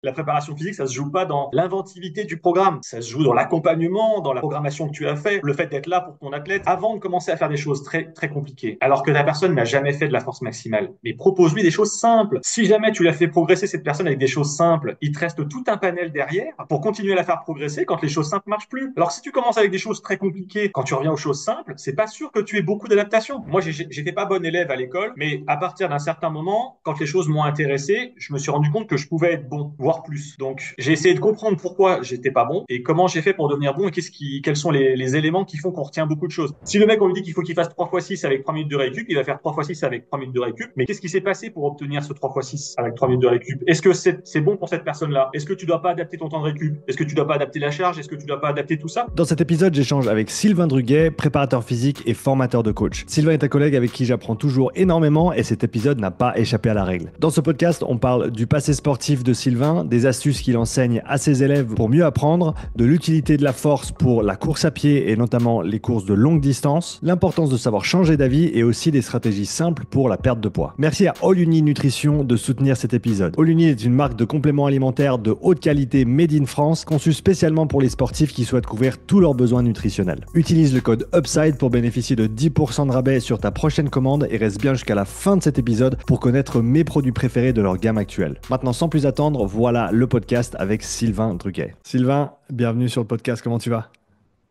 La préparation physique, ça se joue pas dans l'inventivité du programme. Ça se joue dans l'accompagnement, dans la programmation que tu as fait, le fait d'être là pour ton athlète avant de commencer à faire des choses très, très compliquées. Alors que la personne n'a jamais fait de la force maximale. Mais propose-lui des choses simples. Si jamais tu l'as fait progresser cette personne avec des choses simples, il te reste tout un panel derrière pour continuer à la faire progresser quand les choses simples marchent plus. Alors si tu commences avec des choses très compliquées, quand tu reviens aux choses simples, c'est pas sûr que tu aies beaucoup d'adaptation. Moi, j'étais pas bon élève à l'école, mais à partir d'un certain moment, quand les choses m'ont intéressé, je me suis rendu compte que je pouvais être bon, voire plus. Donc, j'ai essayé de comprendre pourquoi j'étais pas bon et comment j'ai fait pour devenir bon et quels sont les éléments qui font qu'on retient beaucoup de choses. Si le mec, on lui dit qu'il faut qu'il fasse 3 fois 6 avec 3 minutes de récup, il va faire 3 fois 6 avec 3 minutes de récup. Mais qu'est-ce qui s'est passé pour obtenir ce 3 fois 6 avec 3 minutes de récup? Est-ce que c'est bon pour cette personne-là? Est-ce que tu dois pas adapter ton temps de récup? Est-ce que tu dois pas adapter la charge? Est-ce que tu dois pas adapter tout ça? Dans cet épisode, j'échange avec Sylvain Druguet, préparateur physique et formateur de coach. Sylvain est un collègue avec qui j'apprends toujours énormément et cet épisode n'a pas échappé à la règle. Dans ce podcast, on parle du passé sportif de Sylvain, des astuces qu'il enseigne à ses élèves pour mieux apprendre, de l'utilité de la force pour la course à pied et notamment les courses de longue distance, l'importance de savoir changer d'avis et aussi des stratégies simples pour la perte de poids. Merci à All Uni Nutrition de soutenir cet épisode. All Uni est une marque de compléments alimentaires de haute qualité made in France, conçue spécialement pour les sportifs qui souhaitent couvrir tous leurs besoins nutritionnels. Utilise le code UPSIDE pour bénéficier de 10% de rabais sur ta prochaine commande et reste bien jusqu'à la fin de cet épisode pour connaître mes produits préférés de leur gamme actuelle. Maintenant, sans plus attendre, voilà le podcast avec Sylvain Druquet. Sylvain, bienvenue sur le podcast, comment tu vas?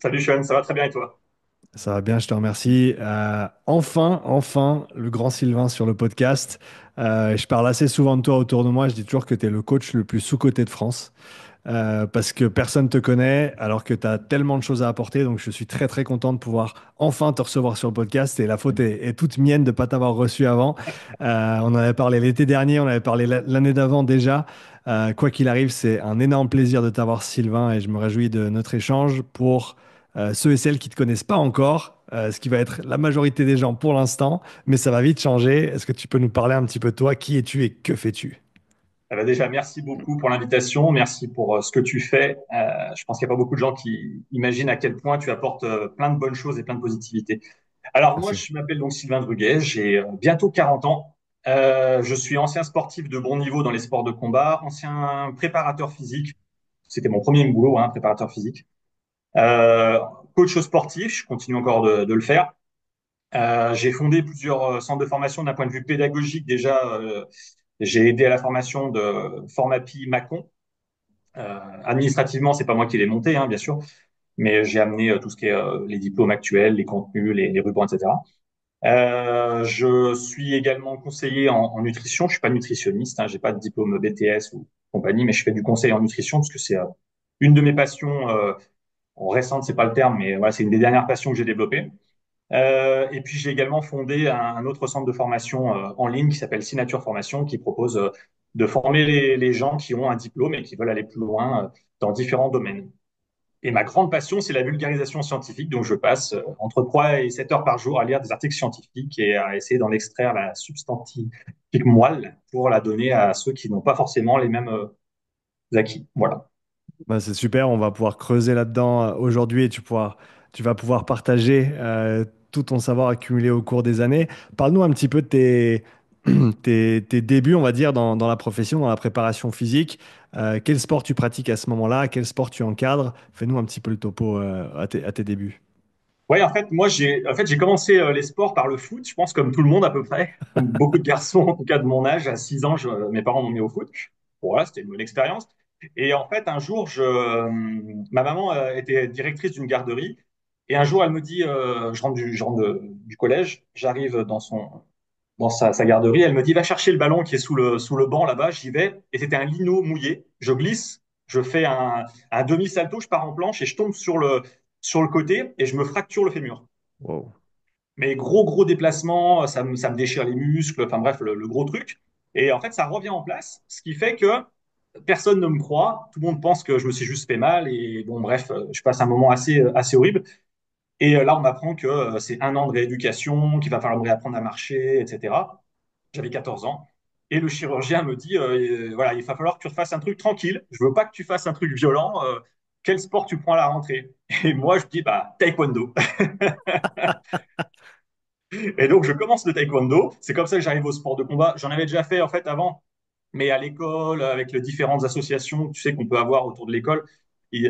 Salut Sean, ça va très bien et toi? Ça va bien, je te remercie. Enfin, le grand Sylvain sur le podcast. Je parle assez souvent de toi autour de moi. Je dis toujours que tu es le coach le plus sous-coté de France. Parce que personne ne te connaît, alors que tu as tellement de choses à apporter. Donc, je suis très, très content de pouvoir enfin te recevoir sur le podcast. Et la faute est toute mienne de ne pas t'avoir reçu avant. On en avait parlé l'été dernier, on avait parlé l'année d'avant déjà. Quoi qu'il arrive, c'est un énorme plaisir de t'avoir, Sylvain, et je me réjouis de notre échange pour ceux et celles qui ne te connaissent pas encore, ce qui va être la majorité des gens pour l'instant, mais ça va vite changer. Est-ce que tu peux nous parler un petit peu de toi? Qui es-tu et que fais-tu? Déjà, merci beaucoup pour l'invitation, merci pour ce que tu fais. Je pense qu'il n'y a pas beaucoup de gens qui imaginent à quel point tu apportes plein de bonnes choses et plein de positivité. Alors moi, Merci. je m'appelle donc Sylvain Druguet, j'ai bientôt 40 ans. Je suis ancien sportif de bon niveau dans les sports de combat, ancien préparateur physique. C'était mon premier boulot, hein, préparateur physique. Euh, Coach sportif, je continue encore de le faire. J'ai fondé plusieurs centres de formation d'un point de vue pédagogique. Déjà, j'ai aidé à la formation de Formapi Macon. Administrativement, c'est pas moi qui l'ai monté, hein, bien sûr, mais j'ai amené tout ce qui est les diplômes actuels, les contenus, les rubans, etc. Je suis également conseiller en nutrition. Je suis pas nutritionniste, hein, j'ai pas de diplôme BTS ou compagnie, mais je fais du conseil en nutrition parce que c'est une de mes passions. Récente, c'est pas le terme, mais voilà, c'est une des dernières passions que j'ai développées. Et puis j'ai également fondé un autre centre de formation en ligne qui s'appelle Signature Formation, qui propose de former les gens qui ont un diplôme et qui veulent aller plus loin dans différents domaines. Et ma grande passion, c'est la vulgarisation scientifique. Donc je passe entre 3 et 7 heures par jour à lire des articles scientifiques et à essayer d'en extraire la substantifique moelle pour la donner à ceux qui n'ont pas forcément les mêmes acquis. Voilà. Bah, c'est super, on va pouvoir creuser là-dedans aujourd'hui et tu vas pouvoir partager tout ton savoir accumulé au cours des années. Parle-nous un petit peu de tes débuts, on va dire, dans la profession, dans la préparation physique. Quel sport tu pratiques à ce moment-là? Quel sport tu encadres? Fais-nous un petit peu le topo à tes débuts. Ouais, en fait, moi, j'ai commencé les sports par le foot, je pense, comme tout le monde à peu près, comme beaucoup de garçons, en tout cas de mon âge. À 6 ans, mes parents m'ont mis au foot. Voilà, c'était une bonne expérience. Et en fait, un jour, ma maman était directrice d'une garderie. Et un jour, elle me dit, je rentre du collège, j'arrive dans sa garderie. Elle me dit, va chercher le ballon qui est sous le banc là-bas. J'y vais. Et c'était un lino mouillé. Je glisse, je fais un demi-salto, je pars en planche et je tombe sur le côté et je me fracture le fémur. Wow. Mais gros déplacement, ça me déchire les muscles, enfin bref, le gros truc. Et en fait, ça revient en place, ce qui fait que personne ne me croit, tout le monde pense que je me suis juste fait mal, et bon, bref, je passe un moment assez horrible. Et là, on m'apprend que c'est un an de rééducation, qu'il va falloir me réapprendre à marcher, etc. J'avais 14 ans. Et le chirurgien me dit, voilà, il va falloir que tu refasses un truc tranquille. Je veux pas que tu fasses un truc violent. Quel sport tu prends à la rentrée? Et moi, je dis, bah, taekwondo. Et donc, je commence le taekwondo. C'est comme ça que j'arrive au sport de combat. J'en avais déjà fait, en fait, avant. Mais à l'école, avec les différentes associations, tu sais, qu'on peut avoir autour de l'école, et,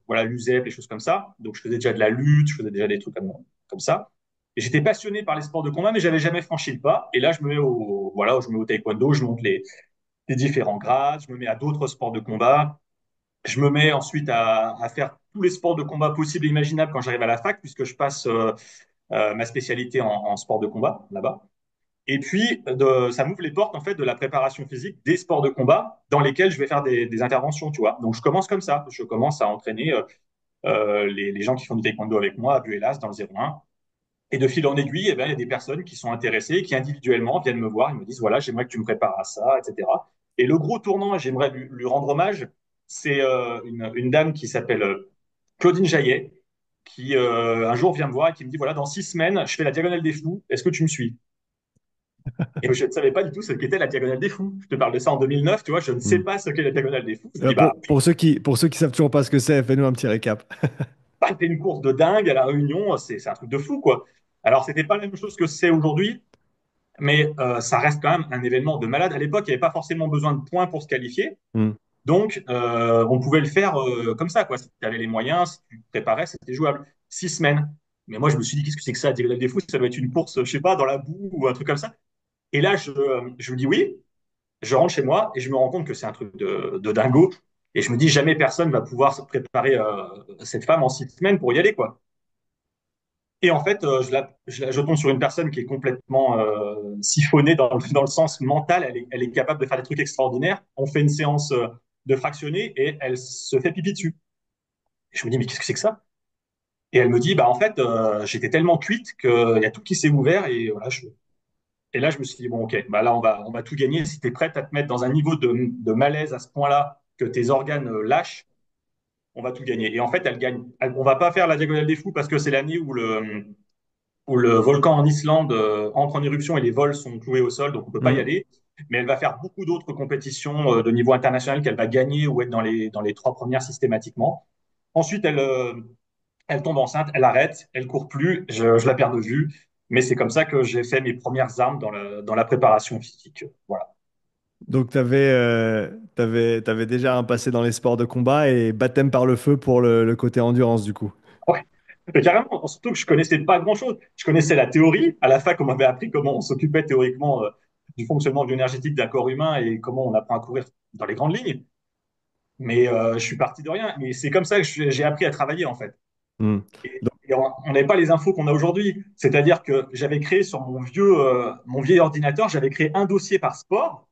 voilà, l'USEP, les choses comme ça. Donc, je faisais déjà de la lutte, je faisais déjà des trucs comme ça. Et j'étais passionné par les sports de combat, mais j'avais jamais franchi le pas. Et là, voilà, je me mets au taekwondo, je monte les différents grades, je me mets à d'autres sports de combat. Je me mets ensuite à faire tous les sports de combat possibles et imaginables quand j'arrive à la fac, puisque je passe ma spécialité en sport de combat là-bas. Et puis, ça m'ouvre les portes en fait de la préparation physique des sports de combat dans lesquels je vais faire des interventions, tu vois. Donc, je commence comme ça. Je commence à entraîner les gens qui font du taekwondo avec moi à Buelas dans le 01. Et de fil en aiguille, eh ben, il y a des personnes qui sont intéressées, qui individuellement viennent me voir, ils me disent, voilà, j'aimerais que tu me prépares à ça, etc. Et le gros tournant, et j'aimerais lui rendre hommage, c'est une dame qui s'appelle Claudine Jaillet, qui un jour vient me voir et qui me dit, voilà, dans 6 semaines, je fais la Diagonale des Fous, est-ce que tu me suis? Et je ne savais pas du tout ce qu'était la Diagonale des Fous. Je te parle de ça en 2009, tu vois, je ne sais Hmm. pas ce qu'est la Diagonale des Fous. Je me dis, Pour ceux qui savent toujours pas ce que c'est, fais-nous un petit récap. c'était une course de dingue à La Réunion, c'est un truc de fou, quoi. Alors, c'était pas la même chose que c'est aujourd'hui, mais ça reste quand même un événement de malade. À l'époque, il n'y avait pas forcément besoin de points pour se qualifier. Hmm. Donc, on pouvait le faire comme ça, quoi. Si tu avais les moyens, si tu te préparais, c'était jouable. 6 semaines. Mais moi, je me suis dit, qu'est-ce que c'est que ça, la Diagonale des Fous? Ça doit être une course, je sais pas, dans la boue ou un truc comme ça. Et là, je me dis oui. Je rentre chez moi et je me rends compte que c'est un truc de dingo. Et je me dis, jamais personne va pouvoir se préparer cette femme en 6 semaines pour y aller, quoi. Et en fait, je tombe sur une personne qui est complètement siphonnée dans le sens mental. Elle est capable de faire des trucs extraordinaires. On fait une séance de fractionné et elle se fait pipi dessus. Et je me dis, mais qu'est-ce que c'est que ça? Et elle me dit, bah en fait, j'étais tellement cuite qu'il y a tout qui s'est ouvert et voilà. Et là, je me suis dit, bon, ok, bah là, on va tout gagner. Si tu es prête à te mettre dans un niveau de malaise à ce point-là, que tes organes lâchent, on va tout gagner. Et en fait, elle gagne. On va pas faire la Diagonale des Fous parce que c'est l'année où le volcan en Islande entre en éruption et les vols sont cloués au sol, donc on peut pas y Hmm. aller. Mais elle va faire beaucoup d'autres compétitions de niveau international qu'elle va gagner ou être dans les 3 premières systématiquement. Ensuite, elle tombe enceinte, elle arrête, elle court plus, je la perds de vue. Mais c'est comme ça que j'ai fait mes premières armes dans la préparation physique. Voilà. Donc, t'avais déjà un passé dans les sports de combat et baptême par le feu pour le côté endurance, du coup. Ouais. Mais carrément, surtout que je connaissais pas grand-chose. Je connaissais la théorie. À la fac, on m'avait appris comment on s'occupait théoriquement du fonctionnement bioénergétique d'un corps humain et comment on apprend à courir dans les grandes lignes. Mais je suis parti de rien. Mais c'est comme ça que j'ai appris à travailler, en fait. Hmm. Et on n'avait pas les infos qu'on a aujourd'hui. C'est-à-dire que j'avais créé sur mon vieil ordinateur, j'avais créé un dossier par sport.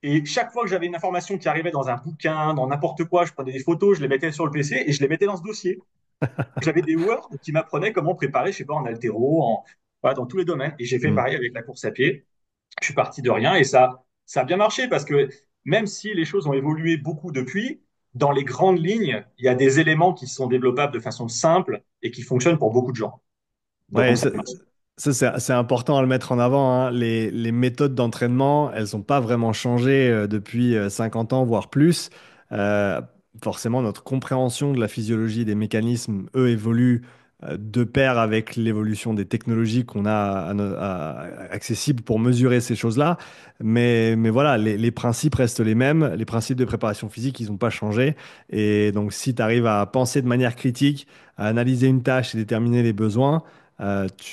Et chaque fois que j'avais une information qui arrivait dans un bouquin, dans n'importe quoi, je prenais des photos, je les mettais sur le PC et je les mettais dans ce dossier. J'avais des Word qui m'apprenaient comment préparer, je sais pas, en haltéro, voilà, dans tous les domaines. Et j'ai fait Hmm. pareil avec la course à pied. Je suis parti de rien et ça a bien marché parce que même si les choses ont évolué beaucoup depuis, dans les grandes lignes, il y a des éléments qui sont développables de façon simple et qui fonctionnent pour beaucoup de gens. Ouais, Donc ça marche. c'est important à le mettre en avant, hein. Les méthodes d'entraînement, elles n'ont pas vraiment changé depuis 50 ans, voire plus. Euh, Forcément, notre compréhension de la physiologie des mécanismes, eux, évoluent de pair avec l'évolution des technologies qu'on a accessibles pour mesurer ces choses-là. Mais voilà, les principes restent les mêmes. Les principes de préparation physique, ils n'ont pas changé. Et donc, si tu arrives à penser de manière critique, à analyser une tâche et déterminer les besoins,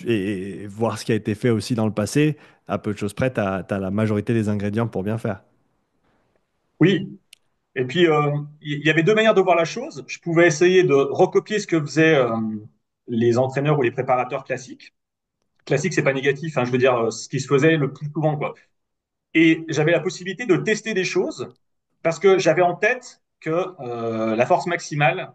et voir ce qui a été fait aussi dans le passé, à peu de choses près, tu as la majorité des ingrédients pour bien faire. Oui. Et puis, il y avait deux manières de voir la chose. Je pouvais essayer de recopier ce que faisaient les entraîneurs ou les préparateurs classiques. Classique, c'est pas négatif, hein, je veux dire, ce qui se faisait le plus souvent, quoi. Et j'avais la possibilité de tester des choses parce que j'avais en tête que la force maximale,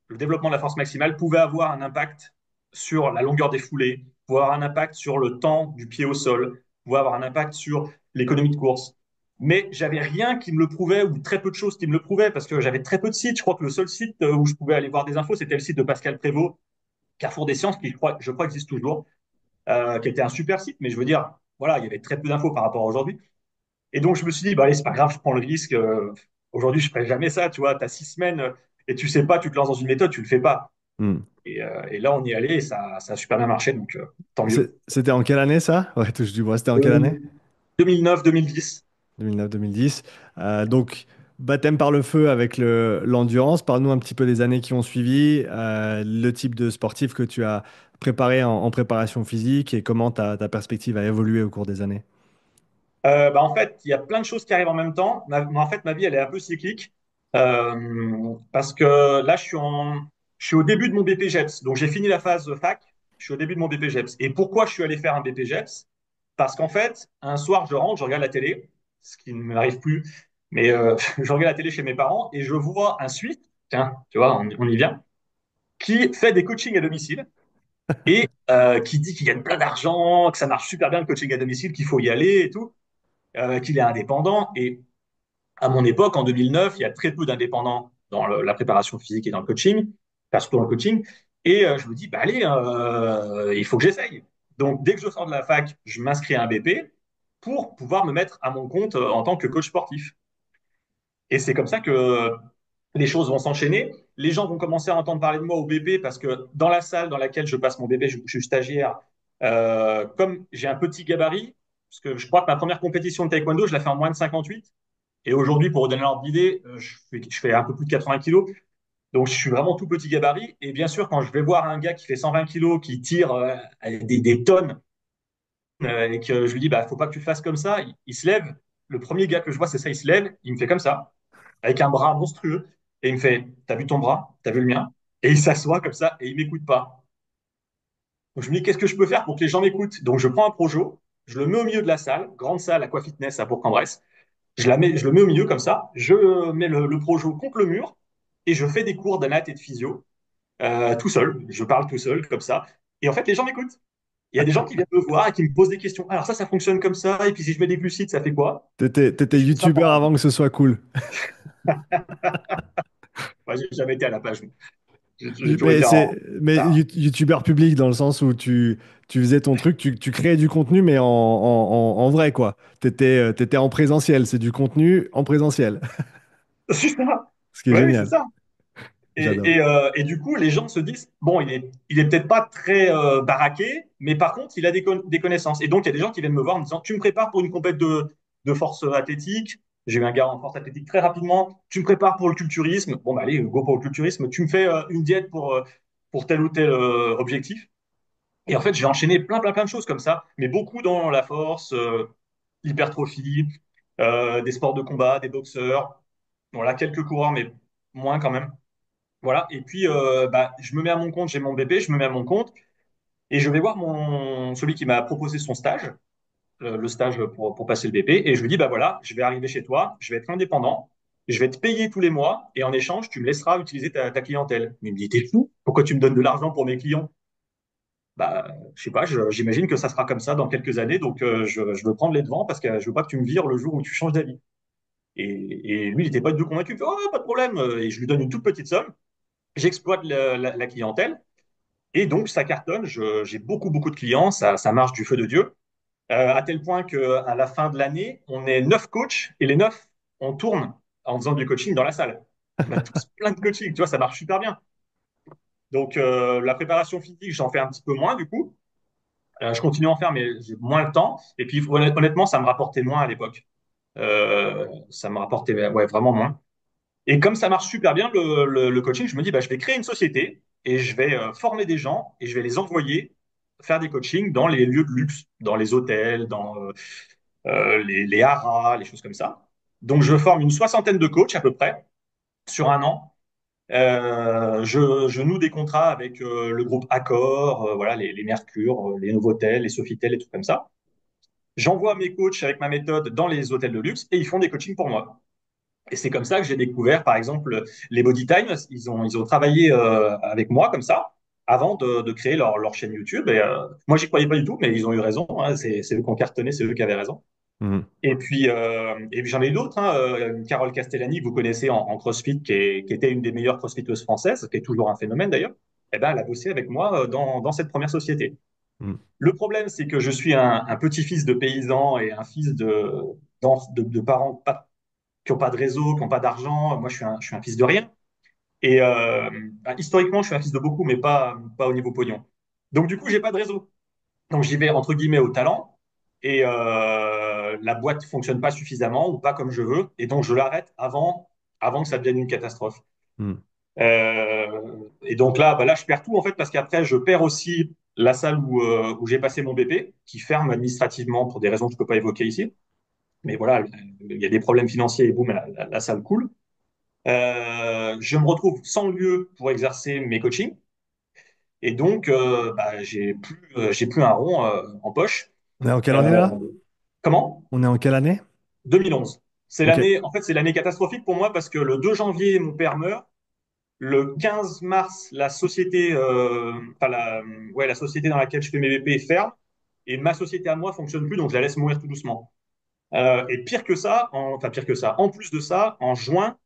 le développement de la force maximale pouvait avoir un impact sur la longueur des foulées, pouvait avoir un impact sur le temps du pied au sol, pouvait avoir un impact sur l'économie de course. Mais j'avais rien qui me le prouvait, ou très peu de choses qui me le prouvaient, parce que j'avais très peu de sites. Je crois que le seul site où je pouvais aller voir des infos, c'était le site de Pascal Prévost, Carrefour des Sciences, qui je crois existe toujours, qui était un super site, mais je veux dire, voilà, il y avait très peu d'infos par rapport à aujourd'hui. Et donc, je me suis dit, bah, allez, c'est pas grave, je prends le risque. Aujourd'hui, je ferai jamais ça, tu vois. Tu as 6 semaines et tu sais pas, tu te lances dans une méthode, tu le fais pas. Hmm. Et là, on y est allé et ça a super bien marché, donc tant mieux. C'était en quelle année ça? Ouais, touche du bois, c'était en quelle année? 2009-2010. 2009-2010. Donc, baptême par le feu avec l'endurance. Parle-nous un petit peu des années qui ont suivi, le type de sportif que tu as préparé en préparation physique et comment ta perspective a évolué au cours des années. En fait, il y a plein de choses qui arrivent en même temps. En fait, ma vie, elle est un peu cyclique. Parce que là, je suis au début de mon BPGEPS. Donc, j'ai fini la phase fac. Je suis au début de mon BPGEPS. Et pourquoi je suis allé faire un BPGEPS? Parce qu'en fait, un soir, je rentre, je regarde la télé, ce qui ne m'arrive plus. Mais je regarde la télé chez mes parents et je vois un Suisse, tiens, tu vois, on y vient, qui fait des coachings à domicile et qui dit qu'il gagne plein d'argent, que ça marche super bien le coaching à domicile, qu'il faut y aller et tout, qu'il est indépendant. Et à mon époque, en 2009, il y a très peu d'indépendants dans la préparation physique et dans le coaching, enfin, surtout dans le coaching. Et je me dis, bah allez, il faut que j'essaye. Donc, dès que je sors de la fac, je m'inscris à un BP pour pouvoir me mettre à mon compte en tant que coach sportif. Et c'est comme ça que les choses vont s'enchaîner. Les gens vont commencer à entendre parler de moi au BP parce que dans la salle dans laquelle je passe mon BP, je suis stagiaire, comme j'ai un petit gabarit, parce que je crois que ma première compétition de taekwondo, je l'ai fait en moins de 58. Et aujourd'hui, pour vous donner l'ordre d'idée, je fais un peu plus de 80 kilos. Donc, je suis vraiment tout petit gabarit. Et bien sûr, quand je vais voir un gars qui fait 120 kilos, qui tire des tonnes, et que je lui dis, bah, faut pas que tu le fasses comme ça, il se lève. Le premier gars que je vois, c'est ça, il se lève, il me fait comme ça, avec un bras monstrueux. Et il me fait, t'as vu ton bras? T'as vu le mien? Et il s'assoit comme ça et il m'écoute pas. Donc, je me dis, qu'est-ce que je peux faire pour que les gens m'écoutent? Donc, je prends un projo, je le mets au milieu de la salle, grande salle Aquafitness à Bourg-en-Bresse. Je le mets au milieu comme ça, je mets le projo contre le mur et je fais des cours d'anat et de physio tout seul. Je parle tout seul comme ça. Et en fait, les gens m'écoutent. Il y a des gens qui viennent me voir et qui me posent des questions. Alors ça fonctionne comme ça. Et puis si je mets des glucides, ça fait quoi? T'étais Je trouve ça youtubeur marrant. avant que ce soit cool. Moi, j'ai jamais été à la page. J'ai toujours Mais été c'est en. mais Ah, youtubeur public dans le sens où tu faisais ton truc, tu créais du contenu, mais en vrai, quoi. T'étais en présentiel, c'est du contenu en présentiel. c'est ça. Ce qui est Oui, c'est génial. ça. J'adore. Et du coup, les gens se disent, bon, il est peut-être pas très baraqué, mais par contre, il a des connaissances. Et donc, il y a des gens qui viennent me voir en me disant, tu me prépares pour une compète de force athlétique. J'ai eu un gars en force athlétique très rapidement. Tu me prépares pour le culturisme. Bon, bah, allez, go pour le culturisme. Tu me fais une diète pour tel ou tel objectif. Et en fait, j'ai enchaîné plein de choses comme ça, mais beaucoup dans la force, l'hypertrophie, des sports de combat, des boxeurs. Voilà, quelques coureurs, mais moins quand même. Voilà. Et puis, bah, je me mets à mon compte, j'ai mon bébé, je me mets à mon compte et je vais voir celui qui m'a proposé son stage, le stage pour passer le BP. Et je lui dis, bah voilà, je vais arriver chez toi, je vais être indépendant, je vais te payer tous les mois et en échange, tu me laisseras utiliser ta clientèle. Mais il me dit, t'es fou? Pourquoi tu me donnes de l'argent pour mes clients? Bah, je sais pas, j'imagine que ça sera comme ça dans quelques années. Donc, je veux prendre les devants parce que je veux pas que tu me vires le jour où tu changes d'avis. Et lui, il était pas du tout convaincu. Il fait, oh, pas de problème. Et je lui donne une toute petite somme. J'exploite la clientèle. Et donc, ça cartonne. J'ai beaucoup de clients. Ça marche du feu de Dieu. À tel point qu'à la fin de l'année, on est 9 coachs et les 9, on tourne en faisant du coaching dans la salle. On a tous plein de coaching. Tu vois, ça marche super bien. Donc, la préparation physique, j'en fais un petit peu moins du coup. Je continue à en faire, mais j'ai moins le temps. Et puis, honnêtement, ça me rapportait moins à l'époque. Ça me rapportait ouais, vraiment moins. Et comme ça marche super bien, le coaching, je me dis, bah, je vais créer une société et je vais former des gens et je vais les envoyer faire des coachings dans les lieux de luxe, dans les hôtels, dans les haras, les choses comme ça. Donc, je forme une soixantaine de coachs à peu près sur un an. Je noue des contrats avec le groupe Accor, voilà, les Mercure, les Novotel, les Sofitel et tout comme ça. J'envoie mes coachs avec ma méthode dans les hôtels de luxe et ils font des coachings pour moi. Et c'est comme ça que j'ai découvert, par exemple, les Body Times. Ils ont travaillé avec moi comme ça avant de créer leur chaîne YouTube. Et moi, j'y croyais pas du tout, mais ils ont eu raison. Hein. C'est eux qui ont cartonné, c'est eux qui avaient raison. Mhm. Et puis j'en ai eu d'autres. Hein. Carole Castellani, que vous connaissez en CrossFit, qui était une des meilleures crossfiteuses françaises, qui est toujours un phénomène d'ailleurs. Eh ben, elle a bossé avec moi dans cette première société. Mhm. Le problème, c'est que je suis un petit-fils de paysan et un fils de parents qui n'ont pas de réseau, qui n'ont pas d'argent. Moi, je suis un fils de rien. Et bah, historiquement, je suis un fils de beaucoup, mais pas au niveau pognon. Donc, du coup, j'ai pas de réseau. Donc, j'y vais entre guillemets au talent. Et la boîte fonctionne pas suffisamment ou pas comme je veux, et donc je l'arrête avant que ça devienne une catastrophe. Hmm. Et donc là, bah là, je perds tout en fait parce qu'après, je perds aussi la salle où j'ai passé mon BP, qui ferme administrativement pour des raisons que je peux pas évoquer ici. Mais voilà, il y a des problèmes financiers et boum, la salle coule. Je me retrouve sans lieu pour exercer mes coachings. Et donc, bah, j'ai plus un rond en poche. On est en quelle année Euh, là? comment? On est en quelle année? 2011. Ok. En fait, c'est l'année catastrophique pour moi parce que le 2 janvier, mon père meurt. Le 15 mars, la société, ouais, la société dans laquelle je fais mes BP ferme et ma société à moi fonctionne plus, donc je la laisse mourir tout doucement. Et pire que ça, enfin pire que ça, en plus de ça, en juin,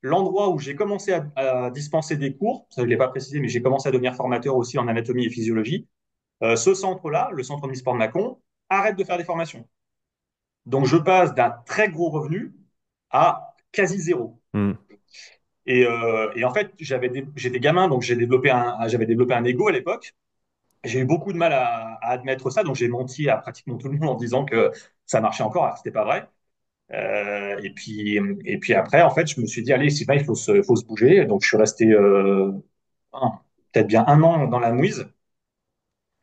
l'endroit où j'ai commencé à dispenser des cours, ça je l'ai pas précisé, mais j'ai commencé à devenir formateur aussi en anatomie et physiologie. Ce centre-là, le centre omnisport de Mâcon, arrête de faire des formations. Donc je passe d'un très gros revenu à quasi zéro. Hmm. Et en fait, j'étais gamin, donc j'avais développé un ego à l'époque. J'ai eu beaucoup de mal à admettre ça, donc j'ai menti à pratiquement tout le monde en disant que ça marchait encore, alors que c'était pas vrai. Et puis après, en fait, je me suis dit, allez, Sylvain, faut se bouger. Donc je suis resté peut-être bien un an dans la mouise,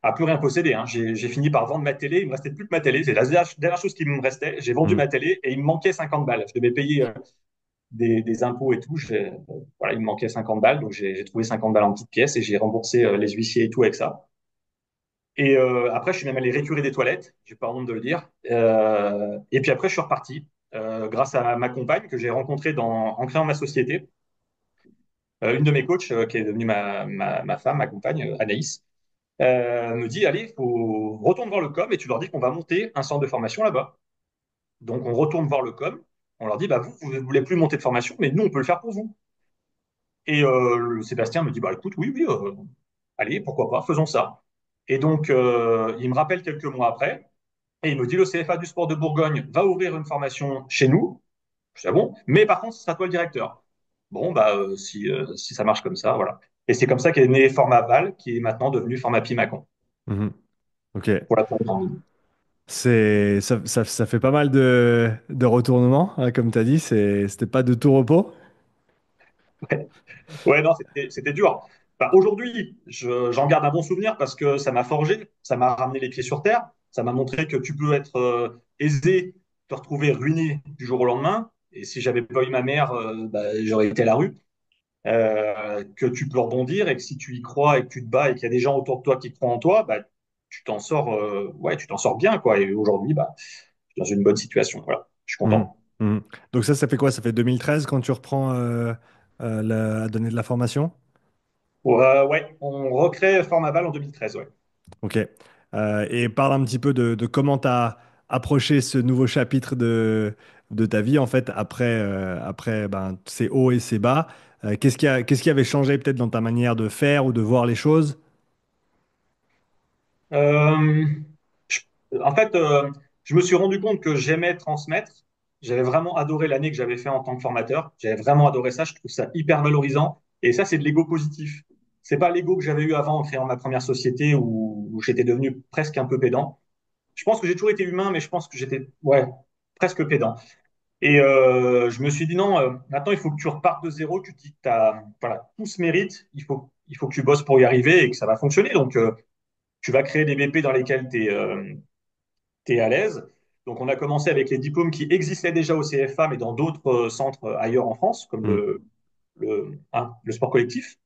à plus rien posséder. Hein. J'ai fini par vendre ma télé. Il me restait plus que ma télé. C'est la dernière chose qui me restait. J'ai vendu Hmm. ma télé et il me manquait 50 balles. Je devais payer des impôts et tout. Voilà, il me manquait 50 balles. Donc j'ai trouvé 50 balles en petites pièces et j'ai remboursé les huissiers et tout avec ça. Et après, je suis même allé récurer des toilettes. J'ai pas honte de le dire. Et puis après, je suis reparti grâce à ma compagne que j'ai rencontrée en créant ma société. Une de mes coachs, qui est devenue ma femme, ma compagne, Anaïs, me dit, allez, retourne voir le com et tu leur dis qu'on va monter un centre de formation là-bas. Donc, on retourne voir le com. On leur dit, bah, vous ne voulez plus monter de formation, mais nous, on peut le faire pour vous. Et le Sébastien me dit, bah, écoute, oui, oui, allez, pourquoi pas, faisons ça. Et donc, il me rappelle quelques mois après, et il me dit, le CFA du sport de Bourgogne va ouvrir une formation chez nous. Je dis, ah bon, mais par contre, ce sera toi le directeur. Bon, bah, si ça marche comme ça, voilà. Et c'est comme ça qu'est né Format Val, qui est maintenant devenu Format Pimacon, Mhm. Ok. pour la tournée en ligne. Ça fait pas mal de retournements, hein, comme tu as dit. C'était pas de tout repos. Ouais, non, c'était dur. Enfin, aujourd'hui, j'en garde un bon souvenir parce que ça m'a forgé, ça m'a ramené les pieds sur terre, ça m'a montré que tu peux être aisé, te retrouver ruiné du jour au lendemain. Et si j'avais pas eu ma mère, bah, j'aurais été à la rue. Que tu peux rebondir et que si tu y crois et que tu te bats et qu'il y a des gens autour de toi qui croient en toi, bah, tu t'en sors, ouais, tu t'en sors bien, quoi. Et aujourd'hui, bah, je suis dans une bonne situation. Voilà, je suis Mhm. content. Mhm. Donc ça fait quoi? Ça fait 2013 quand tu reprends à donner de la formation? Ouais, on recrée Formaval en 2013, ouais. Ok. Et parle un petit peu de comment tu as approché ce nouveau chapitre de ta vie, en fait, après ben, ces hauts et ces bas. Qu'est-ce qui avait changé peut-être dans ta manière de faire ou de voir les choses? Euh, je- En fait, je me suis rendu compte que j'aimais transmettre. J'avais vraiment adoré l'année que j'avais fait en tant que formateur. J'avais vraiment adoré ça. Je trouve ça hyper valorisant. Et ça, c'est de l'ego positif. C'est pas l'ego que j'avais eu avant en créant ma première société où j'étais devenu presque un peu pédant. Je pense que j'ai toujours été humain, mais je pense que j'étais, ouais, presque pédant. Et je me suis dit non, maintenant il faut que tu repartes de zéro. Tu te dis que voilà, tout se mérite. Il faut que tu bosses pour y arriver et que ça va fonctionner. Donc, tu vas créer des BP dans lesquels tu es à l'aise. Donc, on a commencé avec les diplômes qui existaient déjà au CFA, mais dans d'autres centres ailleurs en France, comme Hmm. le sport collectif,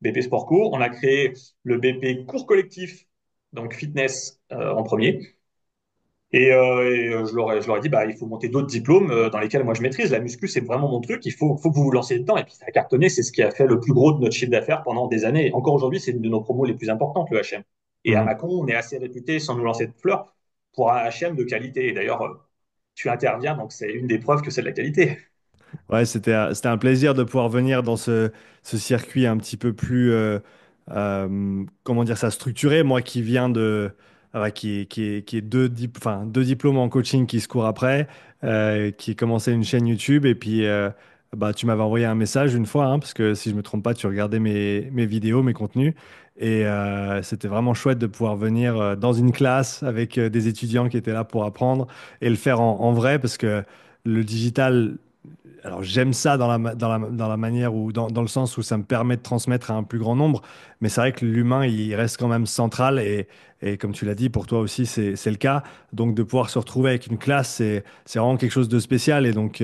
BP Sport Court. On a créé le BP cours collectif, donc fitness en premier. Je leur ai dit, bah, il faut monter d'autres diplômes dans lesquels moi je maîtrise. La muscu, c'est vraiment mon truc. Faut que vous vous lanciez dedans. Et puis, ça a cartonné. C'est ce qui a fait le plus gros de notre chiffre d'affaires pendant des années. Encore aujourd'hui, c'est une de nos promos les plus importantes, le HM. Et à Hmm. Macon, on est assez réputé, sans nous lancer de fleurs, pour un HM de qualité. Et d'ailleurs, tu interviens, donc c'est une des preuves que c'est de la qualité. Ouais, c'était un plaisir de pouvoir venir dans ce circuit un petit peu plus, comment dire ça, structuré. Moi qui viens qui est deux diplômes en coaching qui se courent après, qui a commencé une chaîne YouTube et puis Bah, tu m'avais envoyé un message une fois, hein, parce que si je me trompe pas, tu regardais mes vidéos, mes contenus. Et c'était vraiment chouette de pouvoir venir dans une classe avec des étudiants qui étaient là pour apprendre et le faire en vrai, parce que le digital, alors j'aime ça dans la manière ou dans le sens où ça me permet de transmettre à un plus grand nombre, mais c'est vrai que l'humain, il reste quand même central et comme tu l'as dit, pour toi aussi, c'est le cas. Donc de pouvoir se retrouver avec une classe, c'est vraiment quelque chose de spécial. Et donc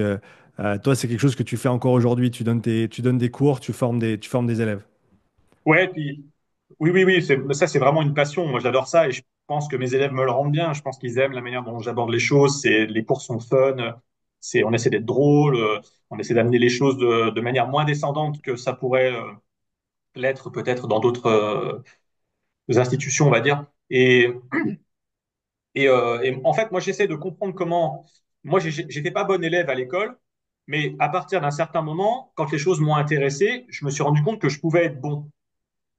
toi, c'est quelque chose que tu fais encore aujourd'hui. Tu donnes des cours, tu formes des élèves. Ouais, puis oui, oui, oui, ça c'est vraiment une passion. Moi, j'adore ça et je pense que mes élèves me le rendent bien. Je pense qu'ils aiment la manière dont j'aborde les choses. Les cours sont fun. On essaie d'être drôle. On essaie d'amener les choses de manière moins descendante que ça pourrait l'être peut-être dans d'autres institutions, on va dire. Et en fait, moi, j'essaie de comprendre comment. Moi, j'étais pas bon élève à l'école, mais à partir d'un certain moment, quand les choses m'ont intéressé, je me suis rendu compte que je pouvais être bon,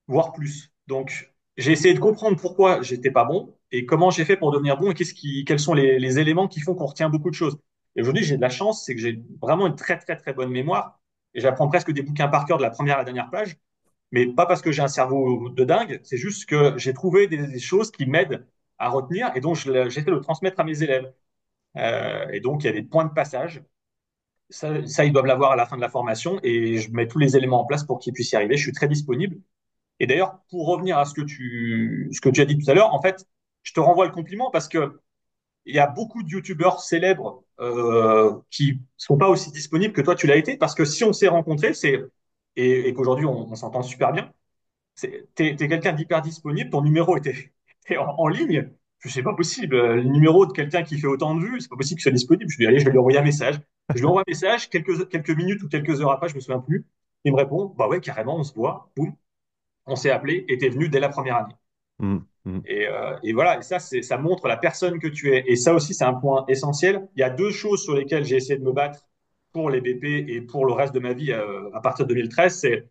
voire plus. Donc, j'ai essayé de comprendre pourquoi j'étais pas bon et comment j'ai fait pour devenir bon et quels sont les éléments qui font qu'on retient beaucoup de choses. Et aujourd'hui, j'ai de la chance, c'est que j'ai vraiment une très, très, très bonne mémoire et j'apprends presque des bouquins par cœur de la première à la dernière page, mais pas parce que j'ai un cerveau de dingue, c'est juste que j'ai trouvé des choses qui m'aident à retenir et donc j'essaie de le transmettre à mes élèves. Et donc, il y a des points de passage. Ça, ils doivent l'avoir à la fin de la formation et je mets tous les éléments en place pour qu'ils puissent y arriver. Je suis très disponible. Et d'ailleurs, pour revenir à ce que tu as dit tout à l'heure, en fait, je te renvoie le compliment parce que il y a beaucoup de youtubeurs célèbres qui sont pas aussi disponibles que toi tu l'as été parce que si on s'est rencontrés, et qu'aujourd'hui on s'entend super bien, t'es quelqu'un d'hyper disponible, ton numéro était en ligne. Je sais pas possible. Le numéro de quelqu'un qui fait autant de vues, c'est pas possible qu'il soit disponible. Je lui dis, allez, je vais lui envoyer un message. Je lui envoie un message, quelques minutes ou quelques heures après, je me souviens plus. Il me répond, bah ouais, carrément, on se voit. Boum, on s'est appelé et t'es venu dès la première année. Mm, mm. Et voilà, et ça, ça montre la personne que tu es. Et ça aussi, c'est un point essentiel. Il y a deux choses sur lesquelles j'ai essayé de me battre pour les BP et pour le reste de ma vie à partir de 2013. C'est,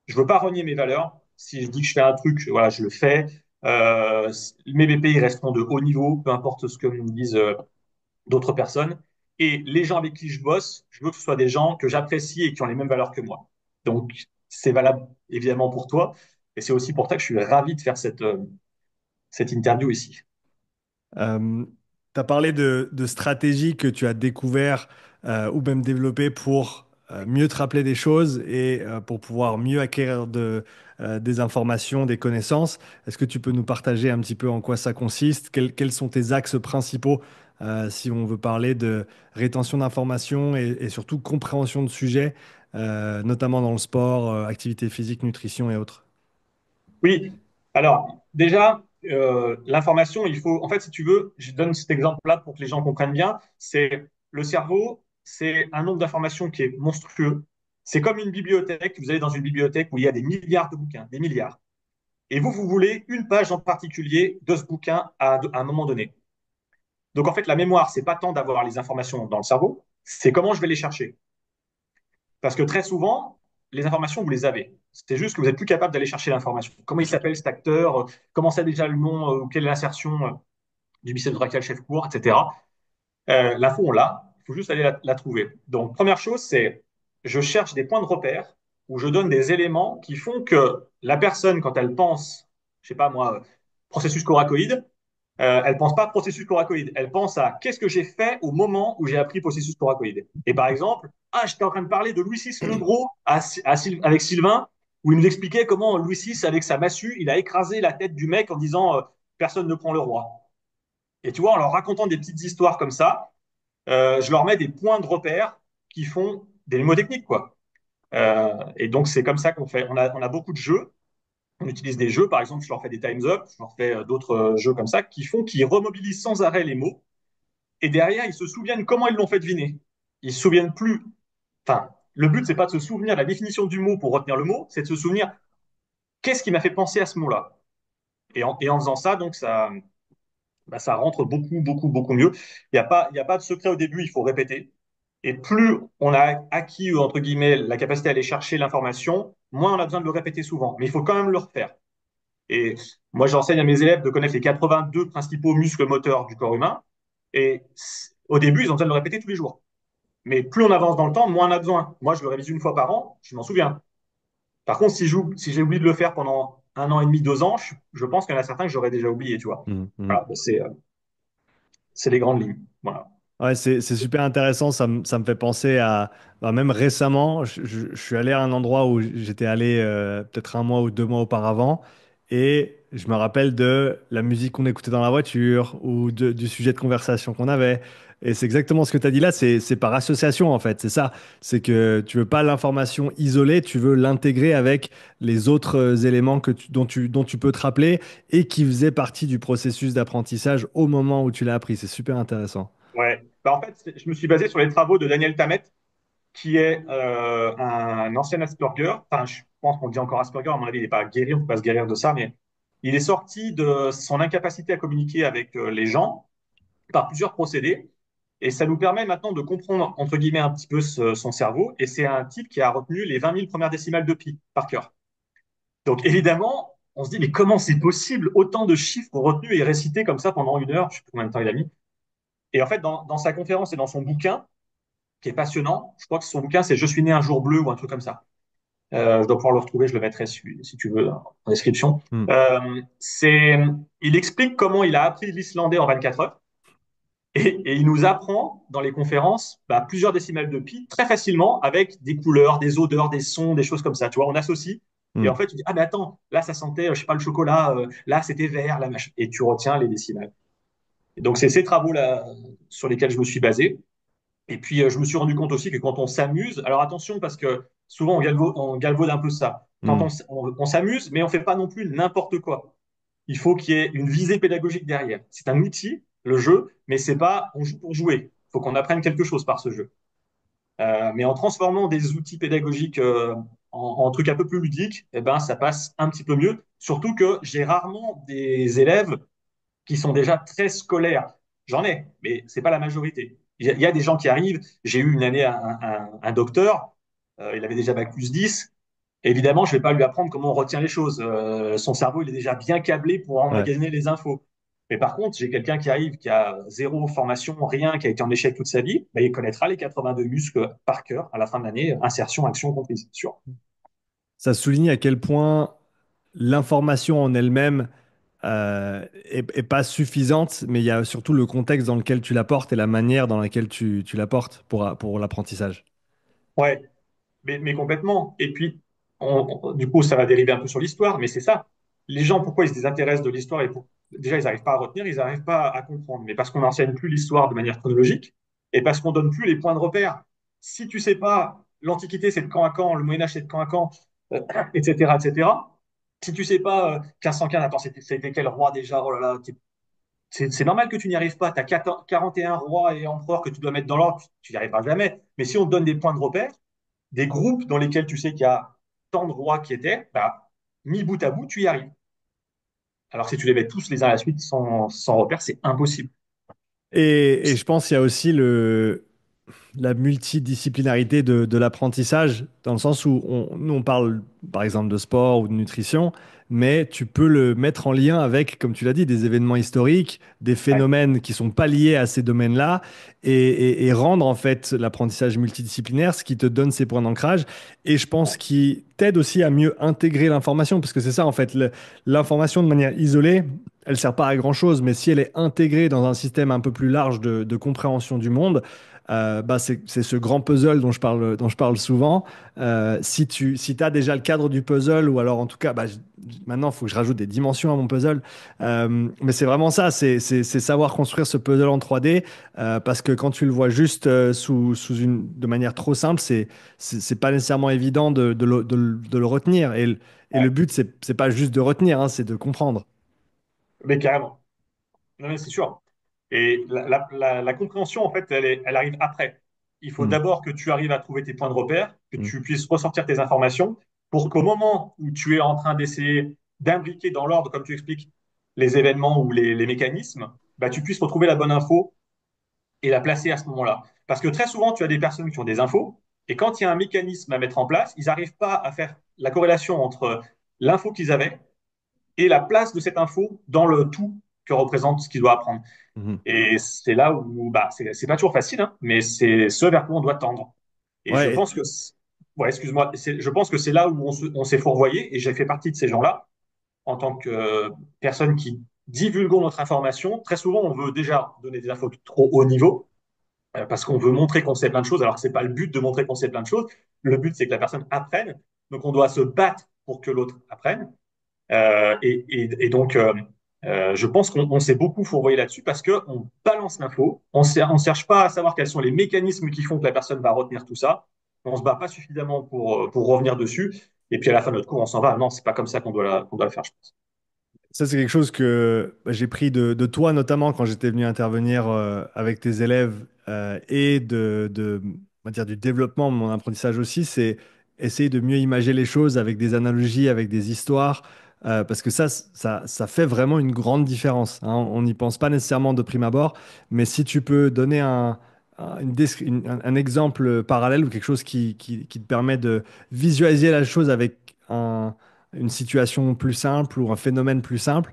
je veux pas renier mes valeurs. Si je dis que je fais un truc, voilà, je le fais. Mes BP, ils resteront de haut niveau, peu importe ce que me disent d'autres personnes. Et les gens avec qui je bosse, je veux que ce soit des gens que j'apprécie et qui ont les mêmes valeurs que moi. Donc, c'est valable évidemment pour toi. Et c'est aussi pour ça que je suis ravi de faire cette interview ici. Tu as parlé de stratégies que tu as découvert ou même développées pour mieux te rappeler des choses et pour pouvoir mieux acquérir des informations, des connaissances. Est-ce que tu peux nous partager un petit peu en quoi ça consiste? Quels sont tes axes principaux si on veut parler de rétention d'informations et surtout compréhension de sujets, notamment dans le sport, activité physique, nutrition et autres? Oui, alors déjà, l'information, il faut, en fait, si tu veux, je donne cet exemple-là pour que les gens comprennent bien, c'est le cerveau, c'est un nombre d'informations qui est monstrueux. C'est comme une bibliothèque, vous allez dans une bibliothèque où il y a des milliards de bouquins, des milliards. Et vous voulez une page en particulier de ce bouquin à un moment donné. Donc en fait, la mémoire, c'est pas tant d'avoir les informations dans le cerveau, c'est comment je vais les chercher. Parce que très souvent, les informations, vous les avez. C'est juste que vous n'êtes plus capable d'aller chercher l'information. Comment il s'appelle cet acteur? Comment c'est déjà le nom? Quelle est l'insertion du biceps brachial chef court, etc. L'info, on l'a. Il faut juste aller la trouver. Donc, première chose, c'est je cherche des points de repère où je donne des éléments qui font que la personne, quand elle pense, je sais pas moi, processus coracoïde, elle pense pas processus coracoïde. Elle pense à qu'est-ce que j'ai fait au moment où j'ai appris processus coracoïde. Et par exemple, ah, j'étais en train de parler de Louis VI le Gros avec Sylvain, où il nous expliquait comment Louis VI, avec sa massue, il a écrasé la tête du mec en disant personne ne prend le roi. Et tu vois, en leur racontant des petites histoires comme ça, je leur mets des points de repère qui font des mnémotechniques, quoi. Et donc, c'est comme ça qu'on fait. On a beaucoup de jeux. On utilise des jeux, par exemple, je leur fais des Time's Up, je leur fais d'autres jeux comme ça, qu'ils remobilisent sans arrêt les mots. Et derrière, ils se souviennent comment ils l'ont fait deviner. Ils se souviennent plus. Enfin, le but, c'est pas de se souvenir de la définition du mot pour retenir le mot, c'est de se souvenir qu'est-ce qui m'a fait penser à ce mot-là. Et en faisant ça, donc, ça rentre beaucoup, beaucoup, beaucoup mieux. Il y a pas de secret au début, il faut répéter. Et plus on a acquis, entre guillemets, la capacité à aller chercher l'information, moins on a besoin de le répéter souvent. Mais il faut quand même le refaire. Et moi, j'enseigne à mes élèves de connaître les 82 principaux muscles moteurs du corps humain. Et au début, ils ont besoin de le répéter tous les jours. Mais plus on avance dans le temps, moins on a besoin. Moi, je le révise une fois par an, je m'en souviens. Par contre, si j'ai oublié de le faire pendant 1 an et demi, 2 ans, je pense qu'il y en a certains que j'aurais déjà oublié, tu vois. Mm, mm. Voilà, c'est les grandes lignes. Voilà. Ouais, c'est super intéressant. Ça me fait penser à, bah, même récemment, je suis allé à un endroit où j'étais allé peut-être un mois ou 2 mois auparavant, et je me rappelle de la musique qu'on écoutait dans la voiture ou du sujet de conversation qu'on avait. Et c'est exactement ce que tu as dit là, c'est par association en fait. C'est ça. C'est que tu veux pas l'information isolée, tu veux l'intégrer avec les autres éléments dont tu peux te rappeler et qui faisaient partie du processus d'apprentissage au moment où tu l'as appris. C'est super intéressant. Ouais. Bah, en fait, je me suis basé sur les travaux de Daniel Tammet, qui est un ancien Asperger. Enfin, je pense qu'on dit encore Asperger. À mon avis, il n'est pas guéri, on ne peut pas se guérir de ça, mais il est sorti de son incapacité à communiquer avec les gens par plusieurs procédés. Et ça nous permet maintenant de comprendre, entre guillemets, un petit peu son cerveau. Et c'est un type qui a retenu les 20 000 premières décimales de pi par cœur. Donc, évidemment, on se dit, mais comment c'est possible autant de chiffres retenus et récités comme ça pendant 1 heure? Je ne sais plus combien de temps il a mis. Et en fait, dans sa conférence et dans son bouquin, qui est passionnant, je crois que son bouquin, c'est Je suis né un jour bleu ou un truc comme ça. Je dois pouvoir le retrouver, je le mettrai si tu veux en description. Hmm. C'est, il explique comment il a appris l'islandais en 24 heures. Et il nous apprend dans les conférences bah, plusieurs décimales de pi très facilement avec des couleurs, des odeurs, des sons, des choses comme ça. Tu vois, on associe. Et en Hmm. fait, tu dis, ah, mais attends, là, ça sentait, je sais pas, le chocolat, là, c'était vert, là, machin. Et tu retiens les décimales. Et donc, c'est ces travaux-là sur lesquels je me suis basé. Et puis, je me suis rendu compte aussi que quand on s'amuse, alors attention, parce que souvent, on galvaude un peu ça. Quand Hmm. on s'amuse, mais on fait pas non plus n'importe quoi. Il faut qu'il y ait une visée pédagogique derrière. C'est un outil, le jeu, mais c'est pas on joue pour jouer. Il faut qu'on apprenne quelque chose par ce jeu. Mais en transformant des outils pédagogiques en trucs un peu plus ludiques, eh ben, ça passe un petit peu mieux. Surtout que j'ai rarement des élèves qui sont déjà très scolaires. J'en ai, mais c'est pas la majorité. Il y a des gens qui arrivent. J'ai eu une année un docteur, il avait déjà bac plus 10. Évidemment, je vais pas lui apprendre comment on retient les choses. Son cerveau, il est déjà bien câblé pour Ouais. emmagasiner les infos. Mais par contre, j'ai quelqu'un qui arrive, qui a zéro formation, rien, qui a été en échec toute sa vie, bah, il connaîtra les 82 muscles par cœur à la fin de l'année, insertion, action comprise, sûr. Ça souligne à quel point l'information en elle-même est pas suffisante, mais il y a surtout le contexte dans lequel tu l'apportes et la manière dans laquelle tu l'apportes pour l'apprentissage. Ouais, mais complètement. Et puis, du coup, ça va dériver un peu sur l'histoire, mais c'est ça. Les gens, pourquoi ils se désintéressent de l'histoire déjà, ils n'arrivent pas à retenir, ils n'arrivent pas à comprendre. Mais parce qu'on n'enseigne plus l'histoire de manière chronologique et parce qu'on donne plus les points de repère. Si tu sais pas, l'Antiquité, c'est de quand à quand, le Moyen-Âge, c'est de quand à quand, etc., etc. Si tu sais pas, 1515, attends, c'était quel roi déjà? Oh là là, c'est normal que tu n'y arrives pas. Tu as 41 rois et empereurs que tu dois mettre dans l'ordre, tu n'y arriveras jamais. Mais si on te donne des points de repère, des groupes dans lesquels tu sais qu'il y a tant de rois qui étaient, bah, mis bout à bout, tu y arrives. Alors si tu les mets tous les uns à la suite sans repère, c'est impossible. Et je pense qu'il y a aussi la multidisciplinarité de l'apprentissage, dans le sens où nous, on parle par exemple de sport ou de nutrition, mais tu peux le mettre en lien avec, comme tu l'as dit, des événements historiques, des Ouais, phénomènes qui sont pas liés à ces domaines-là, et rendre en fait l'apprentissage multidisciplinaire, ce qui te donne ces points d'ancrage, et je pense qui t'aide aussi à mieux intégrer l'information, parce que c'est ça en fait, l'information de manière isolée, elle sert pas à grand-chose, mais si elle est intégrée dans un système un peu plus large de compréhension du monde, bah c'est ce grand puzzle dont je parle souvent. Si tu as déjà le cadre du puzzle, ou alors en tout cas, bah, maintenant, il faut que je rajoute des dimensions à mon puzzle. Mais c'est vraiment ça, c'est savoir construire ce puzzle en 3D, parce que quand tu le vois juste de manière trop simple, c'est pas nécessairement évident de le retenir. Et le ouais. but, c'est pas juste de retenir, hein, c'est de comprendre. Mais carrément. Non, mais c'est sûr. Et la compréhension, en fait, elle arrive après. Il faut Hmm, d'abord que tu arrives à trouver tes points de repère, que hmm. tu puisses ressortir tes informations pour qu'au moment où tu es en train d'essayer d'imbriquer dans l'ordre, comme tu expliques, les événements ou les mécanismes, bah, tu puisses retrouver la bonne info et la placer à ce moment-là. Parce que très souvent, tu as des personnes qui ont des infos, et quand il y a un mécanisme à mettre en place, ils n'arrivent pas à faire la corrélation entre l'info qu'ils avaient et la place de cette info dans le tout. que représente ce qu'il doit apprendre. Mhm. Et c'est là où, bah, c'est pas toujours facile, hein, mais c'est ce vers quoi on doit tendre. Et je Ouais, pense que, ouais, excuse-moi, je pense que c'est là où on s'est fourvoyé, et j'ai fait partie de ces gens-là, en tant que personne qui divulguons notre information. Très souvent, on veut déjà donner des infos de trop haut niveau, parce qu'on veut montrer qu'on sait plein de choses, alors que c'est pas le but de montrer qu'on sait plein de choses. Le but, c'est que la personne apprenne. Donc, on doit se battre pour que l'autre apprenne. Et donc, je pense qu'on s'est beaucoup fourvoyé là-dessus parce qu'on balance l'info, on cherche pas à savoir quels sont les mécanismes qui font que la personne va retenir tout ça, on se bat pas suffisamment pour revenir dessus, et puis à la fin de notre cours, on s'en va. Non, c'est pas comme ça qu'on doit le faire, je pense. ça c'est quelque chose que j'ai pris de toi, notamment quand j'étais venu intervenir avec tes élèves et on va dire, du développement de mon apprentissage aussi, c'est essayer de mieux imager les choses avec des analogies, avec des histoires, parce que ça fait vraiment une grande différence, hein. On n'y pense pas nécessairement de prime abord, mais si tu peux donner un exemple parallèle ou quelque chose qui te permet de visualiser la chose avec une situation plus simple ou un phénomène plus simple,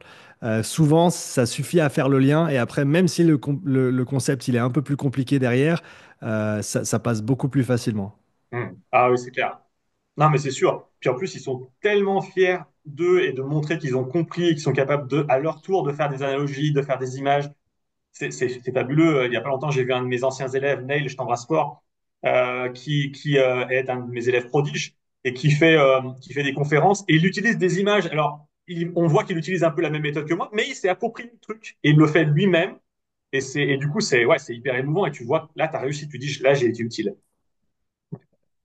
souvent ça suffit à faire le lien et après, même si le concept il est un peu plus compliqué derrière, ça passe beaucoup plus facilement. Ah oui, c'est clair. Non, mais c'est sûr. Puis en plus, ils sont tellement fiers d'eux et de montrer qu'ils ont compris et qu'ils sont capables de, à leur tour, de faire des analogies, de faire des images. C'est fabuleux. Il y a pas longtemps, j'ai vu un de mes anciens élèves, Neil, je t'embrasse fort, qui est un de mes élèves prodiges et qui fait des conférences et il utilise des images. Alors, on voit qu'il utilise un peu la même méthode que moi, mais il s'est approprié le truc et il le fait lui-même. Et du coup, ouais, c'est hyper émouvant et tu vois, là, tu as réussi, tu dis, là, j'ai été utile.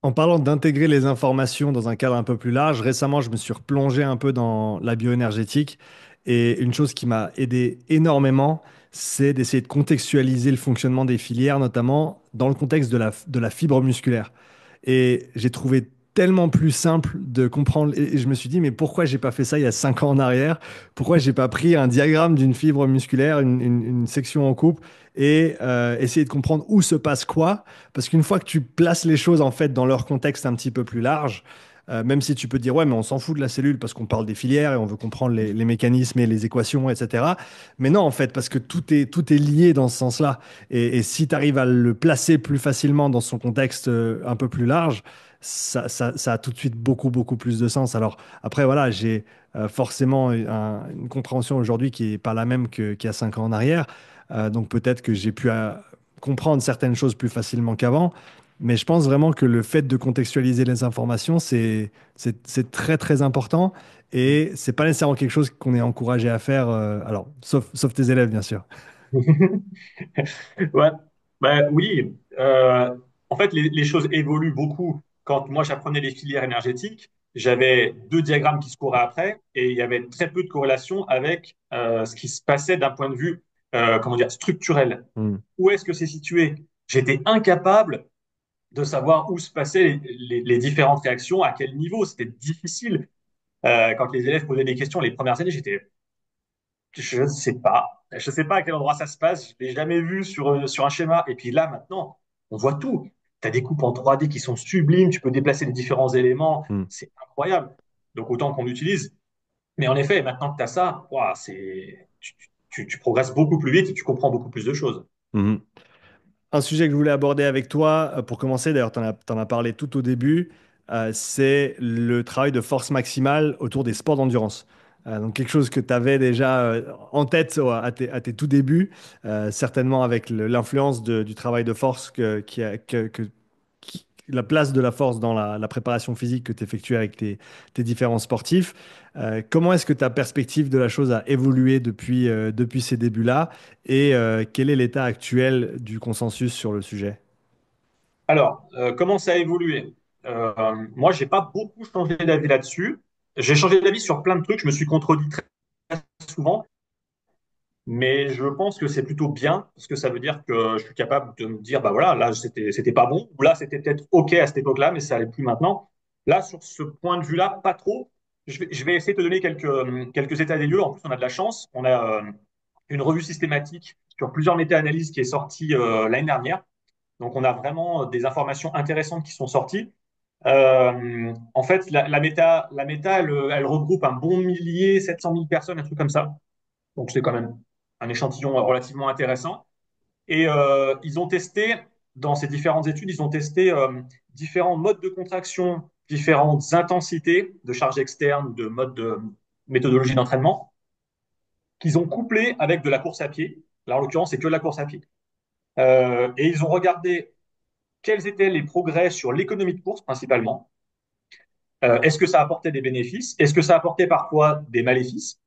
En parlant d'intégrer les informations dans un cadre un peu plus large, récemment, je me suis replongé un peu dans la bioénergétique et une chose qui m'a aidé énormément, c'est d'essayer de contextualiser le fonctionnement des filières, notamment dans le contexte de la fibre musculaire. Et j'ai trouvé tellement plus simple de comprendre. Et je me suis dit, mais pourquoi j'ai pas fait ça il y a 5 ans en arrière? Pourquoi j'ai pas pris un diagramme d'une fibre musculaire, une section en coupe, et essayer de comprendre où se passe quoi? Parce qu'une fois que tu places les choses en fait dans leur contexte un petit peu plus large, même si tu peux dire, ouais, mais on s'en fout de la cellule parce qu'on parle des filières et on veut comprendre les mécanismes et les équations, etc. Mais non, en fait, parce que tout est lié dans ce sens-là. Et si tu arrives à le placer plus facilement dans son contexte un peu plus large, ça a tout de suite beaucoup, beaucoup plus de sens. Alors après, voilà, j'ai forcément une compréhension aujourd'hui qui n'est pas la même qu'il y a 5 ans en arrière. Donc peut-être que j'ai pu comprendre certaines choses plus facilement qu'avant. Mais je pense vraiment que le fait de contextualiser les informations, c'est très, très important. Et c'est pas nécessairement quelque chose qu'on est encouragé à faire, alors, sauf tes élèves, bien sûr. Ouais, bah, oui. En fait, les choses évoluent beaucoup. Quand moi j'apprenais les filières énergétiques, j'avais deux diagrammes qui se couraient après, et il y avait très peu de corrélation avec ce qui se passait d'un point de vue, comment dire, structurel. Hmm. Où est-ce que c'est situé? J'étais incapable de savoir où se passaient les différentes réactions, à quel niveau. C'était difficile. Quand les élèves posaient des questions les premières années, j'étais je ne sais pas. Je ne sais pas à quel endroit ça se passe. Je l'ai jamais vu sur un schéma. Et puis là, maintenant, on voit tout. Tu as des coupes en 3D qui sont sublimes. Tu peux déplacer les différents éléments. Hmm. C'est incroyable. Donc, autant qu'on utilise. Mais en effet, maintenant que tu as ça, ouah, tu progresses beaucoup plus vite et tu comprends beaucoup plus de choses. Mhm. Un sujet que je voulais aborder avec toi, pour commencer, d'ailleurs, t'en as parlé tout au début, c'est le travail de force maximale autour des sports d'endurance. Donc quelque chose que tu avais déjà en tête à tes tout débuts, certainement avec l'influence du travail de force la place de la force dans la préparation physique que tu effectues avec tes différents sportifs. Comment est-ce que ta perspective de la chose a évolué depuis ces débuts-là et quel est l'état actuel du consensus sur le sujet? Alors, comment ça a évolué? Moi, j'ai pas beaucoup changé d'avis là-dessus. J'ai changé d'avis sur plein de trucs. Je me suis contredit très souvent. Mais je pense que c'est plutôt bien parce que ça veut dire que je suis capable de me dire, bah voilà, là c'était pas bon, ou là c'était peut-être OK à cette époque-là, mais ça allait plus maintenant. Là, sur ce point de vue-là, pas trop. Je vais essayer de te donner quelques états des lieux. En plus, on a de la chance. On a une revue systématique sur plusieurs méta-analyses qui est sortie l'année dernière. Donc, on a vraiment des informations intéressantes qui sont sorties. En fait, la méta elle regroupe un bon millier, 700 000 personnes, un truc comme ça. Donc, c'est quand même un échantillon relativement intéressant. Et ils ont testé, dans ces différentes études, ils ont testé différents modes de contraction, différentes intensités de charge externe, de mode de méthodologie d'entraînement, qu'ils ont couplé avec de la course à pied. Là, en l'occurrence, c'est que de la course à pied. Et ils ont regardé quels étaient les progrès sur l'économie de course principalement. Est-ce que ça apportait des bénéfices? Est-ce que ça apportait parfois des maléfices?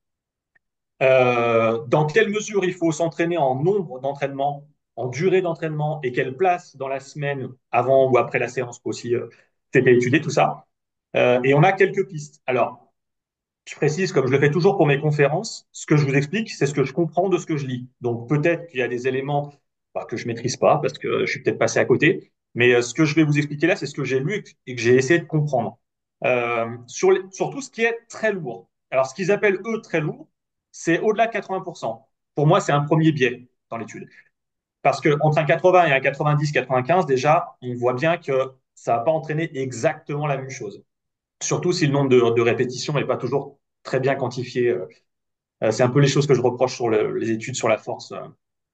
Dans quelle mesure il faut s'entraîner en nombre d'entraînements, en durée d'entraînement et quelle place dans la semaine, avant ou après la séance aussi, c'était étudié tout ça. Et on a quelques pistes. Alors, je précise, comme je le fais toujours pour mes conférences, ce que je vous explique, c'est ce que je comprends de ce que je lis. Donc peut-être qu'il y a des éléments que je maîtrise pas parce que je suis peut-être passé à côté, mais ce que je vais vous expliquer là, c'est ce que j'ai lu et que j'ai essayé de comprendre. Sur tout ce qui est très lourd. Alors ce qu'ils appellent eux très lourd, c'est au-delà de 80%. Pour moi, c'est un premier biais dans l'étude. Parce que entre un 80 et un 90-95, déjà, on voit bien que ça va pas entraîner exactement la même chose. Surtout si le nombre de répétitions n'est pas toujours très bien quantifié. C'est un peu les choses que je reproche sur les études sur la force.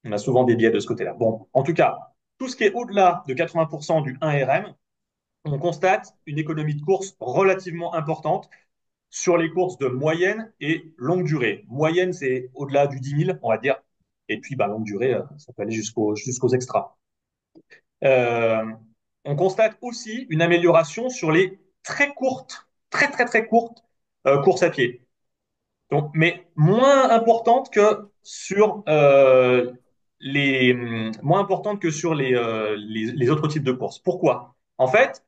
On a souvent des biais de ce côté-là. Bon, en tout cas, tout ce qui est au-delà de 80% du 1RM, on constate une économie de course relativement importante sur les courses de moyenne et longue durée. Moyenne, c'est au-delà du 10 000, on va dire. Et puis, longue durée, ça peut aller jusqu'aux extras. Euh, on constate aussi une amélioration sur les très courtes, très très très courtes courses à pied. Donc, mais moins importante que sur moins importante que sur les autres types de courses. Pourquoi? En fait,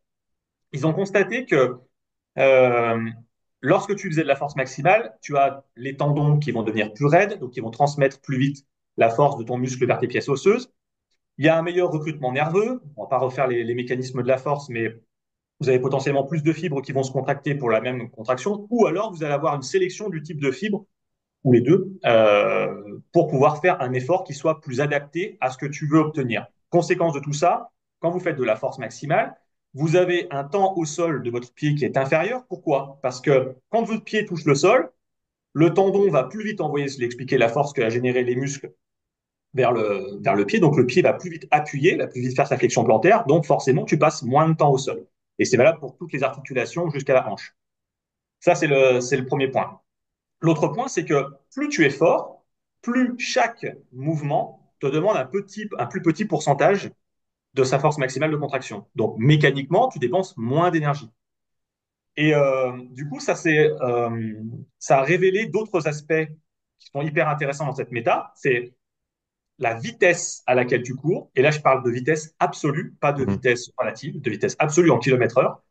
ils ont constaté que euh, lorsque tu faisais de la force maximale, tu as les tendons qui vont devenir plus raides, donc qui vont transmettre plus vite la force de ton muscle vers tes pièces osseuses. Il y a un meilleur recrutement nerveux. On va pas refaire les mécanismes de la force, mais vous avez potentiellement plus de fibres qui vont se contracter pour la même contraction, ou alors vous allez avoir une sélection du type de fibre, ou les deux, pour pouvoir faire un effort qui soit plus adapté à ce que tu veux obtenir. Conséquence de tout ça, quand vous faites de la force maximale, vous avez un temps au sol de votre pied qui est inférieur. Pourquoi? Parce que quand votre pied touche le sol, le tendon va plus vite envoyer, je l'ai expliqué, la force que a généré les muscles vers le pied. Donc le pied va plus vite appuyer, va plus vite faire sa flexion plantaire. Donc forcément, tu passes moins de temps au sol. Et c'est valable pour toutes les articulations jusqu'à la hanche. Ça, c'est le premier point. L'autre point, c'est que plus tu es fort, plus chaque mouvement te demande un plus petit pourcentage de sa force maximale de contraction. Donc mécaniquement, tu dépenses moins d'énergie. Et du coup, ça a révélé d'autres aspects qui sont hyper intéressants dans cette méta. C'est la vitesse à laquelle tu cours, et là je parle de vitesse absolue, pas de Mhm. vitesse relative, de vitesse absolue en kilomètre heure,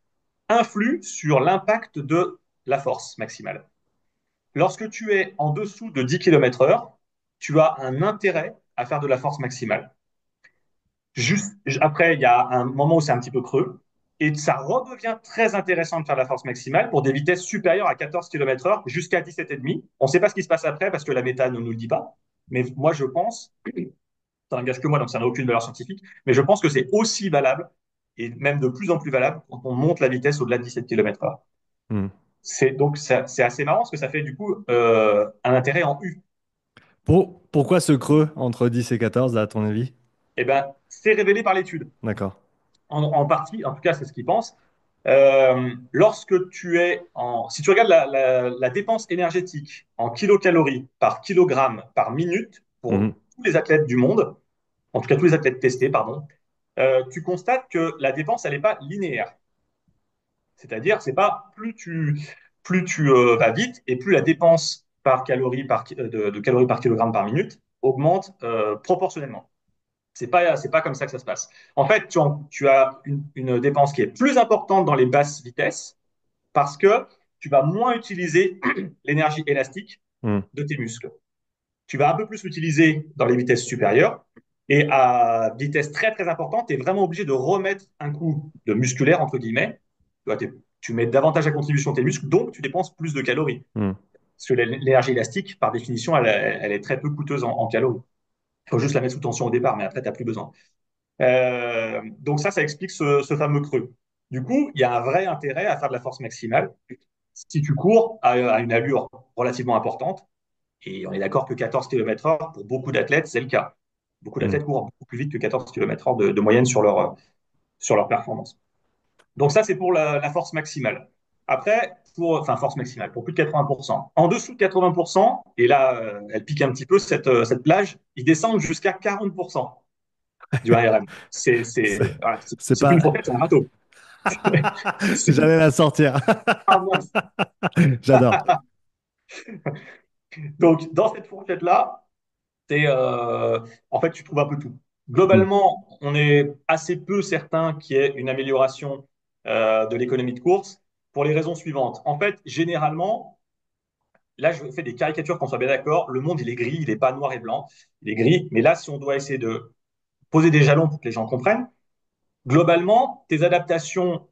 influe sur l'impact de la force maximale. Lorsque tu es en dessous de 10 km heure, tu as un intérêt à faire de la force maximale. Juste après, il y a un moment où c'est un petit peu creux, et ça redevient très intéressant de faire de la force maximale pour des vitesses supérieures à 14 km heure jusqu'à 17,5. On ne sait pas ce qui se passe après parce que la méta ne nous le dit pas, mais moi je pense ça n'engage que moi, donc ça n'a aucune valeur scientifique. Mais je pense que c'est aussi valable, et même de plus en plus valable, quand on monte la vitesse au-delà de 17 km/h. Mhm. C'est assez marrant parce que ça fait du coup un intérêt en U. Pourquoi ce creux entre 10 et 14, à ton avis? Eh ben, c'est révélé par l'étude. D'accord. En partie, en tout cas, c'est ce qu'ils pensent. Lorsque si tu regardes la dépense énergétique en kilocalories par kilogramme par minute pour Mhm. tous les athlètes du monde, en tout cas tous les athlètes testés, pardon, tu constates que la dépense, elle n'est pas linéaire. C'est-à-dire, c'est pas plus tu vas vite et plus la dépense par calorie de calories par kilogramme par minute augmente proportionnellement. C'est pas comme ça que ça se passe. En fait, tu as une dépense qui est plus importante dans les basses vitesses parce que tu vas moins utiliser l'énergie élastique Mhm. de tes muscles. Tu vas un peu plus l'utiliser dans les vitesses supérieures. Et à vitesse très très importante, tu es vraiment obligé de remettre un coup de musculaire, entre guillemets. Tu mets davantage à contribution tes muscles, donc tu dépenses plus de calories. Mhm. Parce que l'énergie élastique, par définition, elle est très peu coûteuse en calories. Il faut juste la mettre sous tension au départ, mais après, tu n'as plus besoin. Donc ça explique ce fameux creux. Du coup, il y a un vrai intérêt à faire de la force maximale si tu cours à une allure relativement importante Et on est d'accord que 14 km/h, pour beaucoup d'athlètes, c'est le cas. Beaucoup Hmm. d'athlètes courent beaucoup plus vite que 14 km/h de moyenne sur leur performance. Donc ça, c'est pour la force maximale. Après, enfin force maximale, pour plus de 80%. En dessous de 80%, et là, elle pique un petit peu cette plage, ils descendent jusqu'à 40% du ARM. C'est Voilà, c'est c'est plus une pas. fourchette, c'est un râteau. C'est J'allais la sortir. pas bon. J'adore. Donc, dans cette fourchette-là, c'est, en fait, tu trouves un peu tout. Hmm. Globalement, on est assez peu certain qu'il y ait une amélioration de l'économie de course pour les raisons suivantes. En fait, généralement, là, je fais des caricatures, qu'on soit bien d'accord, le monde, il est gris, il n'est pas noir et blanc, il est gris. Mais là, si on doit essayer de poser des jalons pour que les gens comprennent, globalement, tes adaptations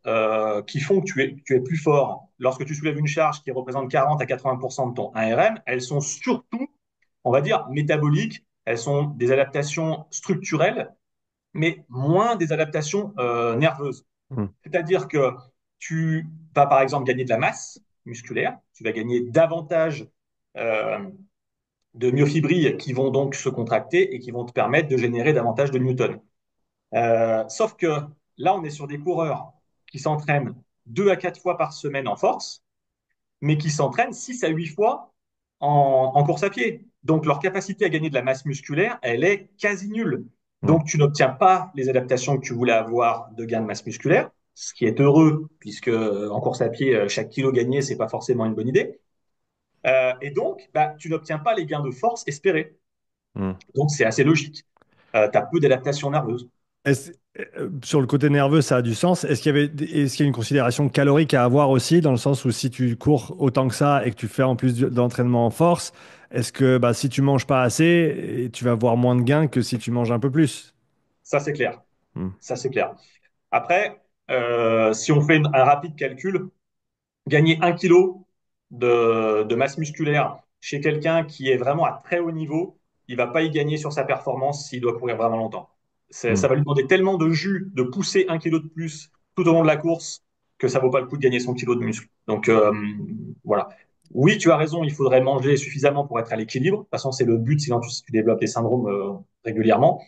qui font que tu es plus fort lorsque tu soulèves une charge qui représente 40 à 80% de ton ARM, elles sont surtout, on va dire, métaboliques. Elles sont des adaptations structurelles, mais moins des adaptations nerveuses. Hmm. C'est-à-dire que tu vas, par exemple, gagner de la masse musculaire, tu vas gagner davantage euh, de myofibrilles qui vont donc se contracter et qui vont te permettre de générer davantage de newtons. Sauf que là, on est sur des coureurs qui s'entraînent 2 à 4 fois par semaine en force, mais qui s'entraînent 6 à 8 fois en course à pied. Donc, leur capacité à gagner de la masse musculaire, elle est quasi nulle. Hmm. Donc, tu n'obtiens pas les adaptations que tu voulais avoir de gain de masse musculaire, ce qui est heureux, puisque en course à pied, chaque kilo gagné, c'est pas forcément une bonne idée. Et donc, bah, tu n'obtiens pas les gains de force espérés. Hmm. Donc, c'est assez logique. Tu as peu d'adaptation nerveuse. Est-ce- Sur le côté nerveux, ça a du sens. Est-ce qu'il y a une considération calorique à avoir aussi, dans le sens où si tu cours autant que ça et que tu fais en plus d'entraînement en force, est-ce que bah, si tu manges pas assez, tu vas avoir moins de gains que si tu manges un peu plus? Ça, c'est clair. Hmm. Ça, c'est clair. Après, si on fait un rapide calcul, gagner 1 kilo de masse musculaire chez quelqu'un qui est vraiment à très haut niveau, il va pas y gagner sur sa performance s'il doit courir vraiment longtemps. Hmm. Ça va lui demander tellement de jus de pousser 1 kilo de plus tout au long de la course que ça vaut pas le coup de gagner son kilo de muscle. Donc voilà. Oui, tu as raison, il faudrait manger suffisamment pour être à l'équilibre. De toute façon, c'est le but, sinon tu développes des syndromes régulièrement.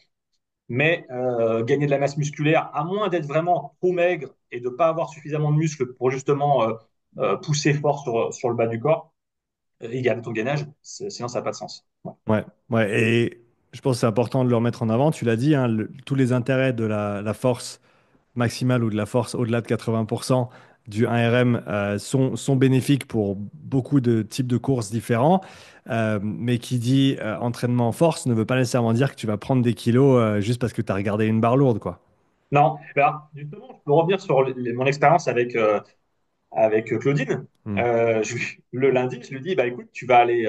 Mais gagner de la masse musculaire, à moins d'être vraiment trop maigre et de ne pas avoir suffisamment de muscles pour justement pousser fort sur le bas du corps et garder ton gainage, sinon ça n'a pas de sens. Ouais. Ouais, ouais, et je pense que c'est important de le remettre en avant. Tu l'as dit, hein, tous les intérêts de la force maximale ou de la force au-delà de 80% du 1RM sont bénéfiques pour beaucoup de types de courses différents. Mais qui dit entraînement en force ne veut pas nécessairement dire que tu vas prendre des kilos juste parce que tu as regardé une barre lourde, quoi. Non, alors, justement, je peux revenir sur mon expérience avec Claudine. Hmm. Le lundi, je lui dis, bah, écoute, tu vas aller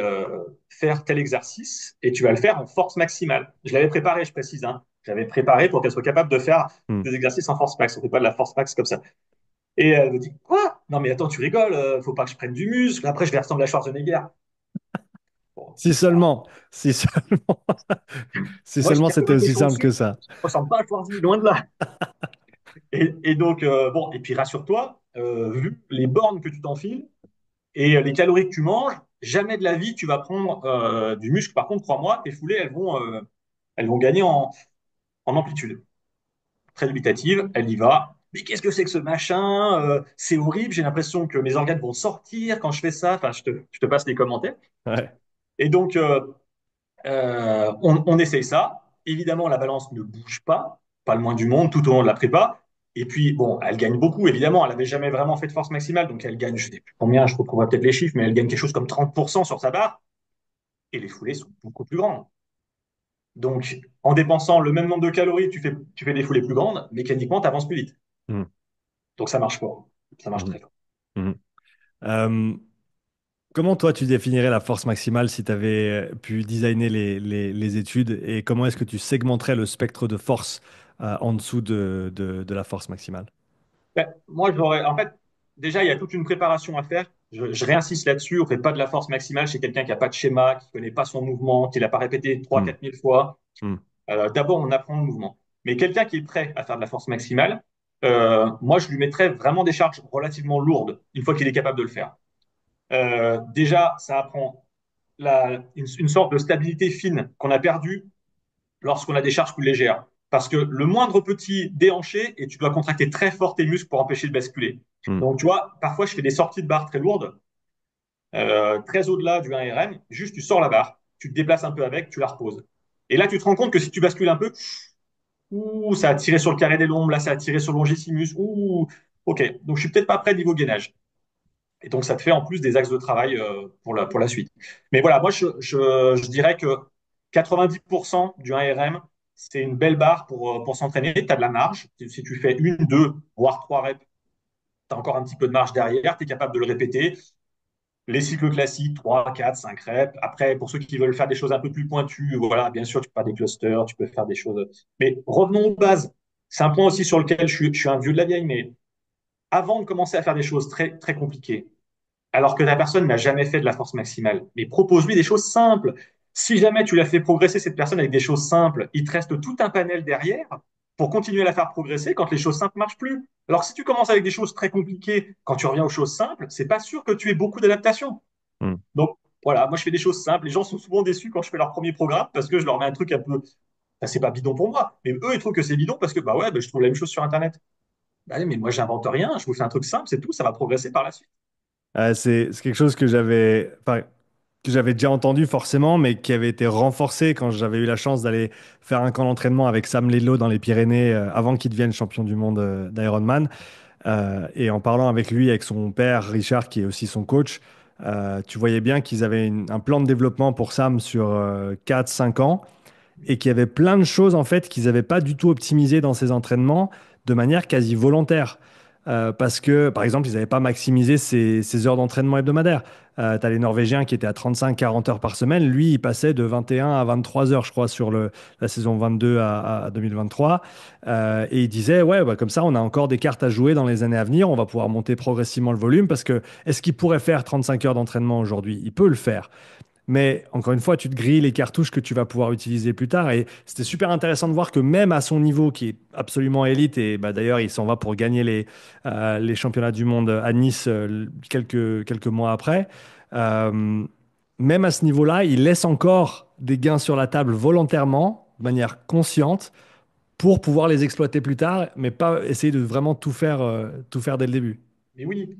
faire tel exercice et tu vas le faire en force maximale. Je l'avais préparé, je précise, hein. J'avais préparé pour qu'elle soit capable de faire Hmm. des exercices en force max. On ne fait pas de la force max comme ça. Et elle me dit, quoi? Non, mais attends, tu rigoles, faut pas que je prenne du muscle. Après, je vais ressembler à Schwarzenegger. Bon, Si alors, seulement, si seulement, si moi, je seulement tiens c'était même mes aussi simple que chaussures. ça. Je ressemble pas à Schwarzy, loin de là. Et donc, bon, et puis rassure-toi, vu les bornes que tu t'enfiles et les calories que tu manges, jamais de la vie tu vas prendre du muscle. Par contre, crois-moi, tes foulées, elles vont gagner en amplitude. Très dubitative, elle y va. Mais qu'est-ce que c'est que ce machin? C'est horrible, j'ai l'impression que mes organes vont sortir quand je fais ça. Enfin, je te passe les commentaires. Ouais, Et donc, on essaye ça. Évidemment, la balance ne bouge pas le moins du monde, tout au long de la prépa. Et puis, bon, elle gagne beaucoup, évidemment. Elle n'avait jamais vraiment fait de force maximale, donc elle gagne, je ne sais plus combien, je retrouverai peut-être les chiffres, mais elle gagne quelque chose comme 30% sur sa barre. Et les foulées sont beaucoup plus grandes. Donc, en dépensant le même nombre de calories, tu fais des foulées plus grandes, mécaniquement, tu avances plus vite. hmm, Donc, ça marche fort. Ça marche hmm, très fort. hmm. Euh, Comment toi tu définirais la force maximale si tu avais pu designer les études et comment est-ce que tu segmenterais le spectre de force en dessous de la force maximale? Ben, moi, en fait, déjà, il y a toute une préparation à faire. Je réinsiste là-dessus. On fait pas de la force maximale chez quelqu'un qui n'a pas de schéma, qui connaît pas son mouvement, qui l'a pas répété trois, Hmm, 4 000 fois. hmm, D'abord, on apprend le mouvement. Mais quelqu'un qui est prêt à faire de la force maximale, moi, je lui mettrais vraiment des charges relativement lourdes une fois qu'il est capable de le faire. Déjà, ça apprend une sorte de stabilité fine qu'on a perdue lorsqu'on a des charges plus légères. Parce que le moindre petit déhanché, et tu dois contracter très fort tes muscles pour empêcher de basculer. Hmm. Donc, tu vois, parfois, je fais des sorties de barre très lourdes, très au-delà du 1 RM. Juste, tu sors la barre, tu te déplaces un peu avec, tu la reposes. Et là, tu te rends compte que si tu bascules un peu, ouh, ça a tiré sur le carré des lombes, là, ça a tiré sur le longissimus. Ouh, ok. Donc, je suis peut-être pas prêt niveau gainage. Et donc, ça te fait en plus des axes de travail pour la suite. Mais voilà, moi, je dirais que 90% du 1 RM, c'est une belle barre pour s'entraîner. Tu as de la marge. Si tu fais une, deux, voire trois reps, tu as encore un petit peu de marge derrière. Tu es capable de le répéter. Les cycles classiques, 3, 4, 5 reps. Après, pour ceux qui veulent faire des choses un peu plus pointues, voilà, bien sûr, tu peux faire des clusters, tu peux faire des choses. Mais revenons aux bases. C'est un point aussi sur lequel je suis un vieux de la vieille, mais avant de commencer à faire des choses très, très compliquées, alors que la personne n'a jamais fait de la force maximale. Mais propose-lui des choses simples. Si jamais tu l'as fait progresser cette personne avec des choses simples, il te reste tout un panel derrière pour continuer à la faire progresser quand les choses simples marchent plus. Alors si tu commences avec des choses très compliquées, quand tu reviens aux choses simples, c'est pas sûr que tu aies beaucoup d'adaptation. Hmm. Donc voilà, moi je fais des choses simples. Les gens sont souvent déçus quand je fais leur premier programme parce que je leur mets un truc un peu, ben, c'est pas bidon pour moi, mais eux ils trouvent que c'est bidon parce que bah ouais, ben, je trouve la même chose sur Internet. Bah, mais moi j'invente rien, je vous fais un truc simple, c'est tout, ça va progresser par la suite. C'est quelque chose que j'avais déjà entendu forcément, mais qui avait été renforcé quand j'avais eu la chance d'aller faire un camp d'entraînement avec Sam Lello dans les Pyrénées avant qu'il devienne champion du monde d'Ironman. Et en parlant avec lui, avec son père Richard, qui est aussi son coach, tu voyais bien qu'ils avaient un plan de développement pour Sam sur 4-5 ans et qu'il y avait plein de choses en fait qu'ils n'avaient pas du tout optimisées dans ses entraînements de manière quasi volontaire. Parce que, par exemple, ils n'avaient pas maximisé ses heures d'entraînement hebdomadaires. Tu as les Norvégiens qui étaient à 35-40 heures par semaine. Lui, il passait de 21 à 23 heures, je crois, sur la saison 22 à 2023. Et il disait, ouais, bah, comme ça, on a encore des cartes à jouer dans les années à venir. On va pouvoir monter progressivement le volume parce que est-ce qu'il pourrait faire 35 heures d'entraînement aujourd'hui? Il peut le faire. Mais encore une fois, tu te grilles les cartouches que tu vas pouvoir utiliser plus tard. Et c'était super intéressant de voir que même à son niveau, qui est absolument élite, et bah, d'ailleurs, il s'en va pour gagner les championnats du monde à Nice quelques mois après, euh, même à ce niveau-là, il laisse encore des gains sur la table volontairement, de manière consciente, pour pouvoir les exploiter plus tard, mais pas essayer de vraiment tout faire dès le début. Mais oui.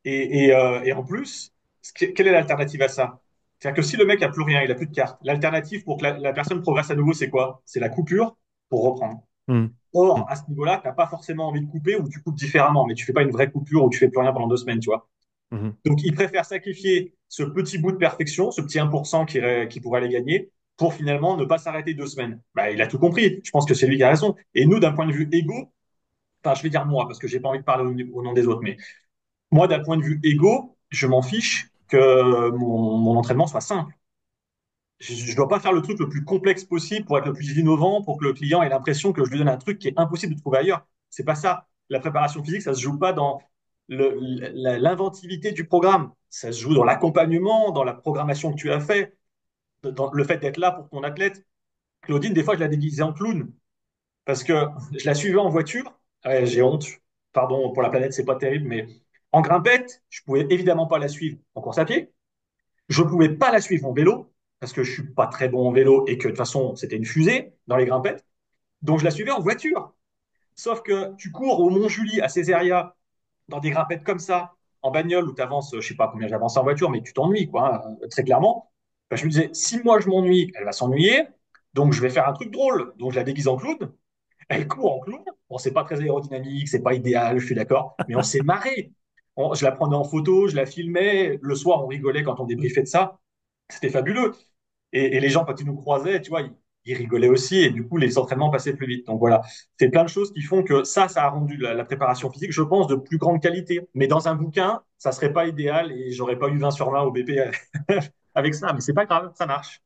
Et en plus, quelle est l'alternative à ça? C'est-à-dire que si le mec a plus rien, il a plus de carte, l'alternative pour que la personne progresse à nouveau, c'est quoi? C'est la coupure pour reprendre. Hmm. Hmm. Or, à ce niveau-là, tu n'as pas forcément envie de couper ou tu coupes différemment, mais tu fais pas une vraie coupure ou tu fais plus rien pendant 2 semaines, tu vois. Mhm. Donc, il préfère sacrifier ce petit bout de perfection, ce petit 1% qui pourrait aller gagner, pour finalement ne pas s'arrêter 2 semaines. Bah, il a tout compris. Je pense que c'est lui qui a raison. Et nous, d'un point de vue égo, enfin, je vais dire moi, parce que j'ai pas envie de parler au nom des autres, mais moi, d'un point de vue égo, je m'en fiche que mon entraînement soit simple. Je ne dois pas faire le truc le plus complexe possible pour être le plus innovant, pour que le client ait l'impression que je lui donne un truc qui est impossible de trouver ailleurs. C'est pas ça. La préparation physique, ça se joue pas dans l'inventivité du programme. Ça se joue dans l'accompagnement, dans la programmation que tu as fait, dans le fait d'être là pour ton athlète. Claudine, des fois, je la déguisais en clown parce que je la suivais en voiture. Ouais, j'ai honte. Pardon pour la planète, c'est pas terrible, mais en grimpette, je pouvais évidemment pas la suivre en course à pied. Je pouvais pas la suivre en vélo parce que je suis pas très bon en vélo et que de toute façon, c'était une fusée dans les grimpettes. Donc, je la suivais en voiture. Sauf que tu cours au Mont-Julie, à Césaria, dans des grimpettes comme ça, en bagnole où tu avances, je sais pas combien j'avance en voiture, mais tu t'ennuies, quoi, très clairement. Ben, je me disais, si moi je m'ennuie, elle va s'ennuyer. Donc, je vais faire un truc drôle. Donc, je la déguise en clown. Elle court en clown. Bon, c'est pas très aérodynamique, c'est pas idéal, je suis d'accord, mais on s'est marré. Je la prenais en photo, je la filmais. Le soir, on rigolait quand on débriefait de ça. C'était fabuleux. Et les gens, quand ils nous croisaient, tu vois, ils rigolaient aussi. Et du coup, les entraînements passaient plus vite. Donc voilà, c'est plein de choses qui font que ça a rendu la préparation physique, je pense, de plus grande qualité. Mais dans un bouquin, ça serait pas idéal et j'aurais pas eu 20 sur 20 au BP avec ça. Mais c'est pas grave, ça marche.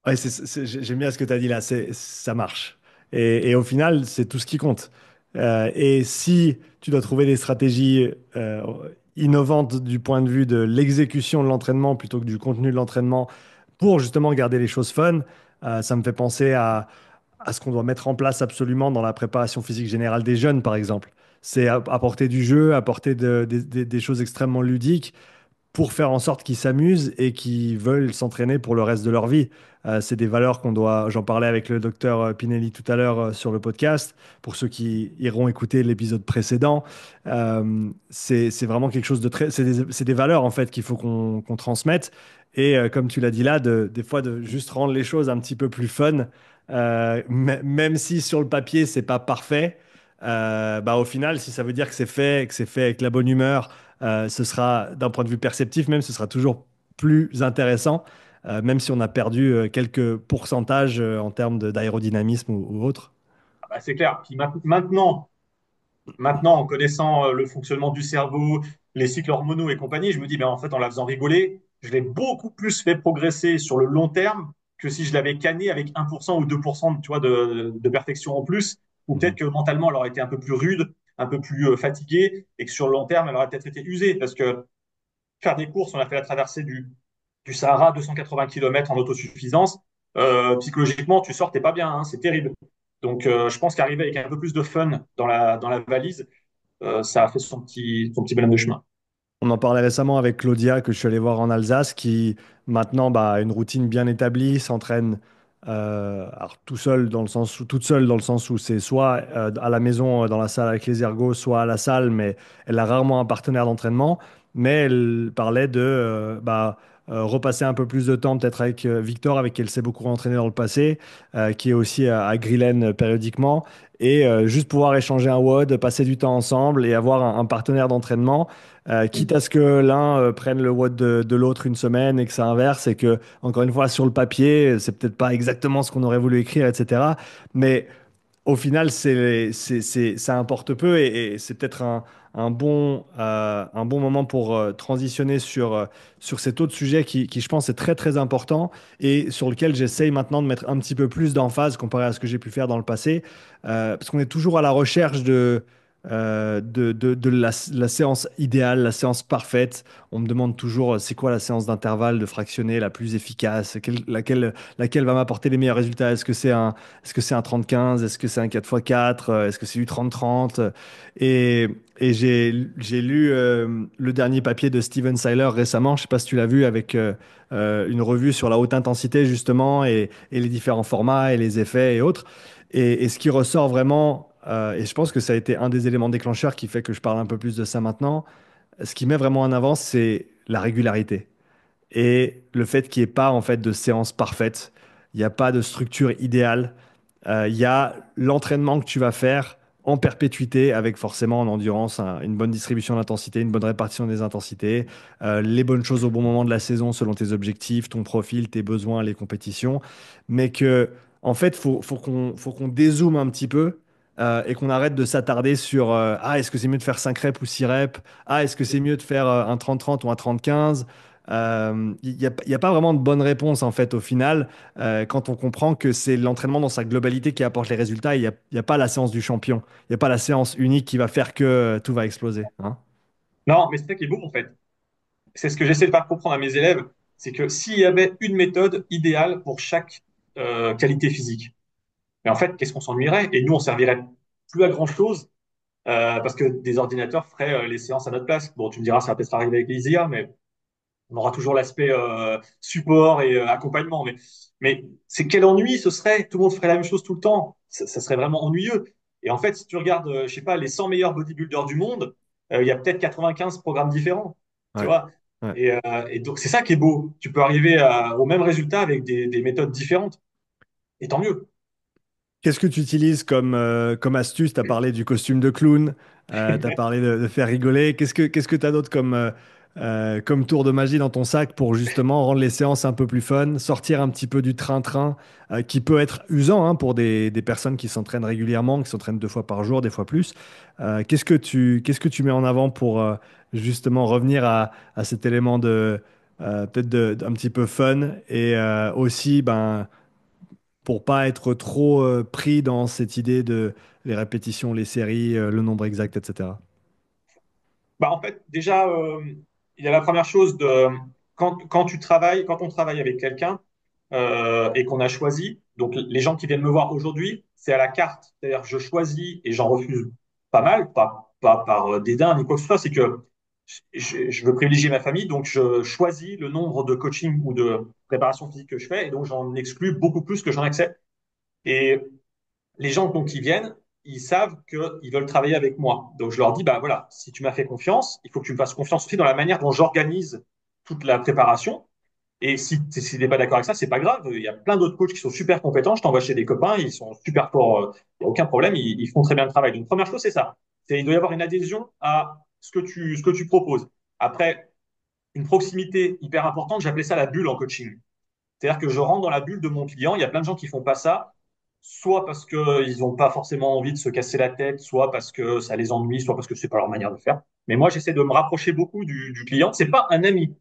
Ouais, j'aime bien ce que tu as dit là, ça marche. Et au final, c'est tout ce qui compte. Et si tu dois trouver des stratégies innovantes du point de vue de l'exécution de l'entraînement plutôt que du contenu de l'entraînement pour justement garder les choses fun, ça me fait penser à ce qu'on doit mettre en place absolument dans la préparation physique générale des jeunes, par exemple. C'est apporter du jeu, apporter des choses extrêmement ludiques pour faire en sorte qu'ils s'amusent et qu'ils veulent s'entraîner pour le reste de leur vie. C'est des valeurs qu'on doit, j'en parlais avec le docteur Pinelli tout à l'heure sur le podcast, pour ceux qui iront écouter l'épisode précédent. C'est vraiment quelque chose de très, c'est des valeurs en fait qu'il faut qu'on transmette. Et comme tu l'as dit là, des fois de juste rendre les choses un petit peu plus fun, même si sur le papier c'est pas parfait, bah, au final, si ça veut dire que c'est fait avec la bonne humeur, ce sera, d'un point de vue perceptif même, ce sera toujours plus intéressant, même si on a perdu quelques pourcentages en termes d'aérodynamisme ou autre. Ah bah, c'est clair. Puis maintenant, en connaissant le fonctionnement du cerveau, les cycles hormonaux et compagnie, je me dis, ben, en fait, en la faisant rigoler, je l'ai beaucoup plus fait progresser sur le long terme que si je l'avais canné avec 1% ou 2% tu vois, de perfection en plus, ou peut-être Mhm. que mentalement, elle aurait été un peu plus rude, un peu plus fatiguée, et que sur le long terme, elle aurait peut-être été usée. Parce que faire des courses, on a fait la traversée du Sahara, 280 km en autosuffisance. Psychologiquement, tu sors, t'es pas bien, hein, c'est terrible. Donc, je pense qu'arriver avec un peu plus de fun dans la valise, ça a fait son petit bonhomme de chemin. On en parlait récemment avec Claudia, que je suis allé voir en Alsace, qui maintenant bah, a une routine bien établie, s'entraîne alors, tout seul dans le sens où, toute seule dans le sens où c'est soit à la maison dans la salle avec les ergos, soit à la salle, mais elle a rarement un partenaire d'entraînement. Mais elle parlait de repasser un peu plus de temps peut-être avec Victor, avec qui elle s'est beaucoup entraîné dans le passé, qui est aussi à Grillen périodiquement, et juste pouvoir échanger un WOD, passer du temps ensemble et avoir un partenaire d'entraînement. Quitte à ce que l'un prenne le WOD de l'autre une semaine et que ça inverse et que, encore une fois, sur le papier, c'est peut-être pas exactement ce qu'on aurait voulu écrire, etc. Mais au final, ça importe peu et c'est peut-être un bon moment pour transitionner sur cet autre sujet qui, je pense, est très, très important et sur lequel j'essaye maintenant de mettre un petit peu plus d'emphase comparé à ce que j'ai pu faire dans le passé. Parce qu'on est toujours à la recherche de la séance idéale, la séance parfaite. On me demande toujours c'est quoi la séance d'intervalle de fractionné la plus efficace, laquelle va m'apporter les meilleurs résultats. Est-ce que c'est un 30-15? Est-ce que c'est un 4x4? Est-ce que c'est du 30-30? Et, et j'ai lu le dernier papier de Steven Seiler récemment, je ne sais pas si tu l'as vu, avec une revue sur la haute intensité justement et les différents formats et les effets et autres. Et ce qui ressort vraiment, et je pense que ça a été un des éléments déclencheurs qui fait que je parle un peu plus de ça maintenant, ce qui met vraiment en avant, c'est la régularité et le fait qu'il n'y ait pas en fait de séance parfaite, il n'y a pas de structure idéale. Il y a l'entraînement que tu vas faire en perpétuité avec forcément en endurance une bonne distribution d'intensité, une bonne répartition des intensités, les bonnes choses au bon moment de la saison selon tes objectifs, ton profil, tes besoins, les compétitions. Mais que en fait, faut qu'on dézoome un petit peu. Et qu'on arrête de s'attarder sur ah, est-ce que c'est mieux de faire 5 reps ou 6 reps? Ah, est-ce que c'est mieux de faire un 30-30 ou un 30-15? Il y a pas vraiment de bonne réponse en fait au final quand on comprend que c'est l'entraînement dans sa globalité qui apporte les résultats. Il y a pas la séance du champion. Il n'y a pas la séance unique qui va faire que tout va exploser, hein. Non, mais c'est ça qui est beau, en fait. C'est ce que j'essaie de faire comprendre à mes élèves, c'est que s'il y avait une méthode idéale pour chaque qualité physique, mais en fait, qu'est-ce qu'on s'ennuierait? Et nous, on servirait plus à grand-chose parce que des ordinateurs feraient les séances à notre place. Bon, tu me diras, ça va peut-être arriver avec les IA, mais on aura toujours l'aspect support et accompagnement. Mais c'est quel ennui ce serait? Tout le monde ferait la même chose tout le temps. Ça serait vraiment ennuyeux. Et en fait, si tu regardes, je sais pas, les 100 meilleurs bodybuilders du monde, il y a peut-être 95 programmes différents. Tu Ouais. vois? Ouais. Et donc, c'est ça qui est beau. Tu peux arriver au même résultat avec des méthodes différentes. Et tant mieux. Qu'est-ce que tu utilises comme astuce? Tu as parlé du costume de clown, tu as parlé de faire rigoler. Qu'est-ce que tu as d'autre comme tour de magie dans ton sac pour justement rendre les séances un peu plus fun, sortir un petit peu du train-train qui peut être usant hein, pour des personnes qui s'entraînent régulièrement, qui s'entraînent 2 fois par jour, des fois plus. Qu'est-ce que tu mets en avant pour justement revenir à cet élément peut-être un petit peu fun et aussi ben, pour pas être trop pris dans cette idée de les répétitions, les séries, le nombre exact, etc. Bah, en fait, déjà, il y a la première chose de quand on travaille avec quelqu'un et qu'on a choisi, donc les gens qui viennent me voir aujourd'hui, c'est à la carte. C'est-à-dire, je choisis et j'en refuse pas mal, pas par dédain ni quoi que ce soit, c'est que je veux privilégier ma famille, donc je choisis le nombre de coaching ou de préparation physique que je fais, et donc j'en exclus beaucoup plus que j'en accepte. Et les gens donc qui viennent, ils savent qu'ils veulent travailler avec moi. Donc je leur dis, bah voilà, si tu m'as fait confiance, il faut que tu me fasses confiance aussi dans la manière dont j'organise toute la préparation. Et si tu n'es pas d'accord avec ça, c'est pas grave. Il y a plein d'autres coachs qui sont super compétents. Je t'envoie chez des copains, ils sont super forts. Il n'y a aucun problème, ils font très bien le travail. Donc première chose, c'est ça. Il doit y avoir une adhésion à ce que tu proposes. Après, une proximité hyper importante, j'appelais ça la bulle en coaching. C'est-à-dire que je rentre dans la bulle de mon client. Il y a plein de gens qui font pas ça, soit parce qu'ils n'ont pas forcément envie de se casser la tête, soit parce que ça les ennuie, soit parce que c'est pas leur manière de faire. Mais moi, j'essaie de me rapprocher beaucoup du client. C'est pas un ami.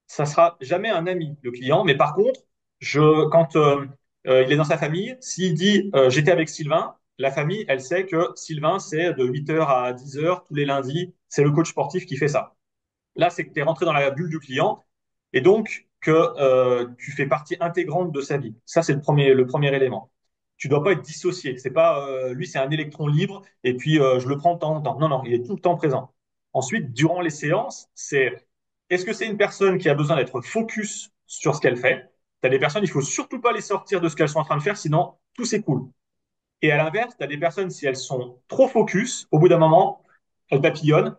Ça sera jamais un ami, le client. Mais par contre, quand il est dans sa famille, s'il dit j'étais avec Sylvain, la famille, elle sait que Sylvain, c'est de 8 heures à 10 heures tous les lundis. C'est le coach sportif qui fait ça. Là, c'est que tu es rentré dans la bulle du client et donc que tu fais partie intégrante de sa vie. Ça, c'est le premier élément. Tu dois pas être dissocié. C'est pas lui, c'est un électron libre et puis je le prends de temps en temps. Non, non, il est tout le temps présent. Ensuite, durant les séances, c'est est-ce que c'est une personne qui a besoin d'être focus sur ce qu'elle fait? Tu as des personnes, il faut surtout pas les sortir de ce qu'elles sont en train de faire, sinon tout s'écoule. Et à l'inverse, tu as des personnes, si elles sont trop focus, au bout d'un moment, elles papillonnent,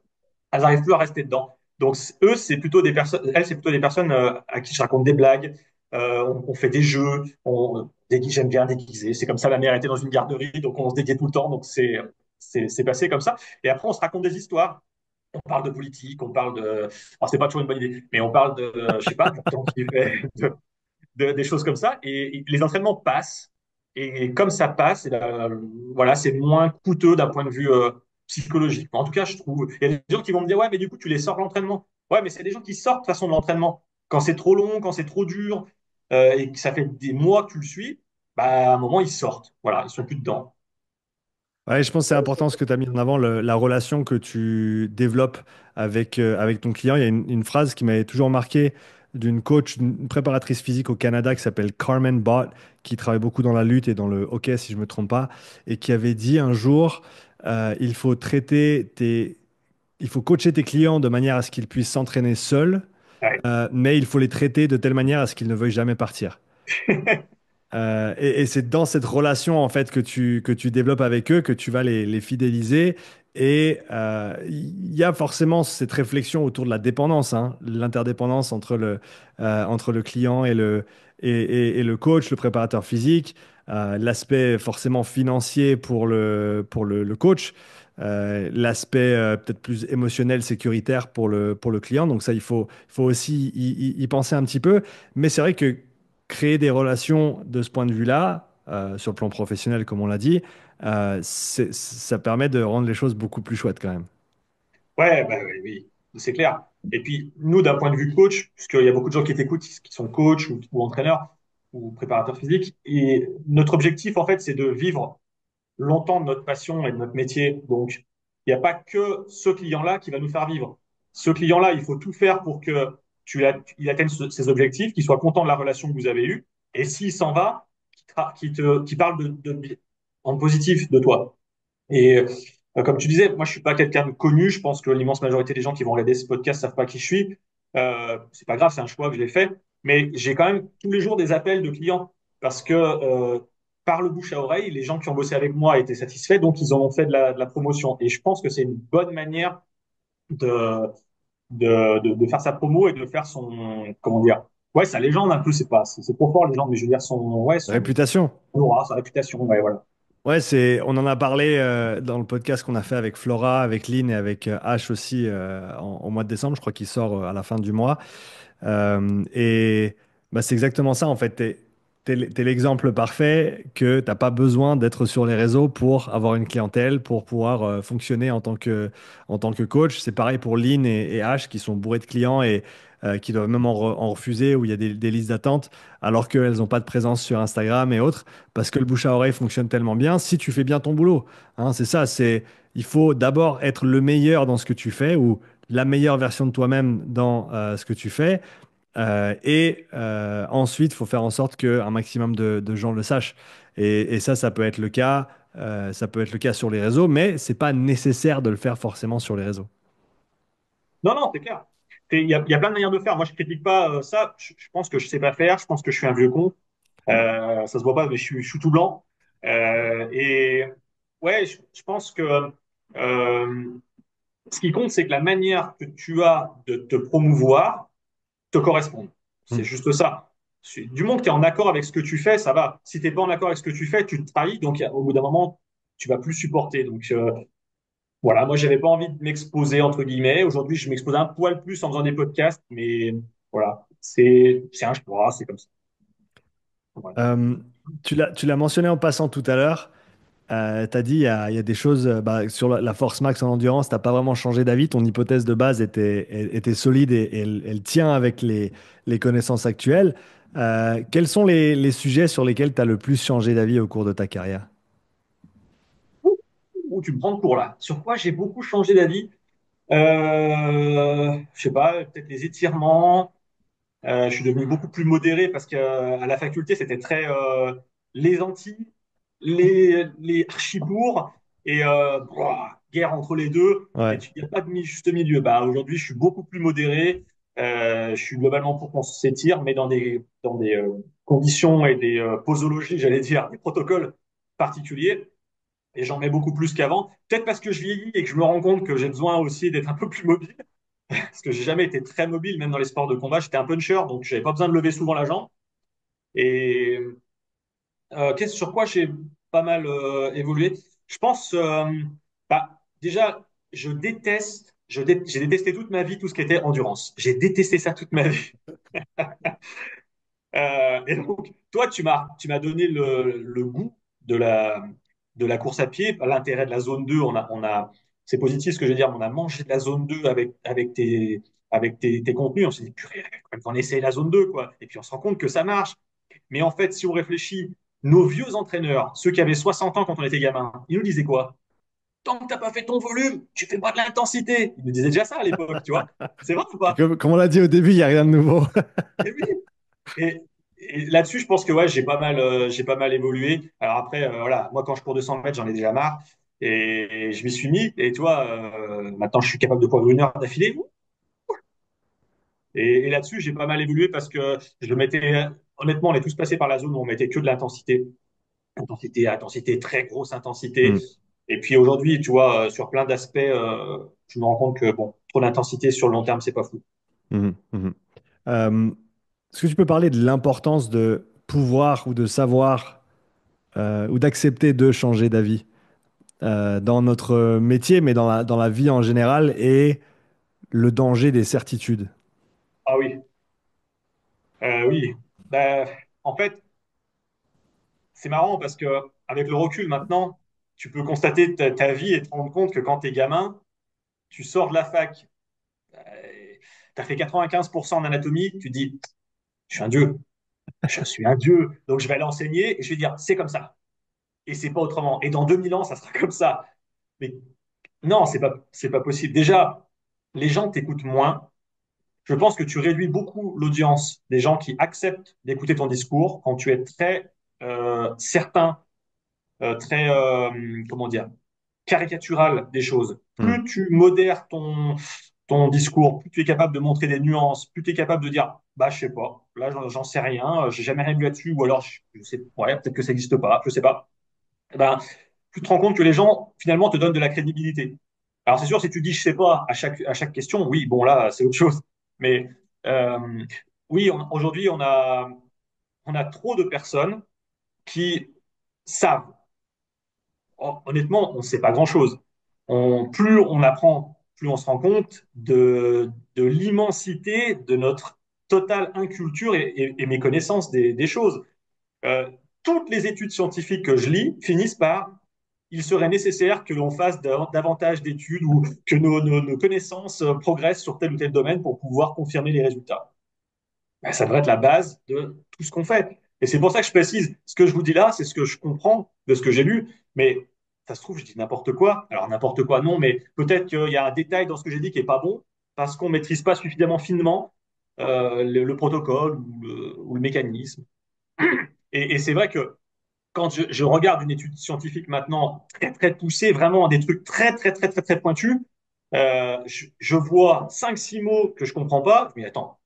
elles n'arrivent plus à rester dedans. Donc eux, c'est plutôt des personnes, elles, c'est plutôt des personnes à qui je raconte des blagues, on fait des jeux, j'aime bien déguiser. C'est comme ça, ma mère était dans une garderie, donc on se déguisait tout le temps, donc c'est passé comme ça. Et après, on se raconte des histoires. On parle de politique, on parle de, alors c'est pas toujours une bonne idée, mais on parle de, je sais pas, du temps qu'il fait, des choses comme ça. Et les entraînements passent. Et comme ça passe, et ben, voilà, c'est moins coûteux d'un point de vue psychologique. En tout cas, je trouve. Il y a des gens qui vont me dire, ouais, mais du coup, tu les sors de l'entraînement. Ouais, mais c'est des gens qui sortent de toute façon de l'entraînement. Quand c'est trop long, quand c'est trop dur, et que ça fait des mois que tu le suis, bah, à un moment, ils sortent. Voilà, ils sont plus dedans. Ouais, je pense que c'est important ce que tu as mis en avant, la relation que tu développes avec ton client. Il y a une phrase qui m'avait toujours marqué d'une coach, une préparatrice physique au Canada qui s'appelle Carmen Bott, qui travaille beaucoup dans la lutte et dans le hockey, si je ne me trompe pas, et qui avait dit un jour, il faut il faut coacher tes clients de manière à ce qu'ils puissent s'entraîner seuls, Ouais. mais il faut les traiter de telle manière à ce qu'ils ne veuillent jamais partir. Et c'est dans cette relation en fait que tu développes avec eux que tu vas les fidéliser. Et il y a forcément cette réflexion autour de la dépendance, hein, l'interdépendance entre le client et le coach, le préparateur physique, l'aspect forcément financier pour le coach, l'aspect peut-être plus émotionnel, sécuritaire pour le client. Donc ça, il faut aussi y penser un petit peu. Mais c'est vrai que créer des relations de ce point de vue-là, sur le plan professionnel, comme on l'a dit, ça permet de rendre les choses beaucoup plus chouettes quand même. Ouais, bah, oui, oui, c'est clair. Et puis, nous, d'un point de vue coach, puisqu'il y a beaucoup de gens qui t'écoutent, qui sont coachs ou entraîneurs ou préparateurs physiques, et notre objectif, en fait, c'est de vivre longtemps de notre passion et de notre métier. Donc, il n'y a pas que ce client-là qui va nous faire vivre. Ce client-là, il faut tout faire pour que il atteigne ses objectifs, qu'il soit content de la relation que vous avez eue. Et s'il s'en va, qu'il parle en positif de toi. Et comme tu disais, moi, je suis pas quelqu'un de connu. Je pense que l'immense majorité des gens qui vont regarder ce podcast savent pas qui je suis. C'est pas grave, c'est un choix que j'ai fait. Mais j'ai quand même tous les jours des appels de clients parce que par le bouche à oreille, les gens qui ont bossé avec moi étaient satisfaits, donc ils en ont fait de la promotion. Et je pense que c'est une bonne manière de, de faire sa promo et de faire son, comment dire, ouais, sa légende un peu. C'est trop fort, légende, mais je veux dire Réputation. son aura, sa réputation. Ouais, voilà. Ouais, on en a parlé dans le podcast qu'on a fait avec Flora, avec Lynn et avec Ash aussi au mois de décembre. Je crois qu'il sort à la fin du mois. Et bah, c'est exactement ça, en fait. T'es l'exemple parfait que t'as pas besoin d'être sur les réseaux pour avoir une clientèle, pour pouvoir fonctionner en tant que coach. C'est pareil pour Lynn et Ash qui sont bourrés de clients et qui doivent même en refuser, où il y a des listes d'attente, alors qu'elles n'ont pas de présence sur Instagram et autres, parce que le bouche à oreille fonctionne tellement bien si tu fais bien ton boulot. Hein, c'est ça, il faut d'abord être le meilleur dans ce que tu fais ou la meilleure version de toi-même dans ce que tu fais. Ensuite, il faut faire en sorte qu'un maximum de gens le sachent. Et ça, ça peut être le cas. Ça peut être le cas sur les réseaux, mais c'est pas nécessaire de le faire forcément sur les réseaux. Non, non, c'est clair. Il y a plein de manières de faire. Moi, je critique pas ça. Je pense que je sais pas faire. Je pense que je suis un vieux con. Ça se voit pas, mais je suis tout blanc. Et ouais, je pense que euh, ce qui compte, c'est que la manière que tu as de te promouvoir te corresponde. C'est Hmm. juste ça. Du moment que tu es en accord avec ce que tu fais, ça va. Si t'es pas en accord avec ce que tu fais, tu te trahis. Donc, au bout d'un moment, tu vas plus supporter. Donc, voilà, moi, j'avais pas envie de m'exposer, entre guillemets. Aujourd'hui, je m'expose un poil plus en faisant des podcasts, mais voilà, c'est un choix, c'est comme ça. Voilà. Euh, tu l'as mentionné en passant tout à l'heure. Tu as dit, il y a des choses sur la Force Max en endurance, tu n'as pas vraiment changé d'avis. Ton hypothèse de base était solide et elle tient avec les connaissances actuelles. Quels sont les sujets sur lesquels tu as le plus changé d'avis au cours de ta carrière? Où tu me prends de court là. Sur quoi j'ai beaucoup changé d'avis? Je sais pas, peut-être les étirements. Je suis devenu beaucoup plus modéré parce qu'à la faculté, c'était très les anti, les archi-pour et guerre entre les deux. Et Ouais. il n'y a pas de juste milieu. Bah, aujourd'hui, je suis beaucoup plus modéré. Je suis globalement pour qu'on s'étire, mais dans des conditions et des posologies, j'allais dire, des protocoles particuliers. Et j'en mets beaucoup plus qu'avant. Peut-être parce que je vieillis et que je me rends compte que j'ai besoin aussi d'être un peu plus mobile. Parce que j'ai jamais été très mobile, même dans les sports de combat. J'étais un puncher, donc j'avais pas besoin de lever souvent la jambe. Et sur quoi j'ai pas mal évolué? Je pense, déjà, j'ai détesté toute ma vie tout ce qui était endurance. J'ai détesté ça toute ma vie. Et donc, toi, tu m'as donné le goût de la course à pied, l'intérêt de la zone 2. C'est positif ce que je veux dire, mais on a mangé de la zone 2 avec tes contenus. On s'est dit, purée, quand même qu'on essaye la zone 2, quoi. Et puis, on se rend compte que ça marche. Mais en fait, si on réfléchit, nos vieux entraîneurs, ceux qui avaient 60 ans quand on était gamin, ils nous disaient quoi? Tant que t'as pas fait ton volume, tu fais pas de l'intensité. Ils nous disaient déjà ça à l'époque, tu vois. C'est vrai ou pas? Comme on l'a dit au début, il n'y a rien de nouveau. Et oui. Et, et là-dessus, je pense que ouais, j'ai pas mal évolué. Alors après, voilà, moi quand je cours 200 mètres, j'en ai déjà marre. Et je m'y suis mis. Et toi, maintenant, je suis capable de courir 1 heure d'affilée. Et là-dessus, j'ai pas mal évolué parce que je mettais, honnêtement, on est tous passés par la zone où on mettait que de l'intensité. Intensité, intensité, très grosse intensité. Hmm, Et puis aujourd'hui, tu vois, sur plein d'aspects, je me rends compte que bon, trop d'intensité sur le long terme, c'est pas fou. mhm, mhm. Euh, Est-ce que tu peux parler de l'importance de pouvoir ou de savoir ou d'accepter de changer d'avis dans notre métier, mais dans la vie en général, et le danger des certitudes? Ah oui, oui. Ben, en fait, c'est marrant parce que avec le recul maintenant, tu peux constater ta vie et te rendre compte que quand tu es gamin, tu sors de la fac, tu as fait 95% en anatomie, tu dis, je suis un dieu, je suis un dieu, donc je vais aller enseigner et je vais dire, c'est comme ça. Et c'est pas autrement. Et dans 2000 ans, ça sera comme ça. Mais non, c'est pas possible. Déjà, les gens t'écoutent moins. Je pense que tu réduis beaucoup l'audience des gens qui acceptent d'écouter ton discours quand tu es très certain, très, comment dire, caricatural des choses. Hmm. Plus tu modères ton discours, plus tu es capable de montrer des nuances, plus tu es capable de dire, bah, je sais pas, là, j'en sais rien, j'ai jamais rien vu là-dessus, ou alors, je sais, ouais, peut-être que ça n'existe pas, je sais pas. Eh ben, tu te rends compte que les gens, finalement, te donnent de la crédibilité. Alors, c'est sûr, si tu dis je sais pas à chaque question, oui, bon, là, c'est autre chose. Mais euh, oui, aujourd'hui, on a trop de personnes qui savent. Honnêtement, on ne sait pas grand-chose. Plus on apprend, plus on se rend compte de l'immensité de notre totale inculture et méconnaissance des choses. Euh, Toutes les études scientifiques que je lis finissent par il serait nécessaire que l'on fasse davantage d'études ou que nos connaissances progressent sur tel ou tel domaine pour pouvoir confirmer les résultats. Ben, ça devrait être la base de tout ce qu'on fait. Et c'est pour ça que je précise, ce que je vous dis là, c'est ce que je comprends de ce que j'ai lu, mais ça se trouve, je dis n'importe quoi. Alors n'importe quoi, non, mais peut-être qu'il y a un détail dans ce que j'ai dit qui est pas bon, parce qu'on maîtrise pas suffisamment finement le protocole ou le mécanisme. Et c'est vrai que quand je regarde une étude scientifique maintenant très très poussée, vraiment des trucs très très très très très pointus, Je vois 5, 6 mots que je comprends pas. Mais attends,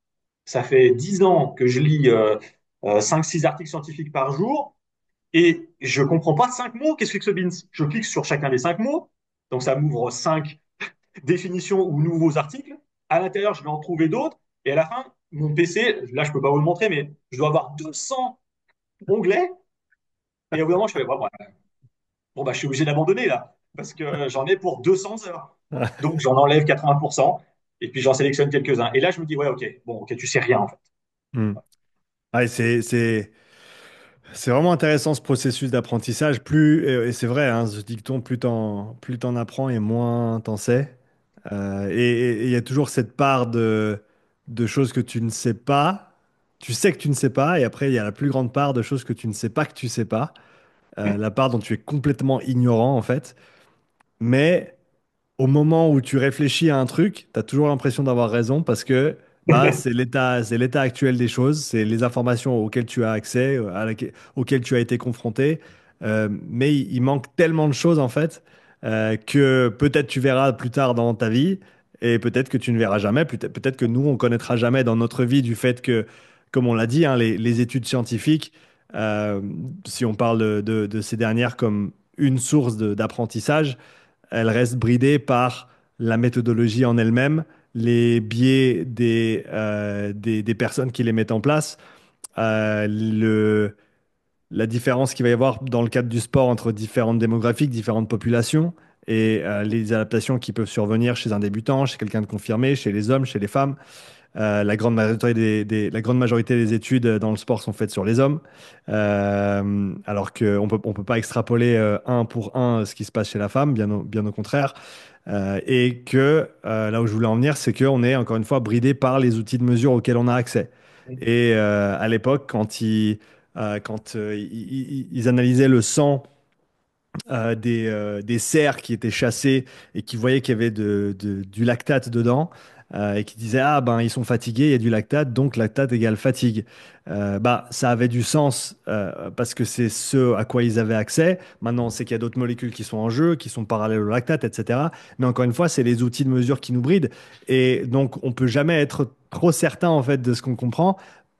ça fait 10 ans que je lis 5, 6 articles scientifiques par jour et je comprends pas 5 mots. Qu'est-ce que c'est que ce BINS? Je clique sur chacun des 5 mots. Donc ça m'ouvre 5 définitions ou nouveaux articles. À l'intérieur, je vais en trouver d'autres. Et à la fin, mon PC, là, je peux pas vous le montrer, mais je dois avoir 200 onglets. Et au bout d'un moment, je fais, bon, bah, je suis obligé d'abandonner là, parce que j'en ai pour 200 heures. Donc, j'en enlève 80%, et puis j'en sélectionne quelques-uns. Et là, je me dis, ouais, ok, bon, ok, tu sais rien en fait. Hmm. Ouais, c'est vraiment intéressant ce processus d'apprentissage. Et c'est vrai, hein, ce dicton, plus t'en apprends et moins t'en sais. Et il y a toujours cette part de choses que tu ne sais pas. Tu sais que tu ne sais pas, et après, il y a la plus grande part de choses que tu ne sais pas que tu sais pas. La part dont tu es complètement ignorant, en fait. Mais au moment où tu réfléchis à un truc, tu as toujours l'impression d'avoir raison parce que bah, c'est l'état actuel des choses, c'est les informations auxquelles tu as accès, auxquelles tu as été confronté. Mais il manque tellement de choses en fait que peut-être tu verras plus tard dans ta vie et peut-être que tu ne verras jamais. Peut-être que nous, on connaîtra jamais dans notre vie du fait que, comme on l'a dit, hein, les études scientifiques, euh, si on parle de ces dernières comme une source d'apprentissage, elle reste bridée par la méthodologie en elle-même, les biais des personnes qui les mettent en place, la différence qu'il va y avoir dans le cadre du sport entre différentes démographiques, différentes populations, et les adaptations qui peuvent survenir chez un débutant, chez quelqu'un de confirmé, chez les hommes, chez les femmes. La grande majorité des études dans le sport sont faites sur les hommes, alors qu'on peut pas extrapoler un pour un ce qui se passe chez la femme, bien au contraire. Et que là où je voulais en venir, c'est qu'on est encore une fois bridé par les outils de mesure auxquels on a accès. Et à l'époque, ils analysaient le sang des cerfs qui étaient chassés et qui voyaient qu'il y avait du lactate dedans et qui disaient, ah ben ils sont fatigués, il y a du lactate, donc lactate égale fatigue. Bah, ça avait du sens parce que c'est ce à quoi ils avaient accès. Maintenant, on sait qu'il y a d'autres molécules qui sont en jeu, qui sont parallèles au lactate, etc. Mais encore une fois, c'est les outils de mesure qui nous brident. Et donc, on peut jamais être trop certain en fait de ce qu'on comprend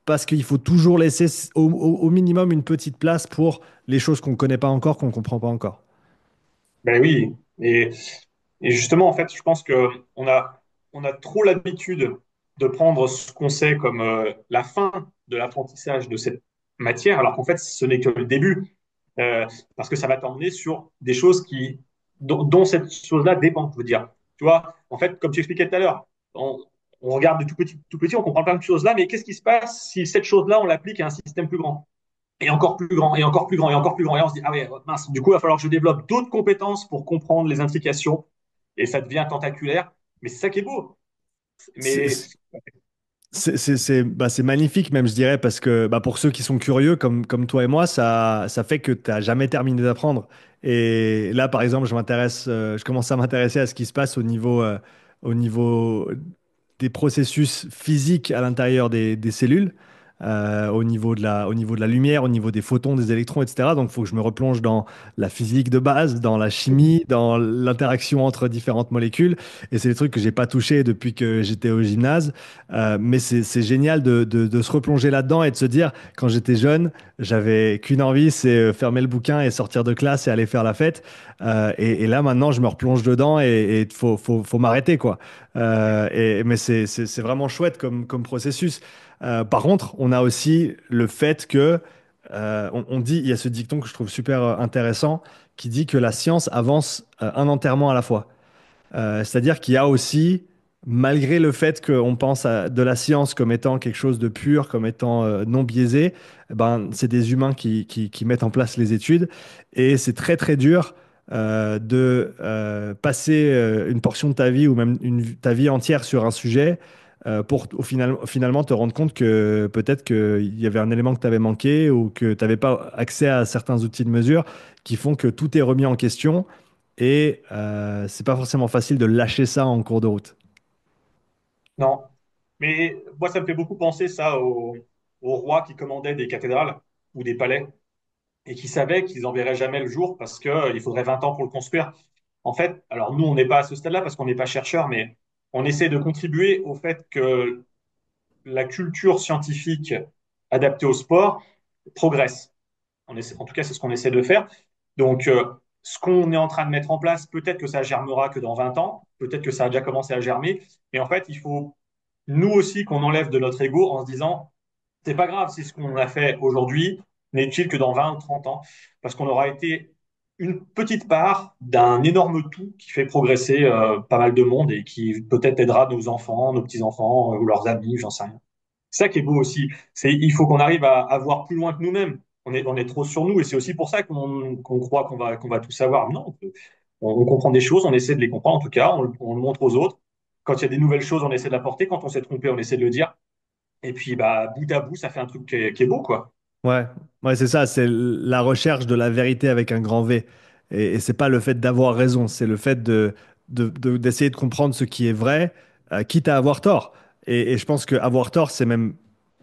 parce qu'il faut toujours laisser au minimum une petite place pour les choses qu'on ne connaît pas encore, qu'on ne comprend pas encore. Ben oui. Et justement, en fait, je pense que on a trop l'habitude de prendre ce qu'on sait comme la fin de l'apprentissage de cette matière, alors qu'en fait, ce n'est que le début. Euh, Parce que ça va t'emmener sur des choses dont cette chose-là dépend, je veux dire. Tu vois, en fait, comme tu expliquais tout à l'heure, on regarde de tout petit, on comprend plein de choses là, mais qu'est-ce qui se passe si cette chose-là, on l'applique à un système plus grand? Et encore plus grand, et encore plus grand, et encore plus grand. Et on se dit, ah ouais, mince, du coup, il va falloir que je développe d'autres compétences pour comprendre les implications. Et ça devient tentaculaire. Mais c'est ça qui est beau. Mais C'est bah, c'est magnifique même, je dirais, parce que bah, pour ceux qui sont curieux, comme toi et moi, ça fait que tu n'as jamais terminé d'apprendre. Et là, par exemple, je commence à m'intéresser à ce qui se passe au niveau des processus physiques à l'intérieur des cellules, au niveau de la lumière, au niveau des photons, des électrons, etc. Donc, il faut que je me replonge dans la physique de base, dans la chimie, dans l'interaction entre différentes molécules. Et c'est des trucs que j'ai pas touché depuis que j'étais au gymnase. Mais c'est génial de se replonger là-dedans et de se dire, quand j'étais jeune, j'avais qu'une envie, c'est fermer le bouquin et sortir de classe et aller faire la fête. Et là, maintenant, je me replonge dedans et faut m'arrêter, quoi. Mais c'est vraiment chouette comme processus. Par contre, on a aussi le fait que, on dit, il y a ce dicton que je trouve super intéressant, qui dit que la science avance un enterrement à la fois. C'est-à-dire qu'il y a aussi, malgré le fait qu'on pense de la science comme étant quelque chose de pur, comme étant non biaisé, ben, c'est des humains qui mettent en place les études. Et c'est très très dur de passer une portion de ta vie ou même ta vie entière sur un sujet pour finalement te rendre compte que peut-être qu'il y avait un élément que tu avais manqué ou que tu n'avais pas accès à certains outils de mesure qui font que tout est remis en question et c'est pas forcément facile de lâcher ça en cours de route. non. Mais moi, ça me fait beaucoup penser ça aux rois qui commandaient des cathédrales ou des palais et qui savaient qu'ils n'en verraient jamais le jour parce qu'il faudrait 20 ans pour le construire. En fait, alors nous, on n'est pas à ce stade-là parce qu'on n'est pas chercheur, mais on essaie de contribuer au fait que la culture scientifique adaptée au sport progresse. En tout cas, c'est ce qu'on essaie de faire. Donc, ce qu'on est en train de mettre en place, peut-être que ça germera que dans 20 ans, peut-être que ça a déjà commencé à germer, mais en fait, il faut nous aussi qu'on enlève de notre ego en se disant, c'est pas grave si ce qu'on a fait aujourd'hui n'est utile que dans 20 ou 30 ans, parce qu'on aura été une petite part d'un énorme tout qui fait progresser pas mal de monde et qui peut-être aidera nos enfants, nos petits-enfants ou leurs amis, j'en sais rien. C'est ça qui est beau aussi. Il faut qu'on arrive à voir plus loin que nous-mêmes. On est trop sur nous et c'est aussi pour ça qu'on croit qu'on va tout savoir. Non, on comprend des choses, on essaie de les comprendre en tout cas, on le montre aux autres. Quand il y a des nouvelles choses, on essaie de l'apporter. Quand on s'est trompé, on essaie de le dire. Et puis, bah, bout à bout, ça fait un truc qui est beau, quoi. Ouais, ouais, c'est ça, c'est la recherche de la vérité avec un grand V. Et c'est pas le fait d'avoir raison, c'est le fait d'essayer de comprendre ce qui est vrai, quitte à avoir tort. Et je pense qu'avoir tort, c'est même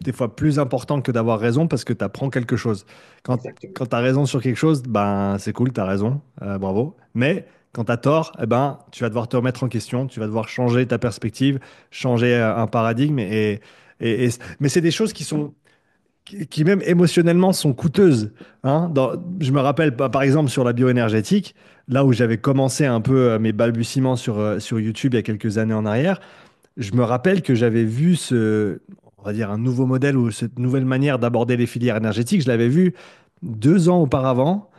des fois plus important que d'avoir raison parce que tu apprends quelque chose. Quand Exactement. tu as raison sur quelque chose, ben c'est cool, tu as raison, bravo. Mais quand tu as tort, eh ben, tu vas devoir te remettre en question, tu vas devoir changer ta perspective, changer un paradigme. Mais c'est des choses qui même émotionnellement sont coûteuses. Hein. Je me rappelle, par exemple, sur la bioénergétique, là où j'avais commencé un peu mes balbutiements sur YouTube il y a quelques années en arrière, je me rappelle que j'avais vu on va dire, un nouveau modèle ou cette nouvelle manière d'aborder les filières énergétiques. Je l'avais vu 2 ans auparavant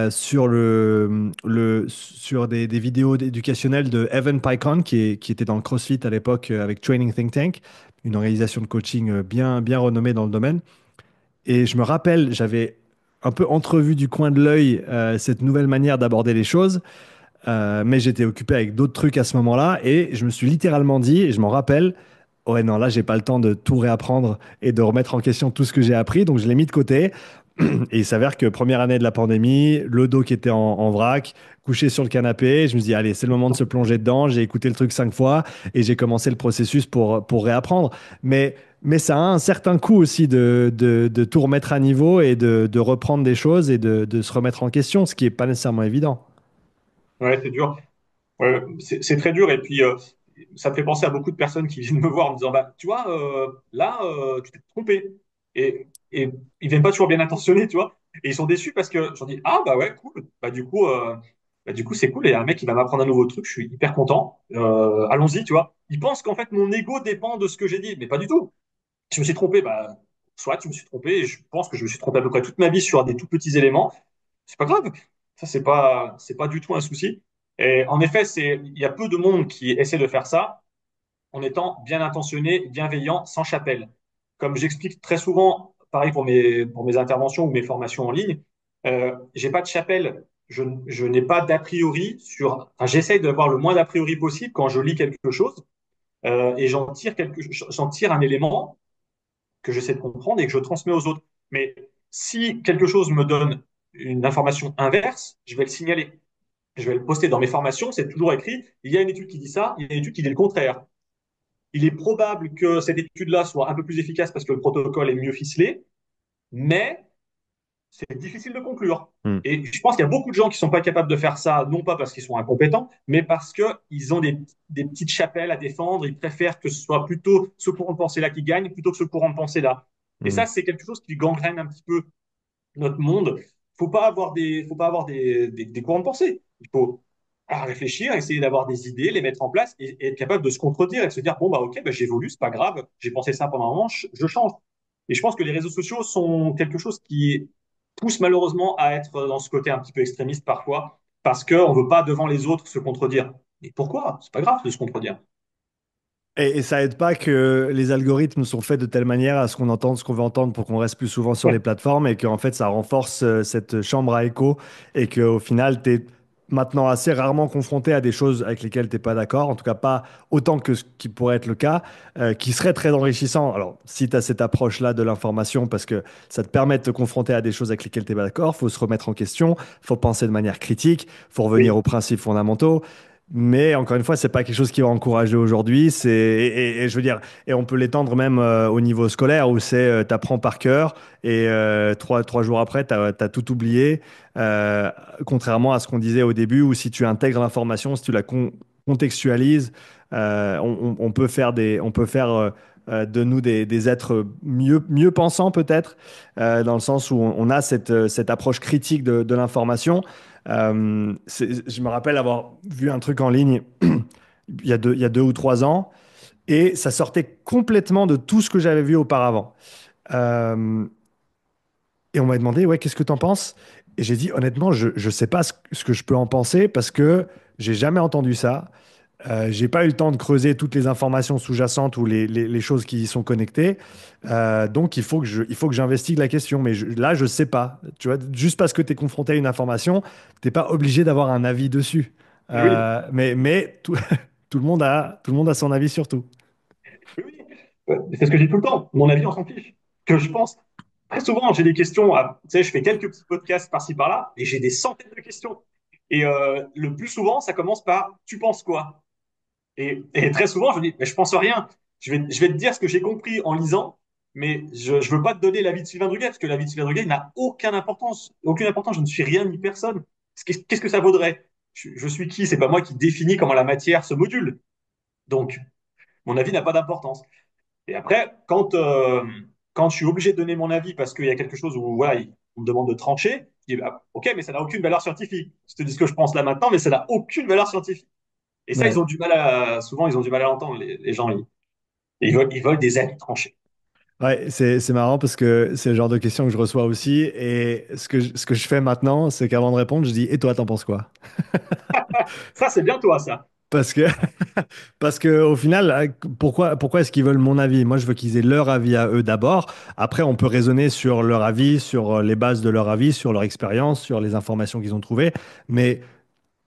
sur des vidéos éducationnelles de Evan Pycon, qui était dans le CrossFit à l'époque avec Training Think Tank, une organisation de coaching bien, bien renommée dans le domaine. Et je me rappelle, j'avais un peu entrevu du coin de l'œil cette nouvelle manière d'aborder les choses, mais j'étais occupé avec d'autres trucs à ce moment-là, et je me suis littéralement dit, et je m'en rappelle, ouais, non, là, j'ai pas le temps de tout réapprendre et de remettre en question tout ce que j'ai appris, donc je l'ai mis de côté. Et il s'avère que première année de la pandémie, le dos qui était en vrac, couché sur le canapé, je me suis dit, allez, c'est le moment de se plonger dedans. J'ai écouté le truc 5 fois et j'ai commencé le processus pour réapprendre. Mais ça a un certain coût aussi de tout remettre à niveau et de reprendre des choses et de se remettre en question, ce qui n'est pas nécessairement évident. Ouais, c'est dur. Ouais, c'est très dur. Et puis, ça me fait penser à beaucoup de personnes qui viennent me voir en me disant, bah, tu vois, là, tu t'es trompé. Et ils viennent pas toujours bien intentionnés, tu vois. Et ils sont déçus parce que j'en dis, ah, bah ouais, cool. Bah, du coup, c'est cool. Et un mec, il va m'apprendre un nouveau truc. Je suis hyper content. Allons-y, tu vois. Ils pensent qu'en fait, mon ego dépend de ce que j'ai dit. Mais pas du tout. Je me suis trompé. Bah, soit je me suis trompé. Et je pense que je me suis trompé à peu près toute ma vie sur des tout petits éléments. C'est pas grave. Ça, c'est pas du tout un souci. Et en effet, il y a peu de monde qui essaie de faire ça en étant bien intentionné, bienveillant, sans chapelle. Comme j'explique très souvent, pareil pour mes interventions ou mes formations en ligne, j'ai pas de chapelle. Je n'ai pas d'a priori sur. Enfin, j'essaye d'avoir le moins d'a priori possible quand je lis quelque chose et j'en tire un élément que j'essaie de comprendre et que je transmets aux autres. Mais si quelque chose me donne une information inverse, je vais le signaler. Je vais le poster dans mes formations, c'est toujours écrit, il y a une étude qui dit ça, il y a une étude qui dit le contraire. Il est probable que cette étude-là soit un peu plus efficace parce que le protocole est mieux ficelé, mais c'est difficile de conclure. Hmm. Et je pense qu'il y a beaucoup de gens qui ne sont pas capables de faire ça, non pas parce qu'ils sont incompétents, mais parce qu'ils ont des petites chapelles à défendre. Ils préfèrent que ce soit plutôt ce courant de pensée-là qui gagne plutôt que ce courant de pensée-là. Et Hmm. ça, c'est quelque chose qui gangrène un petit peu notre monde. Faut pas avoir des courants de pensée. Il faut réfléchir, essayer d'avoir des idées, les mettre en place et être capable de se contredire et de se dire bon bah ok, bah, j'évolue, c'est pas grave, j'ai pensé ça pendant un moment, je change. Et je pense que les réseaux sociaux sont quelque chose qui pousse malheureusement à être dans ce côté un petit peu extrémiste parfois parce qu'on veut pas devant les autres se contredire. Mais pourquoi? C'est pas grave de se contredire. Et ça aide pas que les algorithmes sont faits de telle manière à ce qu'on entende ce qu'on veut entendre pour qu'on reste plus souvent sur les Ouais. plateformes et qu'en fait ça renforce cette chambre à écho et qu'au final tu es maintenant assez rarement confronté à des choses avec lesquelles tu n'es pas d'accord, en tout cas pas autant que ce qui pourrait être le cas, qui serait très enrichissant. Alors si tu as cette approche-là de l'information parce que ça te permet de te confronter à des choses avec lesquelles tu n'es pas d'accord, faut se remettre en question, faut penser de manière critique, faut revenir Oui. aux principes fondamentaux. Mais encore une fois, c'est pas quelque chose qui va encourager aujourd'hui. Et je veux dire, et on peut l'étendre même au niveau scolaire où t'apprends par cœur et trois jours après, t'as tout oublié. Euh, Contrairement à ce qu'on disait au début, où si tu intègres l'information, si tu la contextualises, on peut faire de nous des êtres mieux pensants peut-être, dans le sens où on a cette approche critique de l'information. Je me rappelle avoir vu un truc en ligne il y a 2 ou 3 ans et ça sortait complètement de tout ce que j'avais vu auparavant. Euh, et on m'a demandé, ouais, qu'est-ce que tu en penses? Et j'ai dit, honnêtement, je ne sais pas ce que je peux en penser parce que j'ai jamais entendu ça. J'ai pas eu le temps de creuser toutes les informations sous-jacentes ou les choses qui y sont connectées. Donc, il faut que j'investigue la question. Mais là, je sais pas. Tu vois, juste parce que tu es confronté à une information, t'es pas obligé d'avoir un avis dessus. Oui, Mais tout le monde a son avis sur tout. oui, oui. C'est ce que je dis tout le temps. Mon avis, on s'en fiche. Que je pense. Très souvent, j'ai des questions. Tu sais, je fais quelques petits podcasts par-ci par-là et j'ai des centaines de questions. Et le plus souvent, ça commence par tu penses quoi? Et très souvent, je dis mais je pense rien. Je vais te dire ce que j'ai compris en lisant, mais je ne veux pas te donner l'avis de Sylvain Druguet parce que l'avis de Sylvain Druguet n'a aucune importance. Aucune importance. Je ne suis rien ni personne. Qu'est-ce que ça vaudrait? Je suis qui? C'est pas moi qui définis comment la matière se module. Donc, mon avis n'a pas d'importance. Et après, quand je suis obligé de donner mon avis parce qu'il y a quelque chose où voilà, on me demande de trancher, je dis bah, ok, mais ça n'a aucune valeur scientifique. Je te dis ce que je pense là maintenant, mais ça n'a aucune valeur scientifique. Et ça, Ouais. ils ont du mal à, souvent, ils ont du mal à l'entendre, les gens. Ils veulent des avis tranchés. Ouais, c'est marrant parce que c'est le genre de questions que je reçois aussi. Et ce que je fais maintenant, c'est qu'avant de répondre, je dis, et toi, t'en penses quoi? Ça, c'est bien toi, ça. Parce que, parce que au final, pourquoi est-ce qu'ils veulent mon avis? Moi, je veux qu'ils aient leur avis à eux d'abord. Après, on peut raisonner sur leur avis, sur les bases de leur avis, sur leur expérience, sur les informations qu'ils ont trouvées. Mais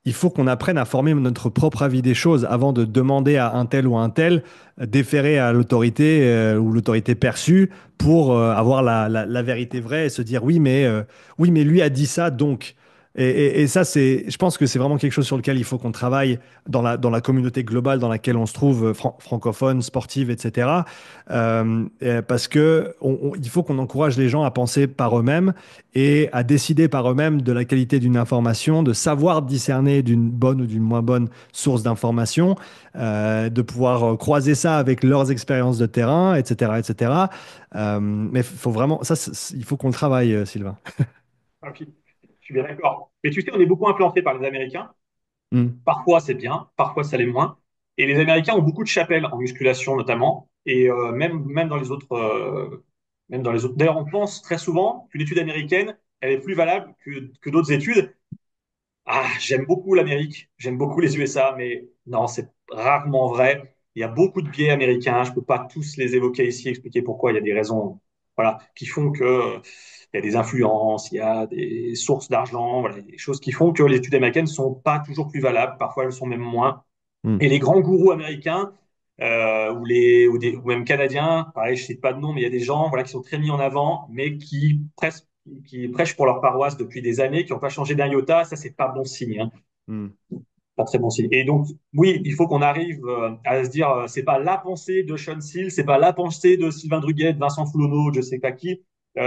il faut qu'on apprenne à former notre propre avis des choses avant de demander à un tel ou un tel déférer à l'autorité ou l'autorité perçue pour avoir la vérité vraie et se dire oui, mais lui a dit ça donc. Et ça, je pense que c'est vraiment quelque chose sur lequel il faut qu'on travaille dans la communauté globale dans laquelle on se trouve, francophone, sportive, etc. Parce que il faut qu'on encourage les gens à penser par eux-mêmes et à décider par eux-mêmes de la qualité d'une information, de savoir discerner d'une bonne ou d'une moins bonne source d'information, de pouvoir croiser ça avec leurs expériences de terrain, etc., etc. Mais faut vraiment, il faut qu'on le travaille, Sylvain. Ok, je suis bien d'accord. Mais tu sais, on est beaucoup influencé par les Américains. Hmm. Parfois, c'est bien, parfois, ça l'est moins. Et les Américains ont beaucoup de chapelles en musculation, notamment. Et même dans les autres, même dans les autres. D'ailleurs, on pense très souvent qu'une étude américaine, elle est plus valable que d'autres études. Ah, j'aime beaucoup l'Amérique, j'aime beaucoup les USA, mais non, c'est rarement vrai. Il y a beaucoup de biais américains. Je peux pas tous les évoquer ici, expliquer pourquoi. Il y a des raisons, voilà, qui font que il y a des influences, il y a des sources d'argent, voilà, des choses qui font que les études américaines sont pas toujours plus valables. Parfois, elles sont même moins. Hmm. Et les grands gourous américains ou même canadiens, pareil, je cite pas de nom, mais il y a des gens, voilà, qui sont très mis en avant, mais qui prêchent pour leur paroisse depuis des années, qui n'ont pas changé d'un iota. Ça, c'est pas bon signe, hein. Hmm. Pas très bon signe. Et donc, oui, il faut qu'on arrive à se dire, c'est pas la pensée de Sean Seal, c'est pas la pensée de Sylvain Druguet, de Vincent Foulonneau, je sais pas qui.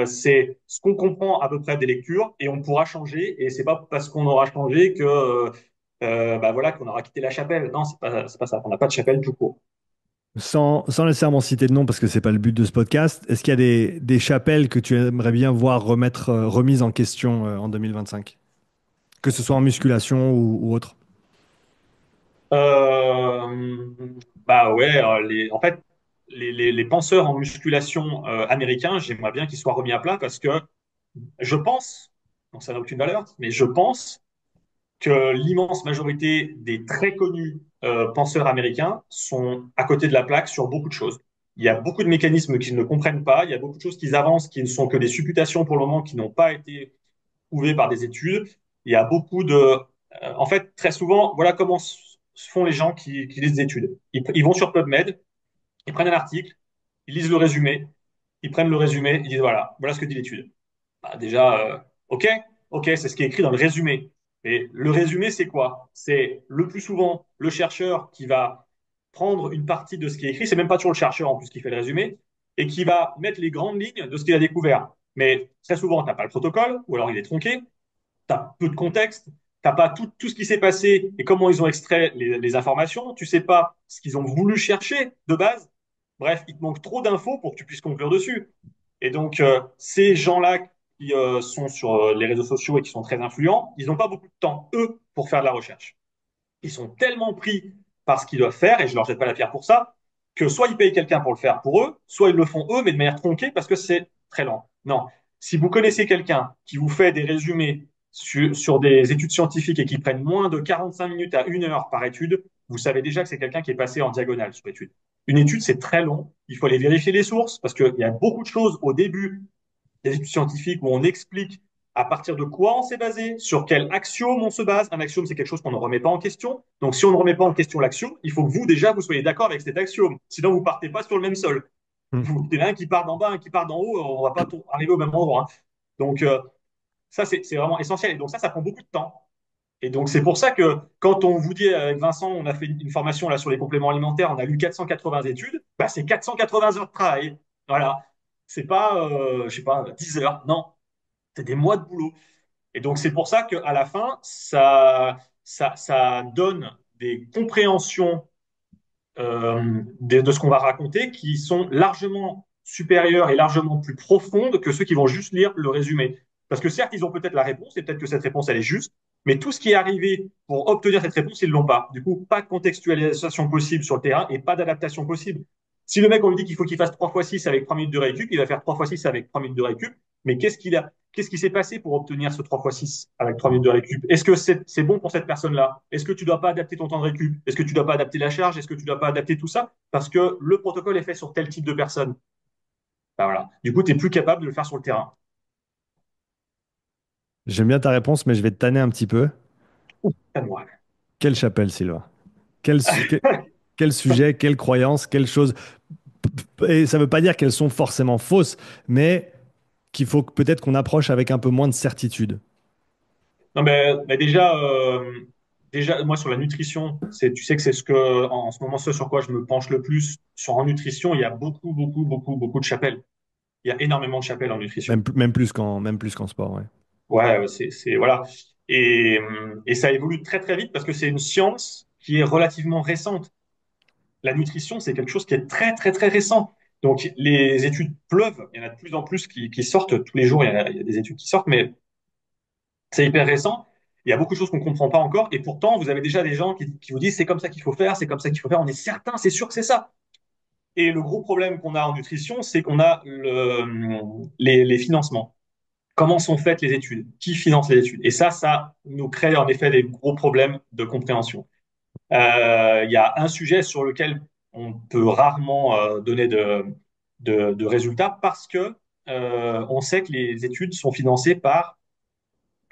C'est ce qu'on comprend à peu près des lectures et on pourra changer. Et c'est pas parce qu'on aura changé que, bah voilà, qu'on aura quitté la chapelle. Non, c'est pas ça. On n'a pas de chapelle tout court. Sans nécessairement citer de nom, parce que c'est pas le but de ce podcast, est-ce qu'il y a des chapelles que tu aimerais bien voir remises en question en 2025? Que ce soit en musculation ou autre? Euh, Bah ouais, en fait, les penseurs en musculation américains, j'aimerais bien qu'ils soient remis à plat parce que je pense, donc ça n'a aucune valeur, mais je pense que l'immense majorité des très connus penseurs américains sont à côté de la plaque sur beaucoup de choses. Il y a beaucoup de mécanismes qu'ils ne comprennent pas, il y a beaucoup de choses qu'ils avancent qui ne sont que des supputations pour le moment, qui n'ont pas été prouvées par des études. Il y a beaucoup de... en fait, très souvent, voilà comment se font les gens qui lisent des études. Ils vont sur PubMed, ils prennent un article, ils lisent le résumé, ils prennent le résumé, ils disent voilà, voilà ce que dit l'étude. Bah, déjà, ok, ok, c'est ce qui est écrit dans le résumé. Et le résumé, c'est quoi? C'est le plus souvent le chercheur qui va prendre une partie de ce qui est écrit, c'est même pas toujours le chercheur en plus qui fait le résumé, et qui va mettre les grandes lignes de ce qu'il a découvert. Mais très souvent, tu n'as pas le protocole, ou alors il est tronqué, tu as peu de contexte, tu n'as pas tout ce qui s'est passé et comment ils ont extrait les informations, tu sais pas ce qu'ils ont voulu chercher de base. Bref, il te manque trop d'infos pour que tu puisses conclure dessus. Et donc, ces gens-là qui sont sur les réseaux sociaux et qui sont très influents, ils n'ont pas beaucoup de temps, eux, pour faire de la recherche. Ils sont tellement pris par ce qu'ils doivent faire, et je leur jette pas la pierre pour ça, que soit ils payent quelqu'un pour le faire pour eux, soit ils le font eux, mais de manière tronquée parce que c'est très lent. Non. Si vous connaissez quelqu'un qui vous fait des résumés sur des études scientifiques et qui prennent moins de 45 minutes à 1 heure par étude, vous savez déjà que c'est quelqu'un qui est passé en diagonale sur l'étude. Une étude, c'est très long. Il faut aller vérifier les sources parce qu'il y a beaucoup de choses au début des études scientifiques où on explique à partir de quoi on s'est basé, sur quel axiome on se base. Un axiome, c'est quelque chose qu'on ne remet pas en question. Donc, si on ne remet pas en question l'axiome, il faut que vous, déjà, vous soyez d'accord avec cet axiome. Sinon, vous partez pas sur le même sol. Hmm. Il y en a un qui part d'en bas, un qui part d'en haut, on va pas arriver au même endroit. Hein. Donc, ça, c'est vraiment essentiel. Et donc, ça prend beaucoup de temps. Et donc, c'est pour ça que quand on vous dit avec Vincent, on a fait une formation là sur les compléments alimentaires, on a lu 480 études, bah, c'est 480 heures de travail. Voilà. C'est pas, je sais pas, 10 heures. Non, c'est des mois de boulot. Et donc, c'est pour ça qu'à la fin, ça donne des compréhensions de ce qu'on va raconter qui sont largement supérieures et largement plus profondes que ceux qui vont juste lire le résumé. Parce que certes, ils ont peut-être la réponse, et peut-être que cette réponse, elle est juste, mais tout ce qui est arrivé pour obtenir cette réponse, ils l'ont pas. Du coup, pas de contextualisation possible sur le terrain et pas d'adaptation possible. Si le mec, on lui dit qu'il faut qu'il fasse 3 fois 6 avec 3 minutes de récup, il va faire 3 fois 6 avec 3 minutes de récup. Mais qu'est-ce qui s'est passé pour obtenir ce 3 fois 6 avec 3 minutes de récup? Est-ce que c'est bon pour cette personne-là? Est-ce que tu dois pas adapter ton temps de récup? Est-ce que tu dois pas adapter la charge? Est-ce que tu dois pas adapter tout ça? Parce que le protocole est fait sur tel type de personne. Ben voilà. Du coup, tu es plus capable de le faire sur le terrain. J'aime bien ta réponse, mais je vais te tanner un petit peu. À moi. Quelle chapelle, Sylvain? Quel sujet, quelle croyance, quelle chose. Et ça ne veut pas dire qu'elles sont forcément fausses, mais qu'il faut peut-être qu'on approche avec un peu moins de certitude. Non, mais déjà, moi, sur la nutrition, tu sais que c'est en ce moment, ce sur quoi je me penche le plus. En nutrition, il y a beaucoup, beaucoup, beaucoup, beaucoup de chapelles. Il y a énormément de chapelles en nutrition. Même plus qu'en sport, ouais. Ouais, voilà. Et ça évolue très, très vite parce que c'est une science qui est relativement récente. La nutrition, c'est quelque chose qui est très, très, très récent. Donc, les études pleuvent. Il y en a de plus en plus qui sortent tous les jours. Il y a des études qui sortent, mais c'est hyper récent. Il y a beaucoup de choses qu'on ne comprend pas encore. Et pourtant, vous avez déjà des gens qui vous disent c'est comme ça qu'il faut faire, c'est comme ça qu'il faut faire. On est certain, c'est sûr que c'est ça. Et le gros problème qu'on a en nutrition, c'est qu'on a les financements. Comment sont faites les études? Qui finance les études? Et ça nous crée en effet des gros problèmes de compréhension. Il y a un sujet sur lequel on peut rarement donner de résultats parce que on sait que les études sont financées par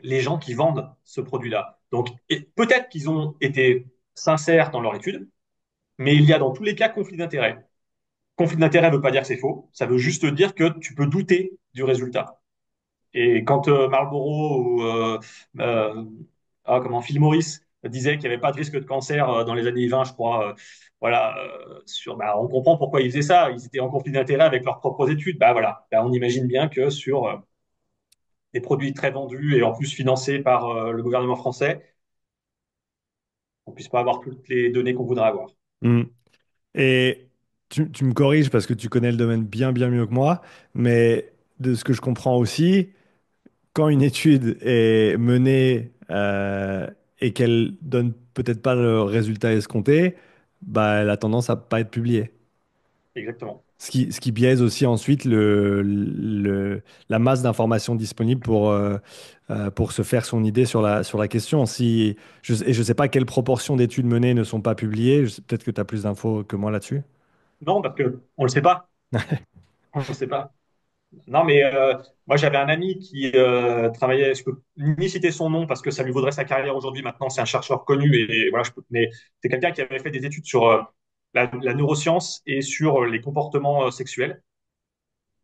les gens qui vendent ce produit-là. Donc, peut-être qu'ils ont été sincères dans leur étude, mais il y a dans tous les cas conflit d'intérêt. Conflit d'intérêt ne veut pas dire que c'est faux, ça veut juste dire que tu peux douter du résultat. Et quand Marlboro ou comment Phil Morris disait qu'il n'y avait pas de risque de cancer dans les années 20, je crois, voilà, on comprend pourquoi ils faisaient ça. Ils étaient en conflit d'intérêt avec leurs propres études. Bah voilà, on imagine bien que sur des produits très vendus et en plus financés par le gouvernement français, on puisse pas avoir toutes les données qu'on voudrait avoir. Hmm. Et tu me corriges parce que tu connais le domaine bien mieux que moi, mais de ce que je comprends aussi, quand une étude est menée et qu'elle donne peut-être pas le résultat escompté, bah, elle a tendance à pas être publiée. Exactement. Ce qui biaise aussi ensuite la masse d'informations disponibles pour se faire son idée sur la question. Et je ne sais pas quelle proportion d'études menées ne sont pas publiées. Peut-être que tu as plus d'infos que moi là-dessus. Non, parce que on le sait pas. On le sait pas. Non, mais moi j'avais un ami qui travaillait, je peux ni citer son nom parce que ça lui vaudrait sa carrière aujourd'hui. Maintenant, c'est un chercheur connu et voilà, mais c'est quelqu'un qui avait fait des études sur la neuroscience et sur les comportements sexuels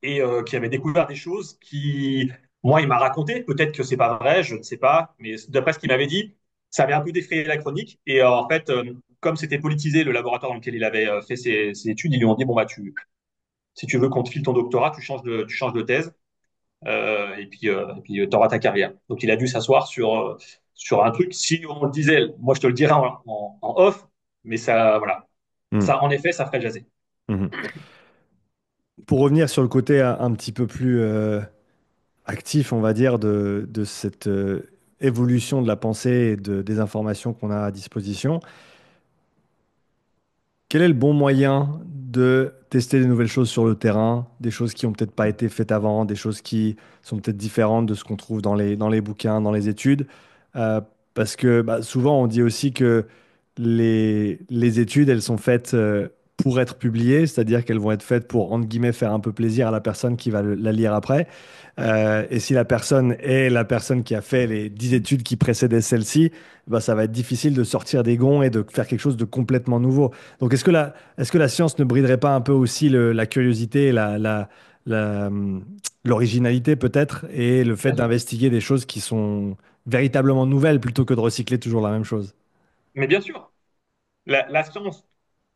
et qui avait découvert des choses qui Moi, il m'a raconté, peut-être que c'est pas vrai, je ne sais pas, mais d'après ce qu'il m'avait dit, ça avait un peu défrayé la chronique. Et en fait, comme c'était politisé, le laboratoire dans lequel il avait fait ses études, ils lui ont dit, bon, bah, si tu veux qu'on te file ton doctorat, tu changes de thèse, et puis tu auras ta carrière. Donc, il a dû s'asseoir sur un truc. Si on le disait, moi, je te le dirais en off, mais ça, voilà. Hmm. Ça, en effet, ça ferait jaser. Mhm. Pour revenir sur le côté un petit peu plus actif, on va dire, de cette évolution de la pensée et des informations qu'on a à disposition, quel est le bon moyen de tester des nouvelles choses sur le terrain, des choses qui n'ont peut-être pas été faites avant, des choses qui sont peut-être différentes de ce qu'on trouve dans les bouquins, dans les études? Parce que bah, souvent, on dit aussi que les études, elles sont faites pour être publiées, c'est-à-dire qu'elles vont être faites pour, entre guillemets, faire un peu plaisir à la personne qui va la lire après. Et si la personne est la personne qui a fait les 10 études qui précédaient celle-ci, bah, ça va être difficile de sortir des gonds et de faire quelque chose de complètement nouveau. Donc, est-ce que la science ne briderait pas un peu aussi la curiosité, l'originalité peut-être, et le fait Bien sûr. d'investiguer des choses qui sont véritablement nouvelles plutôt que de recycler toujours la même chose? Mais bien sûr, la science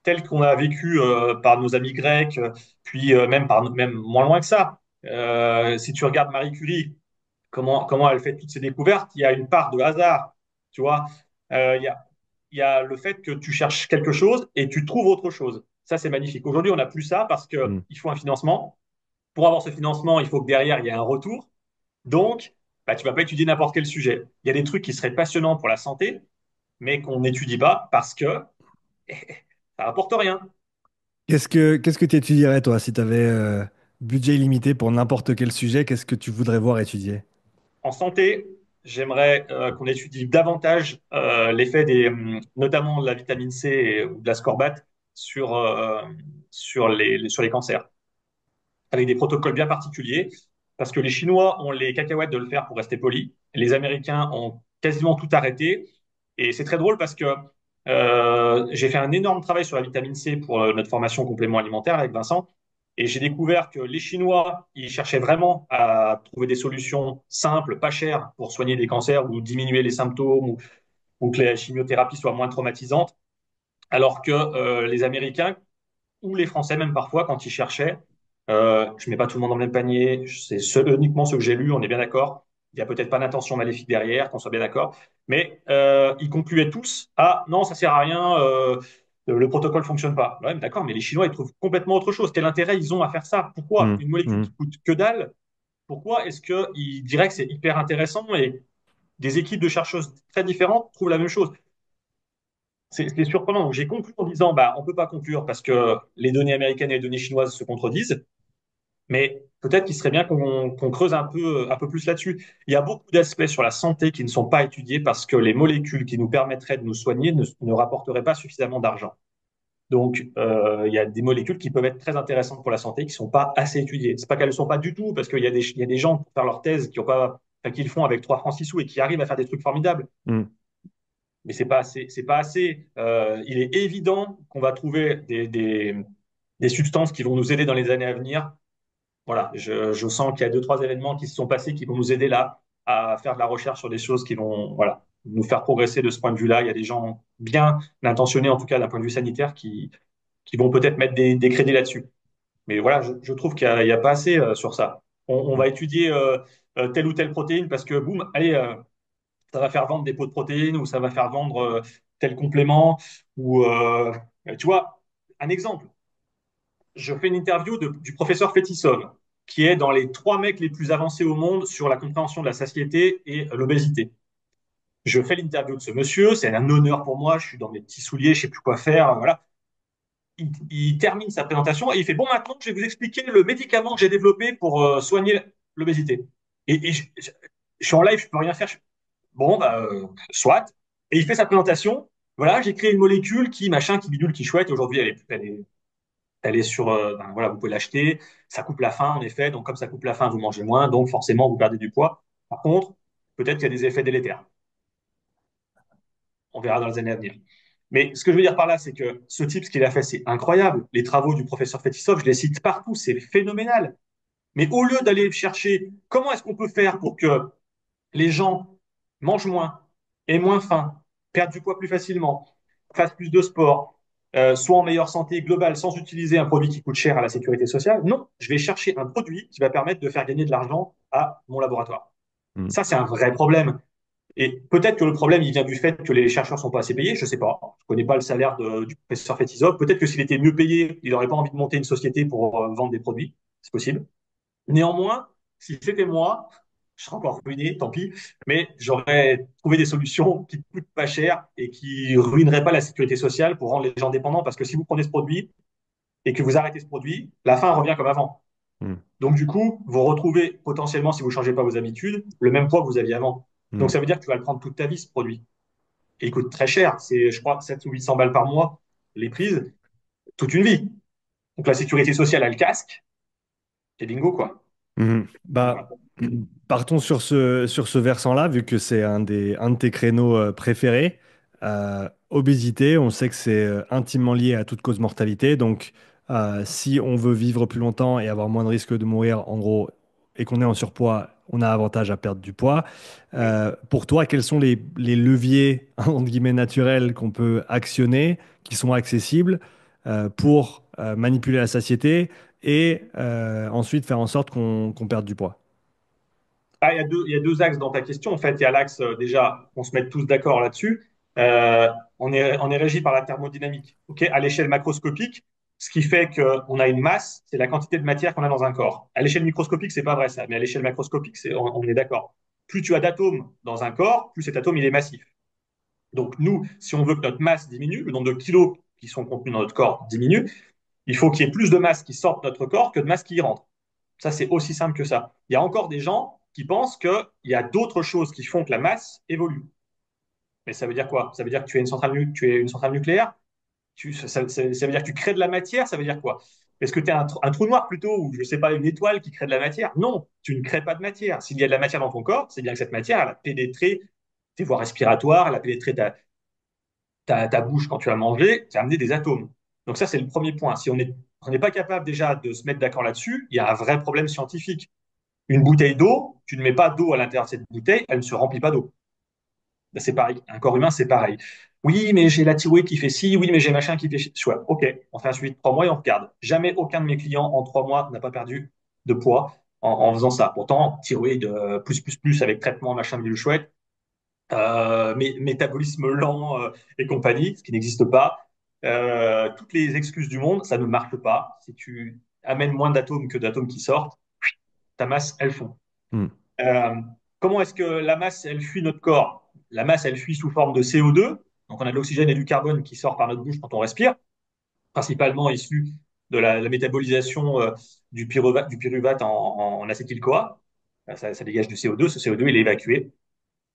telle qu'on a vécu par nos amis grecs, puis même moins loin que ça. Si tu regardes Marie Curie, comment elle fait toutes ses découvertes, il y a une part de hasard, tu vois. Euh, Il y a, il y a le fait que tu cherches quelque chose et tu trouves autre chose. Ça, c'est magnifique. Aujourd'hui, on n'a plus ça parce que Hmm. il faut un financement. Pour avoir ce financement, il faut que derrière, il y ait un retour. Donc, bah, tu vas pas étudier n'importe quel sujet. Il y a des trucs qui seraient passionnants pour la santé, mais qu'on n'étudie pas parce que ça rapporte rien. Qu'est-ce que tu étudierais, toi, si tu avais budget illimité pour n'importe quel sujet, qu'est-ce que tu voudrais voir étudier? En santé, j'aimerais qu'on étudie davantage l'effet notamment de la vitamine C ou de l'ascorbate sur, sur les cancers, avec des protocoles bien particuliers, parce que les Chinois ont les cacahuètes de le faire pour rester polis, les Américains ont quasiment tout arrêté, et c'est très drôle parce que j'ai fait un énorme travail sur la vitamine C pour notre formation complément alimentaire avec Vincent, et j'ai découvert que les Chinois, ils cherchaient vraiment à trouver des solutions simples, pas chères, pour soigner des cancers ou diminuer les symptômes ou que la chimiothérapie soit moins traumatisante, alors que les Américains ou les Français même parfois, quand ils cherchaient, je mets pas tout le monde dans le même panier, c'est uniquement ceux que j'ai lus, on est bien d'accord. Il y a peut-être pas d'intention maléfique derrière, qu'on soit bien d'accord, mais ils concluaient tous à non, ça sert à rien, le protocole fonctionne pas. Ouais, mais d'accord, mais les Chinois ils trouvent complètement autre chose. Quel intérêt ils ont à faire ça? Pourquoi Hmm. une molécule Hmm. qui coûte que dalle? Pourquoi est-ce qu'ils diraient que c'est hyper intéressant et des équipes de chercheuses très différentes trouvent la même chose? C'est surprenant. Donc, j'ai conclu en disant, bah, on peut pas conclure parce que les données américaines et les données chinoises se contredisent, mais peut-être qu'il serait bien qu'on creuse un peu plus là-dessus. Il y a beaucoup d'aspects sur la santé qui ne sont pas étudiés parce que les molécules qui nous permettraient de nous soigner ne rapporteraient pas suffisamment d'argent. Donc, il y a des molécules qui peuvent être très intéressantes pour la santé qui sont pas assez étudiées. C'est pas qu'elles ne sont pas du tout, parce il y a des gens pour faire leur thèse qui ont pas, enfin, qui le font avec 3 francs 6 sous et qui arrivent à faire des trucs formidables, Hmm. mais c'est pas assez. C'est pas assez. Il est évident qu'on va trouver des substances qui vont nous aider dans les années à venir. Voilà, je sens qu'il y a deux, trois événements qui se sont passés qui vont nous aider là à faire de la recherche sur des choses qui vont, voilà, nous faire progresser de ce point de vue-là. Il y a des gens bien intentionnés, en tout cas d'un point de vue sanitaire, qui vont peut-être mettre des crédits là-dessus. Mais voilà, je trouve qu'il y a pas assez sur ça. On va étudier telle ou telle protéine parce que, boum, allez, ça va faire vendre des pots de protéines ou ça va faire vendre tel complément ou tu vois un exemple, je fais une interview du professeur Fetisov qui est dans les 3 mecs les plus avancés au monde sur la compréhension de la satiété et l'obésité. Je fais l'interview de ce monsieur, c'est un honneur pour moi, je suis dans mes petits souliers, je sais plus quoi faire, voilà. Il termine sa présentation et il fait bon, maintenant je vais vous expliquer le médicament que j'ai développé pour soigner l'obésité. Et je suis en live, je peux rien faire. Bon, bah, soit. Et il fait sa présentation. Voilà, j'ai créé une molécule qui, machin, qui bidule, qui chouette. Aujourd'hui, elle est sur, ben, voilà, vous pouvez l'acheter. Ça coupe la faim, en effet. Donc, comme ça coupe la faim, vous mangez moins. Donc, forcément, vous perdez du poids. Par contre, peut-être qu'il y a des effets délétères. On verra dans les années à venir. Mais ce que je veux dire par là, c'est que ce type, ce qu'il a fait, c'est incroyable. Les travaux du professeur Fetisov, je les cite partout. C'est phénoménal. Mais au lieu d'aller chercher comment est-ce qu'on peut faire pour que les gens mangent moins, aient moins faim, perdent du poids plus facilement, fassent plus de sport, soient en meilleure santé globale sans utiliser un produit qui coûte cher à la sécurité sociale. Non, je vais chercher un produit qui va permettre de faire gagner de l'argent à mon laboratoire. Mm. Ça, c'est un vrai problème. Et peut-être que le problème, il vient du fait que les chercheurs sont pas assez payés. Je sais pas. Je connais pas le salaire du professeur Fetisov. Peut-être que s'il était mieux payé, il n'aurait pas envie de monter une société pour vendre des produits. C'est possible. Néanmoins, si c'était moi, je serais encore ruiné, tant pis, mais j'aurais trouvé des solutions qui coûtent pas cher et qui ruineraient pas la sécurité sociale pour rendre les gens dépendants. Parce que si vous prenez ce produit et que vous arrêtez ce produit, la fin revient comme avant. Mm. Donc, du coup, vous retrouvez potentiellement, si vous ne changez pas vos habitudes, le même poids que vous aviez avant. Donc, Mm. ça veut dire que tu vas le prendre toute ta vie, ce produit. Et il coûte très cher. C'est, je crois, 700 ou 800 balles par mois, les prises, toute une vie. Donc, la sécurité sociale a le casque, et bingo, quoi. Mhm. Donc, voilà. Partons sur ce versant-là, vu que c'est un de tes créneaux préférés. Obésité, on sait que c'est intimement lié à toute cause mortalité. Donc, si on veut vivre plus longtemps et avoir moins de risques de mourir, en gros, et qu'on est en surpoids, on a avantage à perdre du poids. Oui. Pour toi, quels sont les leviers, entre guillemets, naturels qu'on peut actionner, qui sont accessibles pour manipuler la satiété et ensuite faire en sorte qu'on perde du poids? Ah, il y a deux axes dans ta question. En fait, il y a l'axe, déjà, on se met tous d'accord là-dessus. On est régi par la thermodynamique. Ok, à l'échelle macroscopique, ce qui fait qu'on a une masse, c'est la quantité de matière qu'on a dans un corps. À l'échelle microscopique, c'est pas vrai ça, mais à l'échelle macroscopique, on est d'accord. Plus tu as d'atomes dans un corps, plus cet atome il est massif. Donc nous, si on veut que notre masse diminue, le nombre de kilos qui sont contenus dans notre corps diminue, il faut qu'il y ait plus de masse qui sorte de notre corps que de masse qui y rentre. Ça, c'est aussi simple que ça. Il y a encore des gens qui pensent qu'il y a d'autres choses qui font que la masse évolue. Mais ça veut dire quoi? Ça veut dire que tu es une centrale nucléaire? Ça veut dire que tu crées de la matière? Ça veut dire quoi? Est-ce que tu es un trou noir plutôt, ou je ne sais pas, une étoile qui crée de la matière? Non, tu ne crées pas de matière. S'il y a de la matière dans ton corps, c'est bien que cette matière, elle a pénétré tes voies respiratoires, elle a pénétré ta bouche quand tu as mangé, qui a amené des atomes. Donc ça, c'est le premier point. Si on n'est pas capable déjà de se mettre d'accord là-dessus, il y a un vrai problème scientifique. Une bouteille d'eau, tu ne mets pas d'eau à l'intérieur de cette bouteille, elle ne se remplit pas d'eau. Ben, c'est pareil. Un corps humain, c'est pareil. Oui, mais j'ai la thyroïde qui fait ci, oui, mais j'ai machin qui fait ci. Ouais, ok, on fait un suivi de 3 mois et on regarde. Jamais aucun de mes clients en 3 mois n'a pas perdu de poids en faisant ça. Pourtant, thyroïde plus avec traitement, machin, bidule chouette, métabolisme lent et compagnie, ce qui n'existe pas. Toutes les excuses du monde, ça ne marche pas. Si tu amènes moins d'atomes que d'atomes qui sortent, ta masse, elle fond. Hmm. Euh, Comment est-ce que la masse, elle fuit notre corps? La masse, elle fuit sous forme de CO2. Donc, on a de l'oxygène et du carbone qui sort par notre bouche quand on respire, principalement issu de la métabolisation du pyruvate en acétyl-CoA. Ça dégage du CO2. Ce CO2, il est évacué.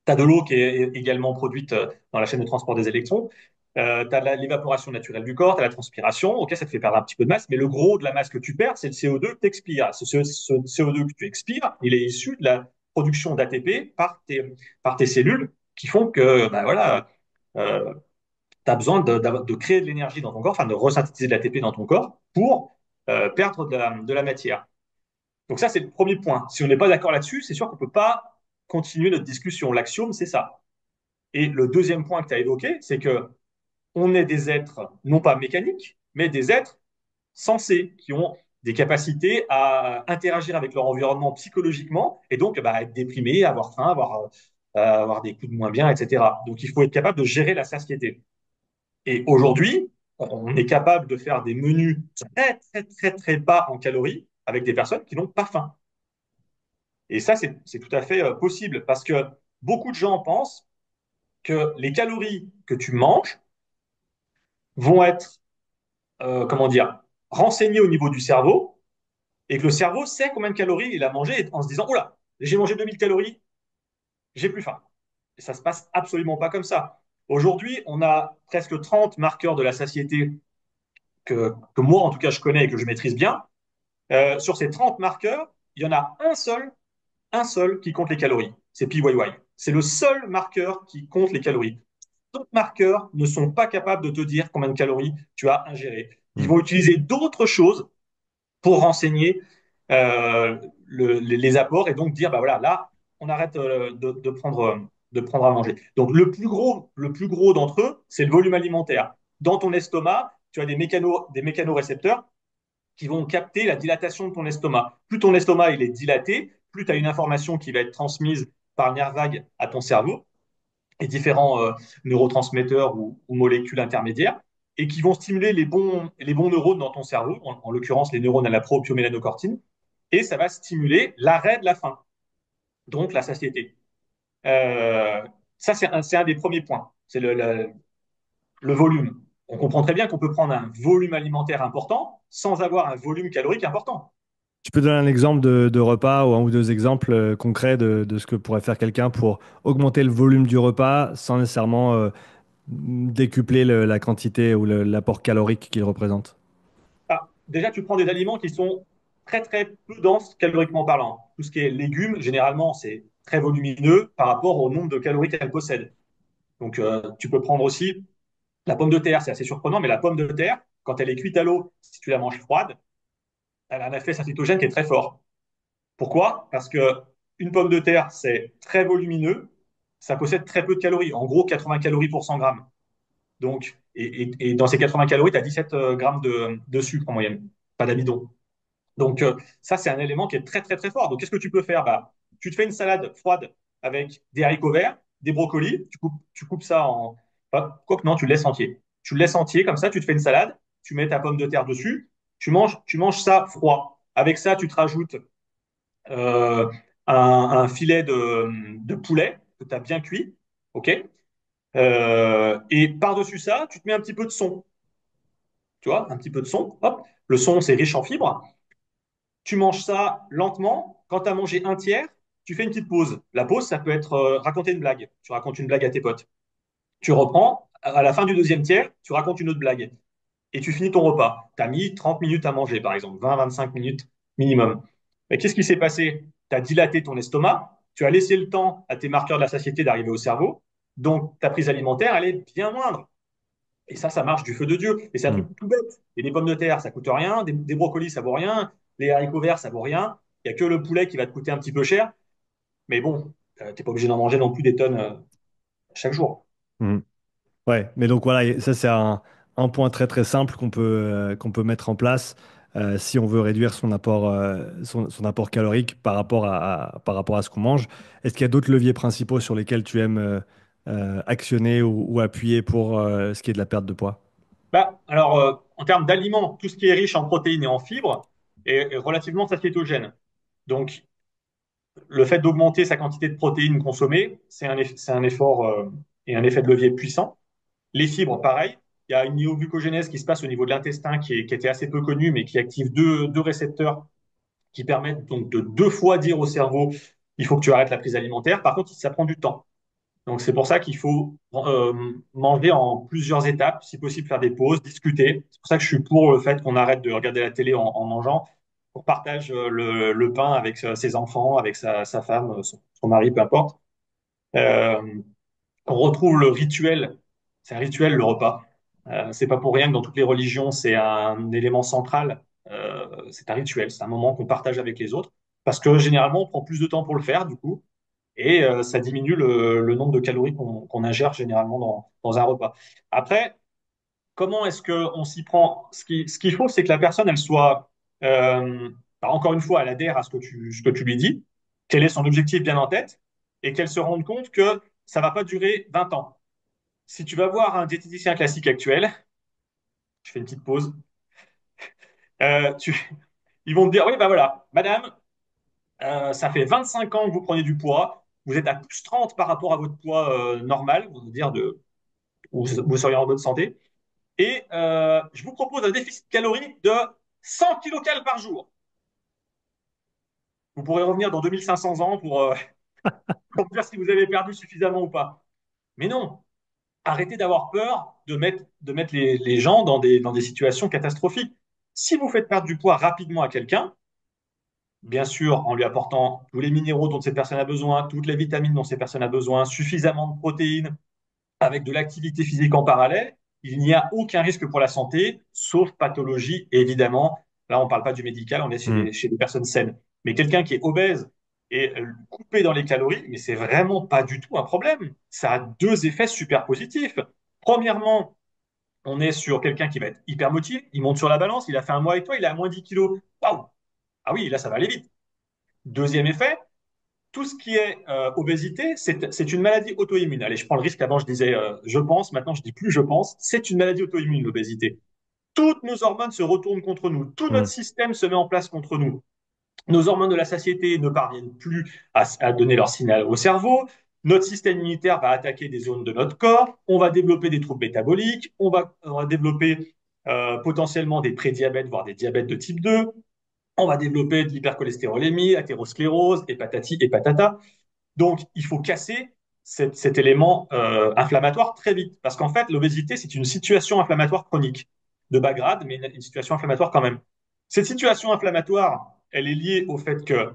Tu as de l'eau qui est également produite dans la chaîne de transport des électrons. Tu as l'évaporation naturelle du corps, tu as la transpiration. Ok, ça te fait perdre un petit peu de masse, mais le gros de la masse que tu perds, c'est le CO2 que tu expires. Ce CO2 que tu expires, il est issu de la production d'ATP par tes cellules qui font que bah voilà, tu as besoin de créer de l'énergie dans ton corps, enfin de resynthétiser de l'ATP dans ton corps pour perdre de la matière. Donc ça, c'est le premier point. Si on n'est pas d'accord là-dessus, c'est sûr qu'on ne peut pas continuer notre discussion. L'axiome, c'est ça. Et le deuxième point que tu as évoqué, c'est que on est des êtres non pas mécaniques, mais des êtres sensés qui ont des capacités à interagir avec leur environnement psychologiquement et donc bah, être déprimés, avoir faim, avoir des coups de moins bien, etc. Donc il faut être capable de gérer la satiété. Et aujourd'hui, on est capable de faire des menus très très très très bas en calories avec des personnes qui n'ont pas faim. Et ça, c'est tout à fait possible parce que beaucoup de gens pensent que les calories que tu manges vont être, comment dire, renseignées au niveau du cerveau et que le cerveau sait combien de calories il a mangé en se disant, oula, j'ai mangé 2000 calories, j'ai plus faim. Et ça se passe absolument pas comme ça. Aujourd'hui, on a presque 30 marqueurs de la satiété que moi, en tout cas, je connais et que je maîtrise bien. Sur ces 30 marqueurs, il y en a un seul qui compte les calories. C'est PYY. C'est le seul marqueur qui compte les calories. D'autres marqueurs ne sont pas capables de te dire combien de calories tu as ingéré. Ils Hmm. vont utiliser d'autres choses pour renseigner les apports et donc dire, bah voilà, là, on arrête de prendre à manger. Donc, le plus gros d'entre eux, c'est le volume alimentaire. Dans ton estomac, tu as des mécanorécepteurs qui vont capter la dilatation de ton estomac. Plus ton estomac il est dilaté, plus tu as une information qui va être transmise par nerf vague à ton cerveau et différents neurotransmetteurs ou molécules intermédiaires et qui vont stimuler les bons neurones dans ton cerveau, en l'occurrence les neurones à la propiomélanocortine, et ça va stimuler l'arrêt de la faim, donc la satiété. Euh, Ça, c'est un des premiers points, c'est le volume. On comprend très bien qu'on peut prendre un volume alimentaire important sans avoir un volume calorique important. Tu peux donner un exemple de repas ou un ou deux exemples concrets de ce que pourrait faire quelqu'un pour augmenter le volume du repas sans nécessairement décupler la quantité ou l'apport calorique qu'il représente. Ah, déjà, tu prends des aliments qui sont très très peu denses caloriquement parlant. Tout ce qui est légumes, généralement, c'est très volumineux par rapport au nombre de calories qu'elles possèdent. Donc, tu peux prendre aussi la pomme de terre, c'est assez surprenant, mais la pomme de terre, quand elle est cuite à l'eau, si tu la manges froide, elle a un effet acétogène qui est très fort. Pourquoi? Parce que une pomme de terre, c'est très volumineux, ça possède très peu de calories, en gros 80 calories pour 100 grammes. Donc, et dans ces 80 calories, tu as 17 grammes de sucre en moyenne, pas d'amidon. Donc, ça, c'est un élément qui est très, très, très fort. Donc, qu'est-ce que tu peux faire? Bah, tu te fais une salade froide avec des haricots verts, des brocolis, tu coupes ça en. Quoi que non, tu le laisses entier. Tu le laisses entier, comme ça, tu te fais une salade, tu mets ta pomme de terre dessus, tu manges ça froid. Avec ça, tu te rajoutes euh, un filet de poulet que tu as bien cuit, OK? Et par-dessus ça, tu te mets un petit peu de son, tu vois, un petit peu de son. Hop, le son, c'est riche en fibres. Tu manges ça lentement. Quand tu as mangé un tiers, tu fais une petite pause. La pause, ça peut être raconter une blague. Tu racontes une blague à tes potes. Tu reprends. À la fin du deuxième tiers, tu racontes une autre blague. Et tu finis ton repas. Tu as mis 30 minutes à manger, par exemple, 20-25 minutes minimum. Mais qu'est-ce qui s'est passé? Tu as dilaté ton estomac. Tu as laissé le temps à tes marqueurs de la satiété d'arriver au cerveau. Donc, ta prise alimentaire, elle est bien moindre. Et ça marche du feu de Dieu. Et c'est un Hmm. truc tout bête. Et des pommes de terre, ça coûte rien. Des brocolis, ça vaut rien. Les haricots verts, ça vaut rien. Il n'y a que le poulet qui va te coûter un petit peu cher. Mais bon, t'es pas obligé d'en manger non plus des tonnes chaque jour. Hmm. Ouais, mais donc voilà, et ça c'est un point très très simple qu'on peut mettre en place si on veut réduire son apport calorique par rapport par rapport à ce qu'on mange. Est-ce qu'il y a d'autres leviers principaux sur lesquels tu aimes actionner ou appuyer pour ce qui est de la perte de poids? Bah, alors, en termes d'aliments, tout ce qui est riche en protéines et en fibres est relativement satiétogène. Donc, le fait d'augmenter sa quantité de protéines consommées, c'est un effort et un effet de levier puissant. Les fibres, pareil. Il y a une néoglucogénèse qui se passe au niveau de l'intestin qui était assez peu connue, mais qui active deux récepteurs qui permettent donc de deux fois dire au cerveau, il faut que tu arrêtes la prise alimentaire. Par contre, ça prend du temps. Donc, c'est pour ça qu'il faut manger en plusieurs étapes, si possible faire des pauses, discuter. C'est pour ça que je suis pour le fait qu'on arrête de regarder la télé en mangeant, qu'on partage le pain avec ses enfants, avec sa femme, son mari, peu importe. Euh, on retrouve le rituel. C'est un rituel, le repas. C'est pas pour rien que dans toutes les religions, c'est un élément central. C'est un rituel, c'est un moment qu'on partage avec les autres. Parce que généralement, on prend plus de temps pour le faire, du coup, et ça diminue le nombre de calories qu'on ingère généralement dans un repas. Après, comment est-ce qu'on s'y prend? Ce qu'il faut, c'est que la personne, elle soit, encore une fois, elle adhère à ce que tu lui dis, quel est son objectif bien en tête, et qu'elle se rende compte que ça va pas durer 20 ans. Si tu vas voir un diététicien classique actuel, je fais une petite pause, euh, tu, ils vont te dire, oui, bah voilà, madame, ça fait 25 ans que vous prenez du poids, vous êtes à plus 30 par rapport à votre poids normal, on va dire où vous seriez en bonne santé, et je vous propose un déficit calorique de 100 kilocalories par jour. Vous pourrez revenir dans 2500 ans pour dire si vous avez perdu suffisamment ou pas. Mais non, arrêtez d'avoir peur de mettre les gens dans des situations catastrophiques. Si vous faites perdre du poids rapidement à quelqu'un, bien sûr en lui apportant tous les minéraux dont cette personne a besoin, toutes les vitamines dont cette personne a besoin, suffisamment de protéines, avec de l'activité physique en parallèle, il n'y a aucun risque pour la santé, sauf pathologie, évidemment, Là, on ne parle pas du médical, on est Hmm. chez des personnes saines. Mais quelqu'un qui est obèse et coupé dans les calories, mais c'est vraiment pas du tout un problème. Ça a deux effets super positifs. Premièrement, on est sur quelqu'un qui va être hyper motivé. Il monte sur la balance, il a fait un mois avec toi, il est à moins 10 kilos. Waouh! Ah oui, là, ça va aller vite. Deuxième effet, tout ce qui est obésité, c'est une maladie auto-immune. Allez, je prends le risque. Avant, je disais je pense. Maintenant, je dis plus je pense. C'est une maladie auto-immune, l'obésité. Toutes nos hormones se retournent contre nous. Tout Hmm. notre système se met en place contre nous. Nos hormones de la satiété ne parviennent plus à donner leur signal au cerveau. Notre système immunitaire va attaquer des zones de notre corps. On va développer des troubles métaboliques. On va développer potentiellement des prédiabètes, voire des diabètes de type 2. On va développer de l'hypercholestérolémie, athérosclérose, et patati et patata. Donc, il faut casser cet élément inflammatoire très vite. Parce qu'en fait, l'obésité, c'est une situation inflammatoire chronique, de bas grade, mais une situation inflammatoire quand même. Cette situation inflammatoire, elle est liée au fait que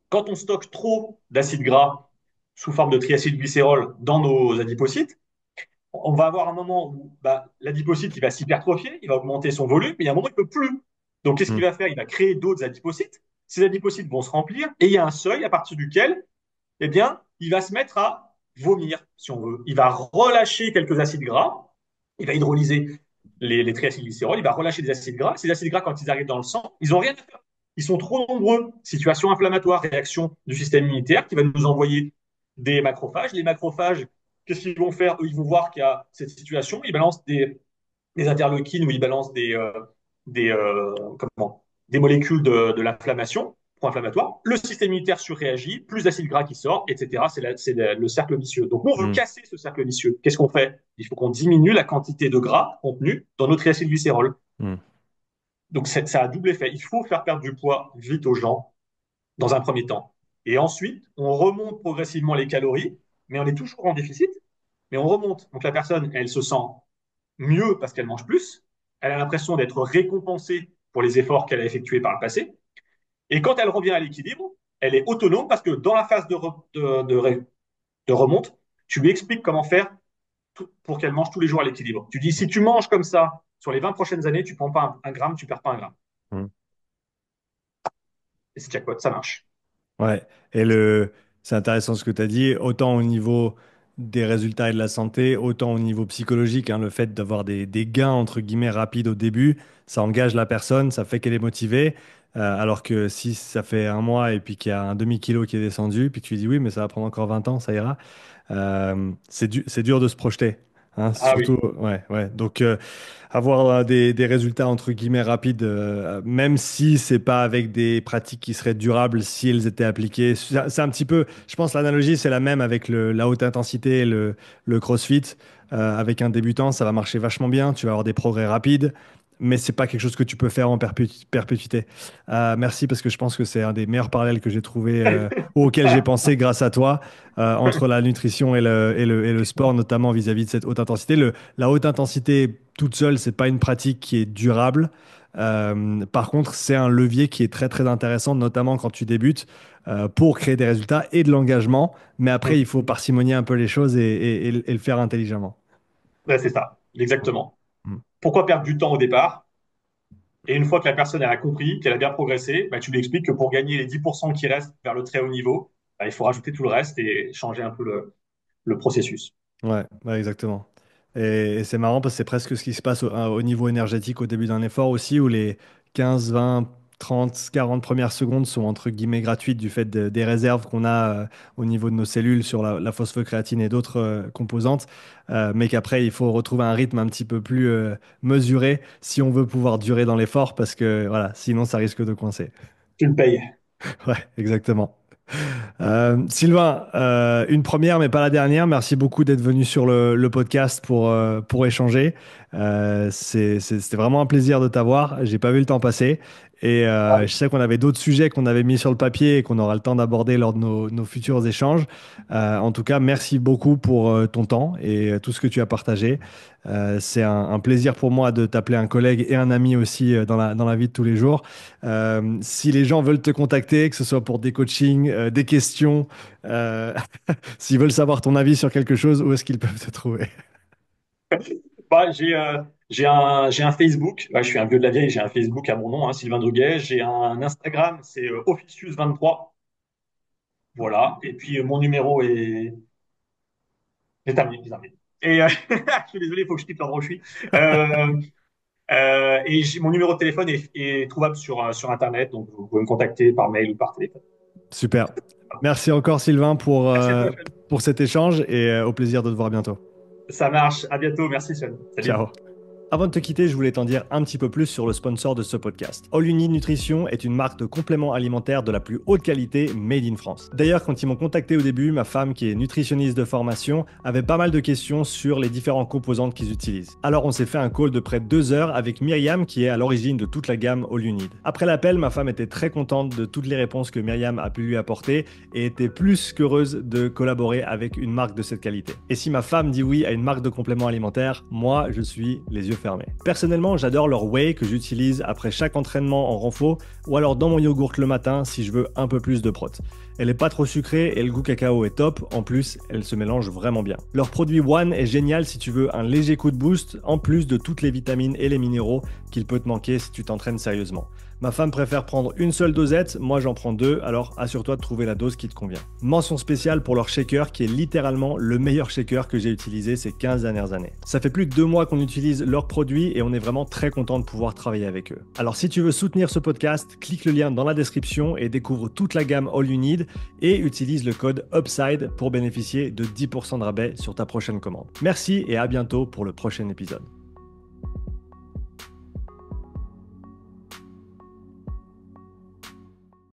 quand on stocke trop d'acides gras sous forme de triacylglycérol dans nos adipocytes, on va avoir un moment où l'adipocyte il va s'hypertrophier, il va augmenter son volume, mais il y a un moment où il ne peut plus. Donc, qu'est-ce Hmm. qu'il va faire? Il va créer d'autres adipocytes. Ces adipocytes vont se remplir et il y a un seuil à partir duquel eh bien, il va se mettre à vomir, si on veut. Il va relâcher quelques acides gras, il va hydrolyser les triacylglycérols, il va relâcher des acides gras. Ces acides gras, quand ils arrivent dans le sang, ils n'ont rien à faire. Ils sont trop nombreux. Situation inflammatoire, réaction du système immunitaire qui va nous envoyer des macrophages. Les macrophages, qu'est-ce qu'ils vont faire? Eux, ils vont voir qu'il y a cette situation, ils balancent des interleukines ou ils balancent des, comment, des molécules de l'inflammation, pro-inflammatoire. Le système immunitaire surréagit, plus d'acide gras qui sort, etc. C'est le cercle vicieux. Donc, nous, on veut Hmm. casser ce cercle vicieux. Qu'est-ce qu'on fait? Il faut qu'on diminue la quantité de gras contenu dans notre triacylglycérol. Hmm. Donc, ça a double effet. Il faut faire perdre du poids vite aux gens dans un premier temps. Et ensuite, on remonte progressivement les calories, mais on est toujours en déficit, mais on remonte. Donc, la personne, elle se sent mieux parce qu'elle mange plus. Elle a l'impression d'être récompensée pour les efforts qu'elle a effectués par le passé. Et quand elle revient à l'équilibre, elle est autonome parce que dans la phase de remonte, tu lui expliques comment faire pour qu'elle mange tous les jours à l'équilibre. Tu dis, si tu manges comme ça sur les 20 prochaines années, tu ne prends pas un gramme, tu ne perds pas un gramme. Hmm. Et c'est jackpot, ça marche. Ouais, c'est intéressant ce que tu as dit, autant au niveau des résultats et de la santé, autant au niveau psychologique, hein, le fait d'avoir des gains entre guillemets rapides au début, ça engage la personne, ça fait qu'elle est motivée, alors que si ça fait un mois et puis qu'il y a un demi-kilo qui est descendu, puis que tu lui dis oui, mais ça va prendre encore 20 ans, ça ira, c'est dur de se projeter, hein, Ah oui. surtout, ouais, ouais. Donc, avoir des résultats entre guillemets rapides, même si c'est pas avec des pratiques qui seraient durables si elles étaient appliquées. C'est un petit peu, je pense, l'analogie c'est la même avec la haute intensité et le CrossFit. Avec un débutant, ça va marcher vachement bien. Tu vas avoir des progrès rapides. Mais c'est pas quelque chose que tu peux faire en perpétuité. Merci parce que je pense que c'est un des meilleurs parallèles que j'ai trouvé ou auquel j'ai pensé grâce à toi entre la nutrition et le sport, notamment vis-à-vis de cette haute intensité. La haute intensité toute seule, c'est pas une pratique qui est durable. Par contre, c'est un levier qui est très très intéressant, notamment quand tu débutes, pour créer des résultats et de l'engagement. Mais après, il faut parcimonier un peu les choses et le faire intelligemment. Ouais, c'est ça, exactement. Mm. Pourquoi perdre du temps au départ? Et une fois que la personne a compris, qu'elle a bien progressé, tu lui expliques que pour gagner les 10% qui restent vers le très haut niveau, il faut rajouter tout le reste et changer un peu le processus. Ouais, ouais, exactement. Et c'est marrant parce que c'est presque ce qui se passe au niveau énergétique au début d'un effort aussi, où les 15, 20, 30, 40 premières secondes sont entre guillemets gratuites du fait des réserves qu'on a au niveau de nos cellules sur la phosphocréatine et d'autres composantes, mais qu'après il faut retrouver un rythme un petit peu plus mesuré si on veut pouvoir durer dans l'effort, parce que voilà, sinon ça risque de coincer. Tu le payes. Ouais, exactement. Sylvain, une première mais pas la dernière. Merci beaucoup d'être venu sur le podcast pour échanger. C'était vraiment un plaisir de t'avoir. J'ai pas vu le temps passer. Et je sais qu'on avait d'autres sujets qu'on avait mis sur le papier et qu'on aura le temps d'aborder lors de nos futurs échanges. En tout cas, merci beaucoup pour ton temps et tout ce que tu as partagé. C'est un plaisir pour moi de t'appeler un collègue et un ami aussi dans la vie de tous les jours. Si les gens veulent te contacter, que ce soit pour des coachings, des questions, euh, s'ils veulent savoir ton avis sur quelque chose, où est-ce qu'ils peuvent te trouver? Bah, j'ai un Facebook. Ouais, je suis un vieux de la vieille. J'ai un Facebook à mon nom, hein, Sylvain Druguet. J'ai un Instagram, c'est Officius23. Voilà. Et puis mon numéro est terminé, c'est terminé. Et je suis désolé, il faut que je quitte l'endroit où je suis. Euh, et mon numéro de téléphone est trouvable sur Internet, donc vous pouvez me contacter par mail ou par téléphone. Super. Merci encore Sylvain Merci à toi, Sean. pour cet échange et au plaisir de te voir bientôt. Ça marche. À bientôt. Merci, Sean. Salut. Ciao. Avant de te quitter, je voulais t'en dire un petit peu plus sur le sponsor de ce podcast. All You Need Nutrition est une marque de compléments alimentaires de la plus haute qualité made in France. D'ailleurs, quand ils m'ont contacté au début, ma femme, qui est nutritionniste de formation, avait pas mal de questions sur les différentes composantes qu'ils utilisent. Alors on s'est fait un call de près de 2 heures avec Myriam, qui est à l'origine de toute la gamme All You Need. Après l'appel, ma femme était très contente de toutes les réponses que Myriam a pu lui apporter et était plus qu'heureuse de collaborer avec une marque de cette qualité. Et si ma femme dit oui à une marque de compléments alimentaires, moi je suis les yeux fermés. Personnellement, j'adore leur whey que j'utilise après chaque entraînement en renfo ou alors dans mon yogourt le matin si je veux un peu plus de prot. Elle est pas trop sucrée et le goût cacao est top, en plus elle se mélange vraiment bien. Leur produit One est génial si tu veux un léger coup de boost en plus de toutes les vitamines et les minéraux qu'il peut te manquer si tu t'entraînes sérieusement. Ma femme préfère prendre une seule dosette, moi j'en prends deux, alors assure-toi de trouver la dose qui te convient. Mention spéciale pour leur shaker qui est littéralement le meilleur shaker que j'ai utilisé ces 15 dernières années. Ça fait plus de 2 mois qu'on utilise leurs produits et on est vraiment très content de pouvoir travailler avec eux. Alors si tu veux soutenir ce podcast, clique le lien dans la description et découvre toute la gamme All You Need et utilise le code UPSIDE pour bénéficier de 10% de rabais sur ta prochaine commande. Merci et à bientôt pour le prochain épisode.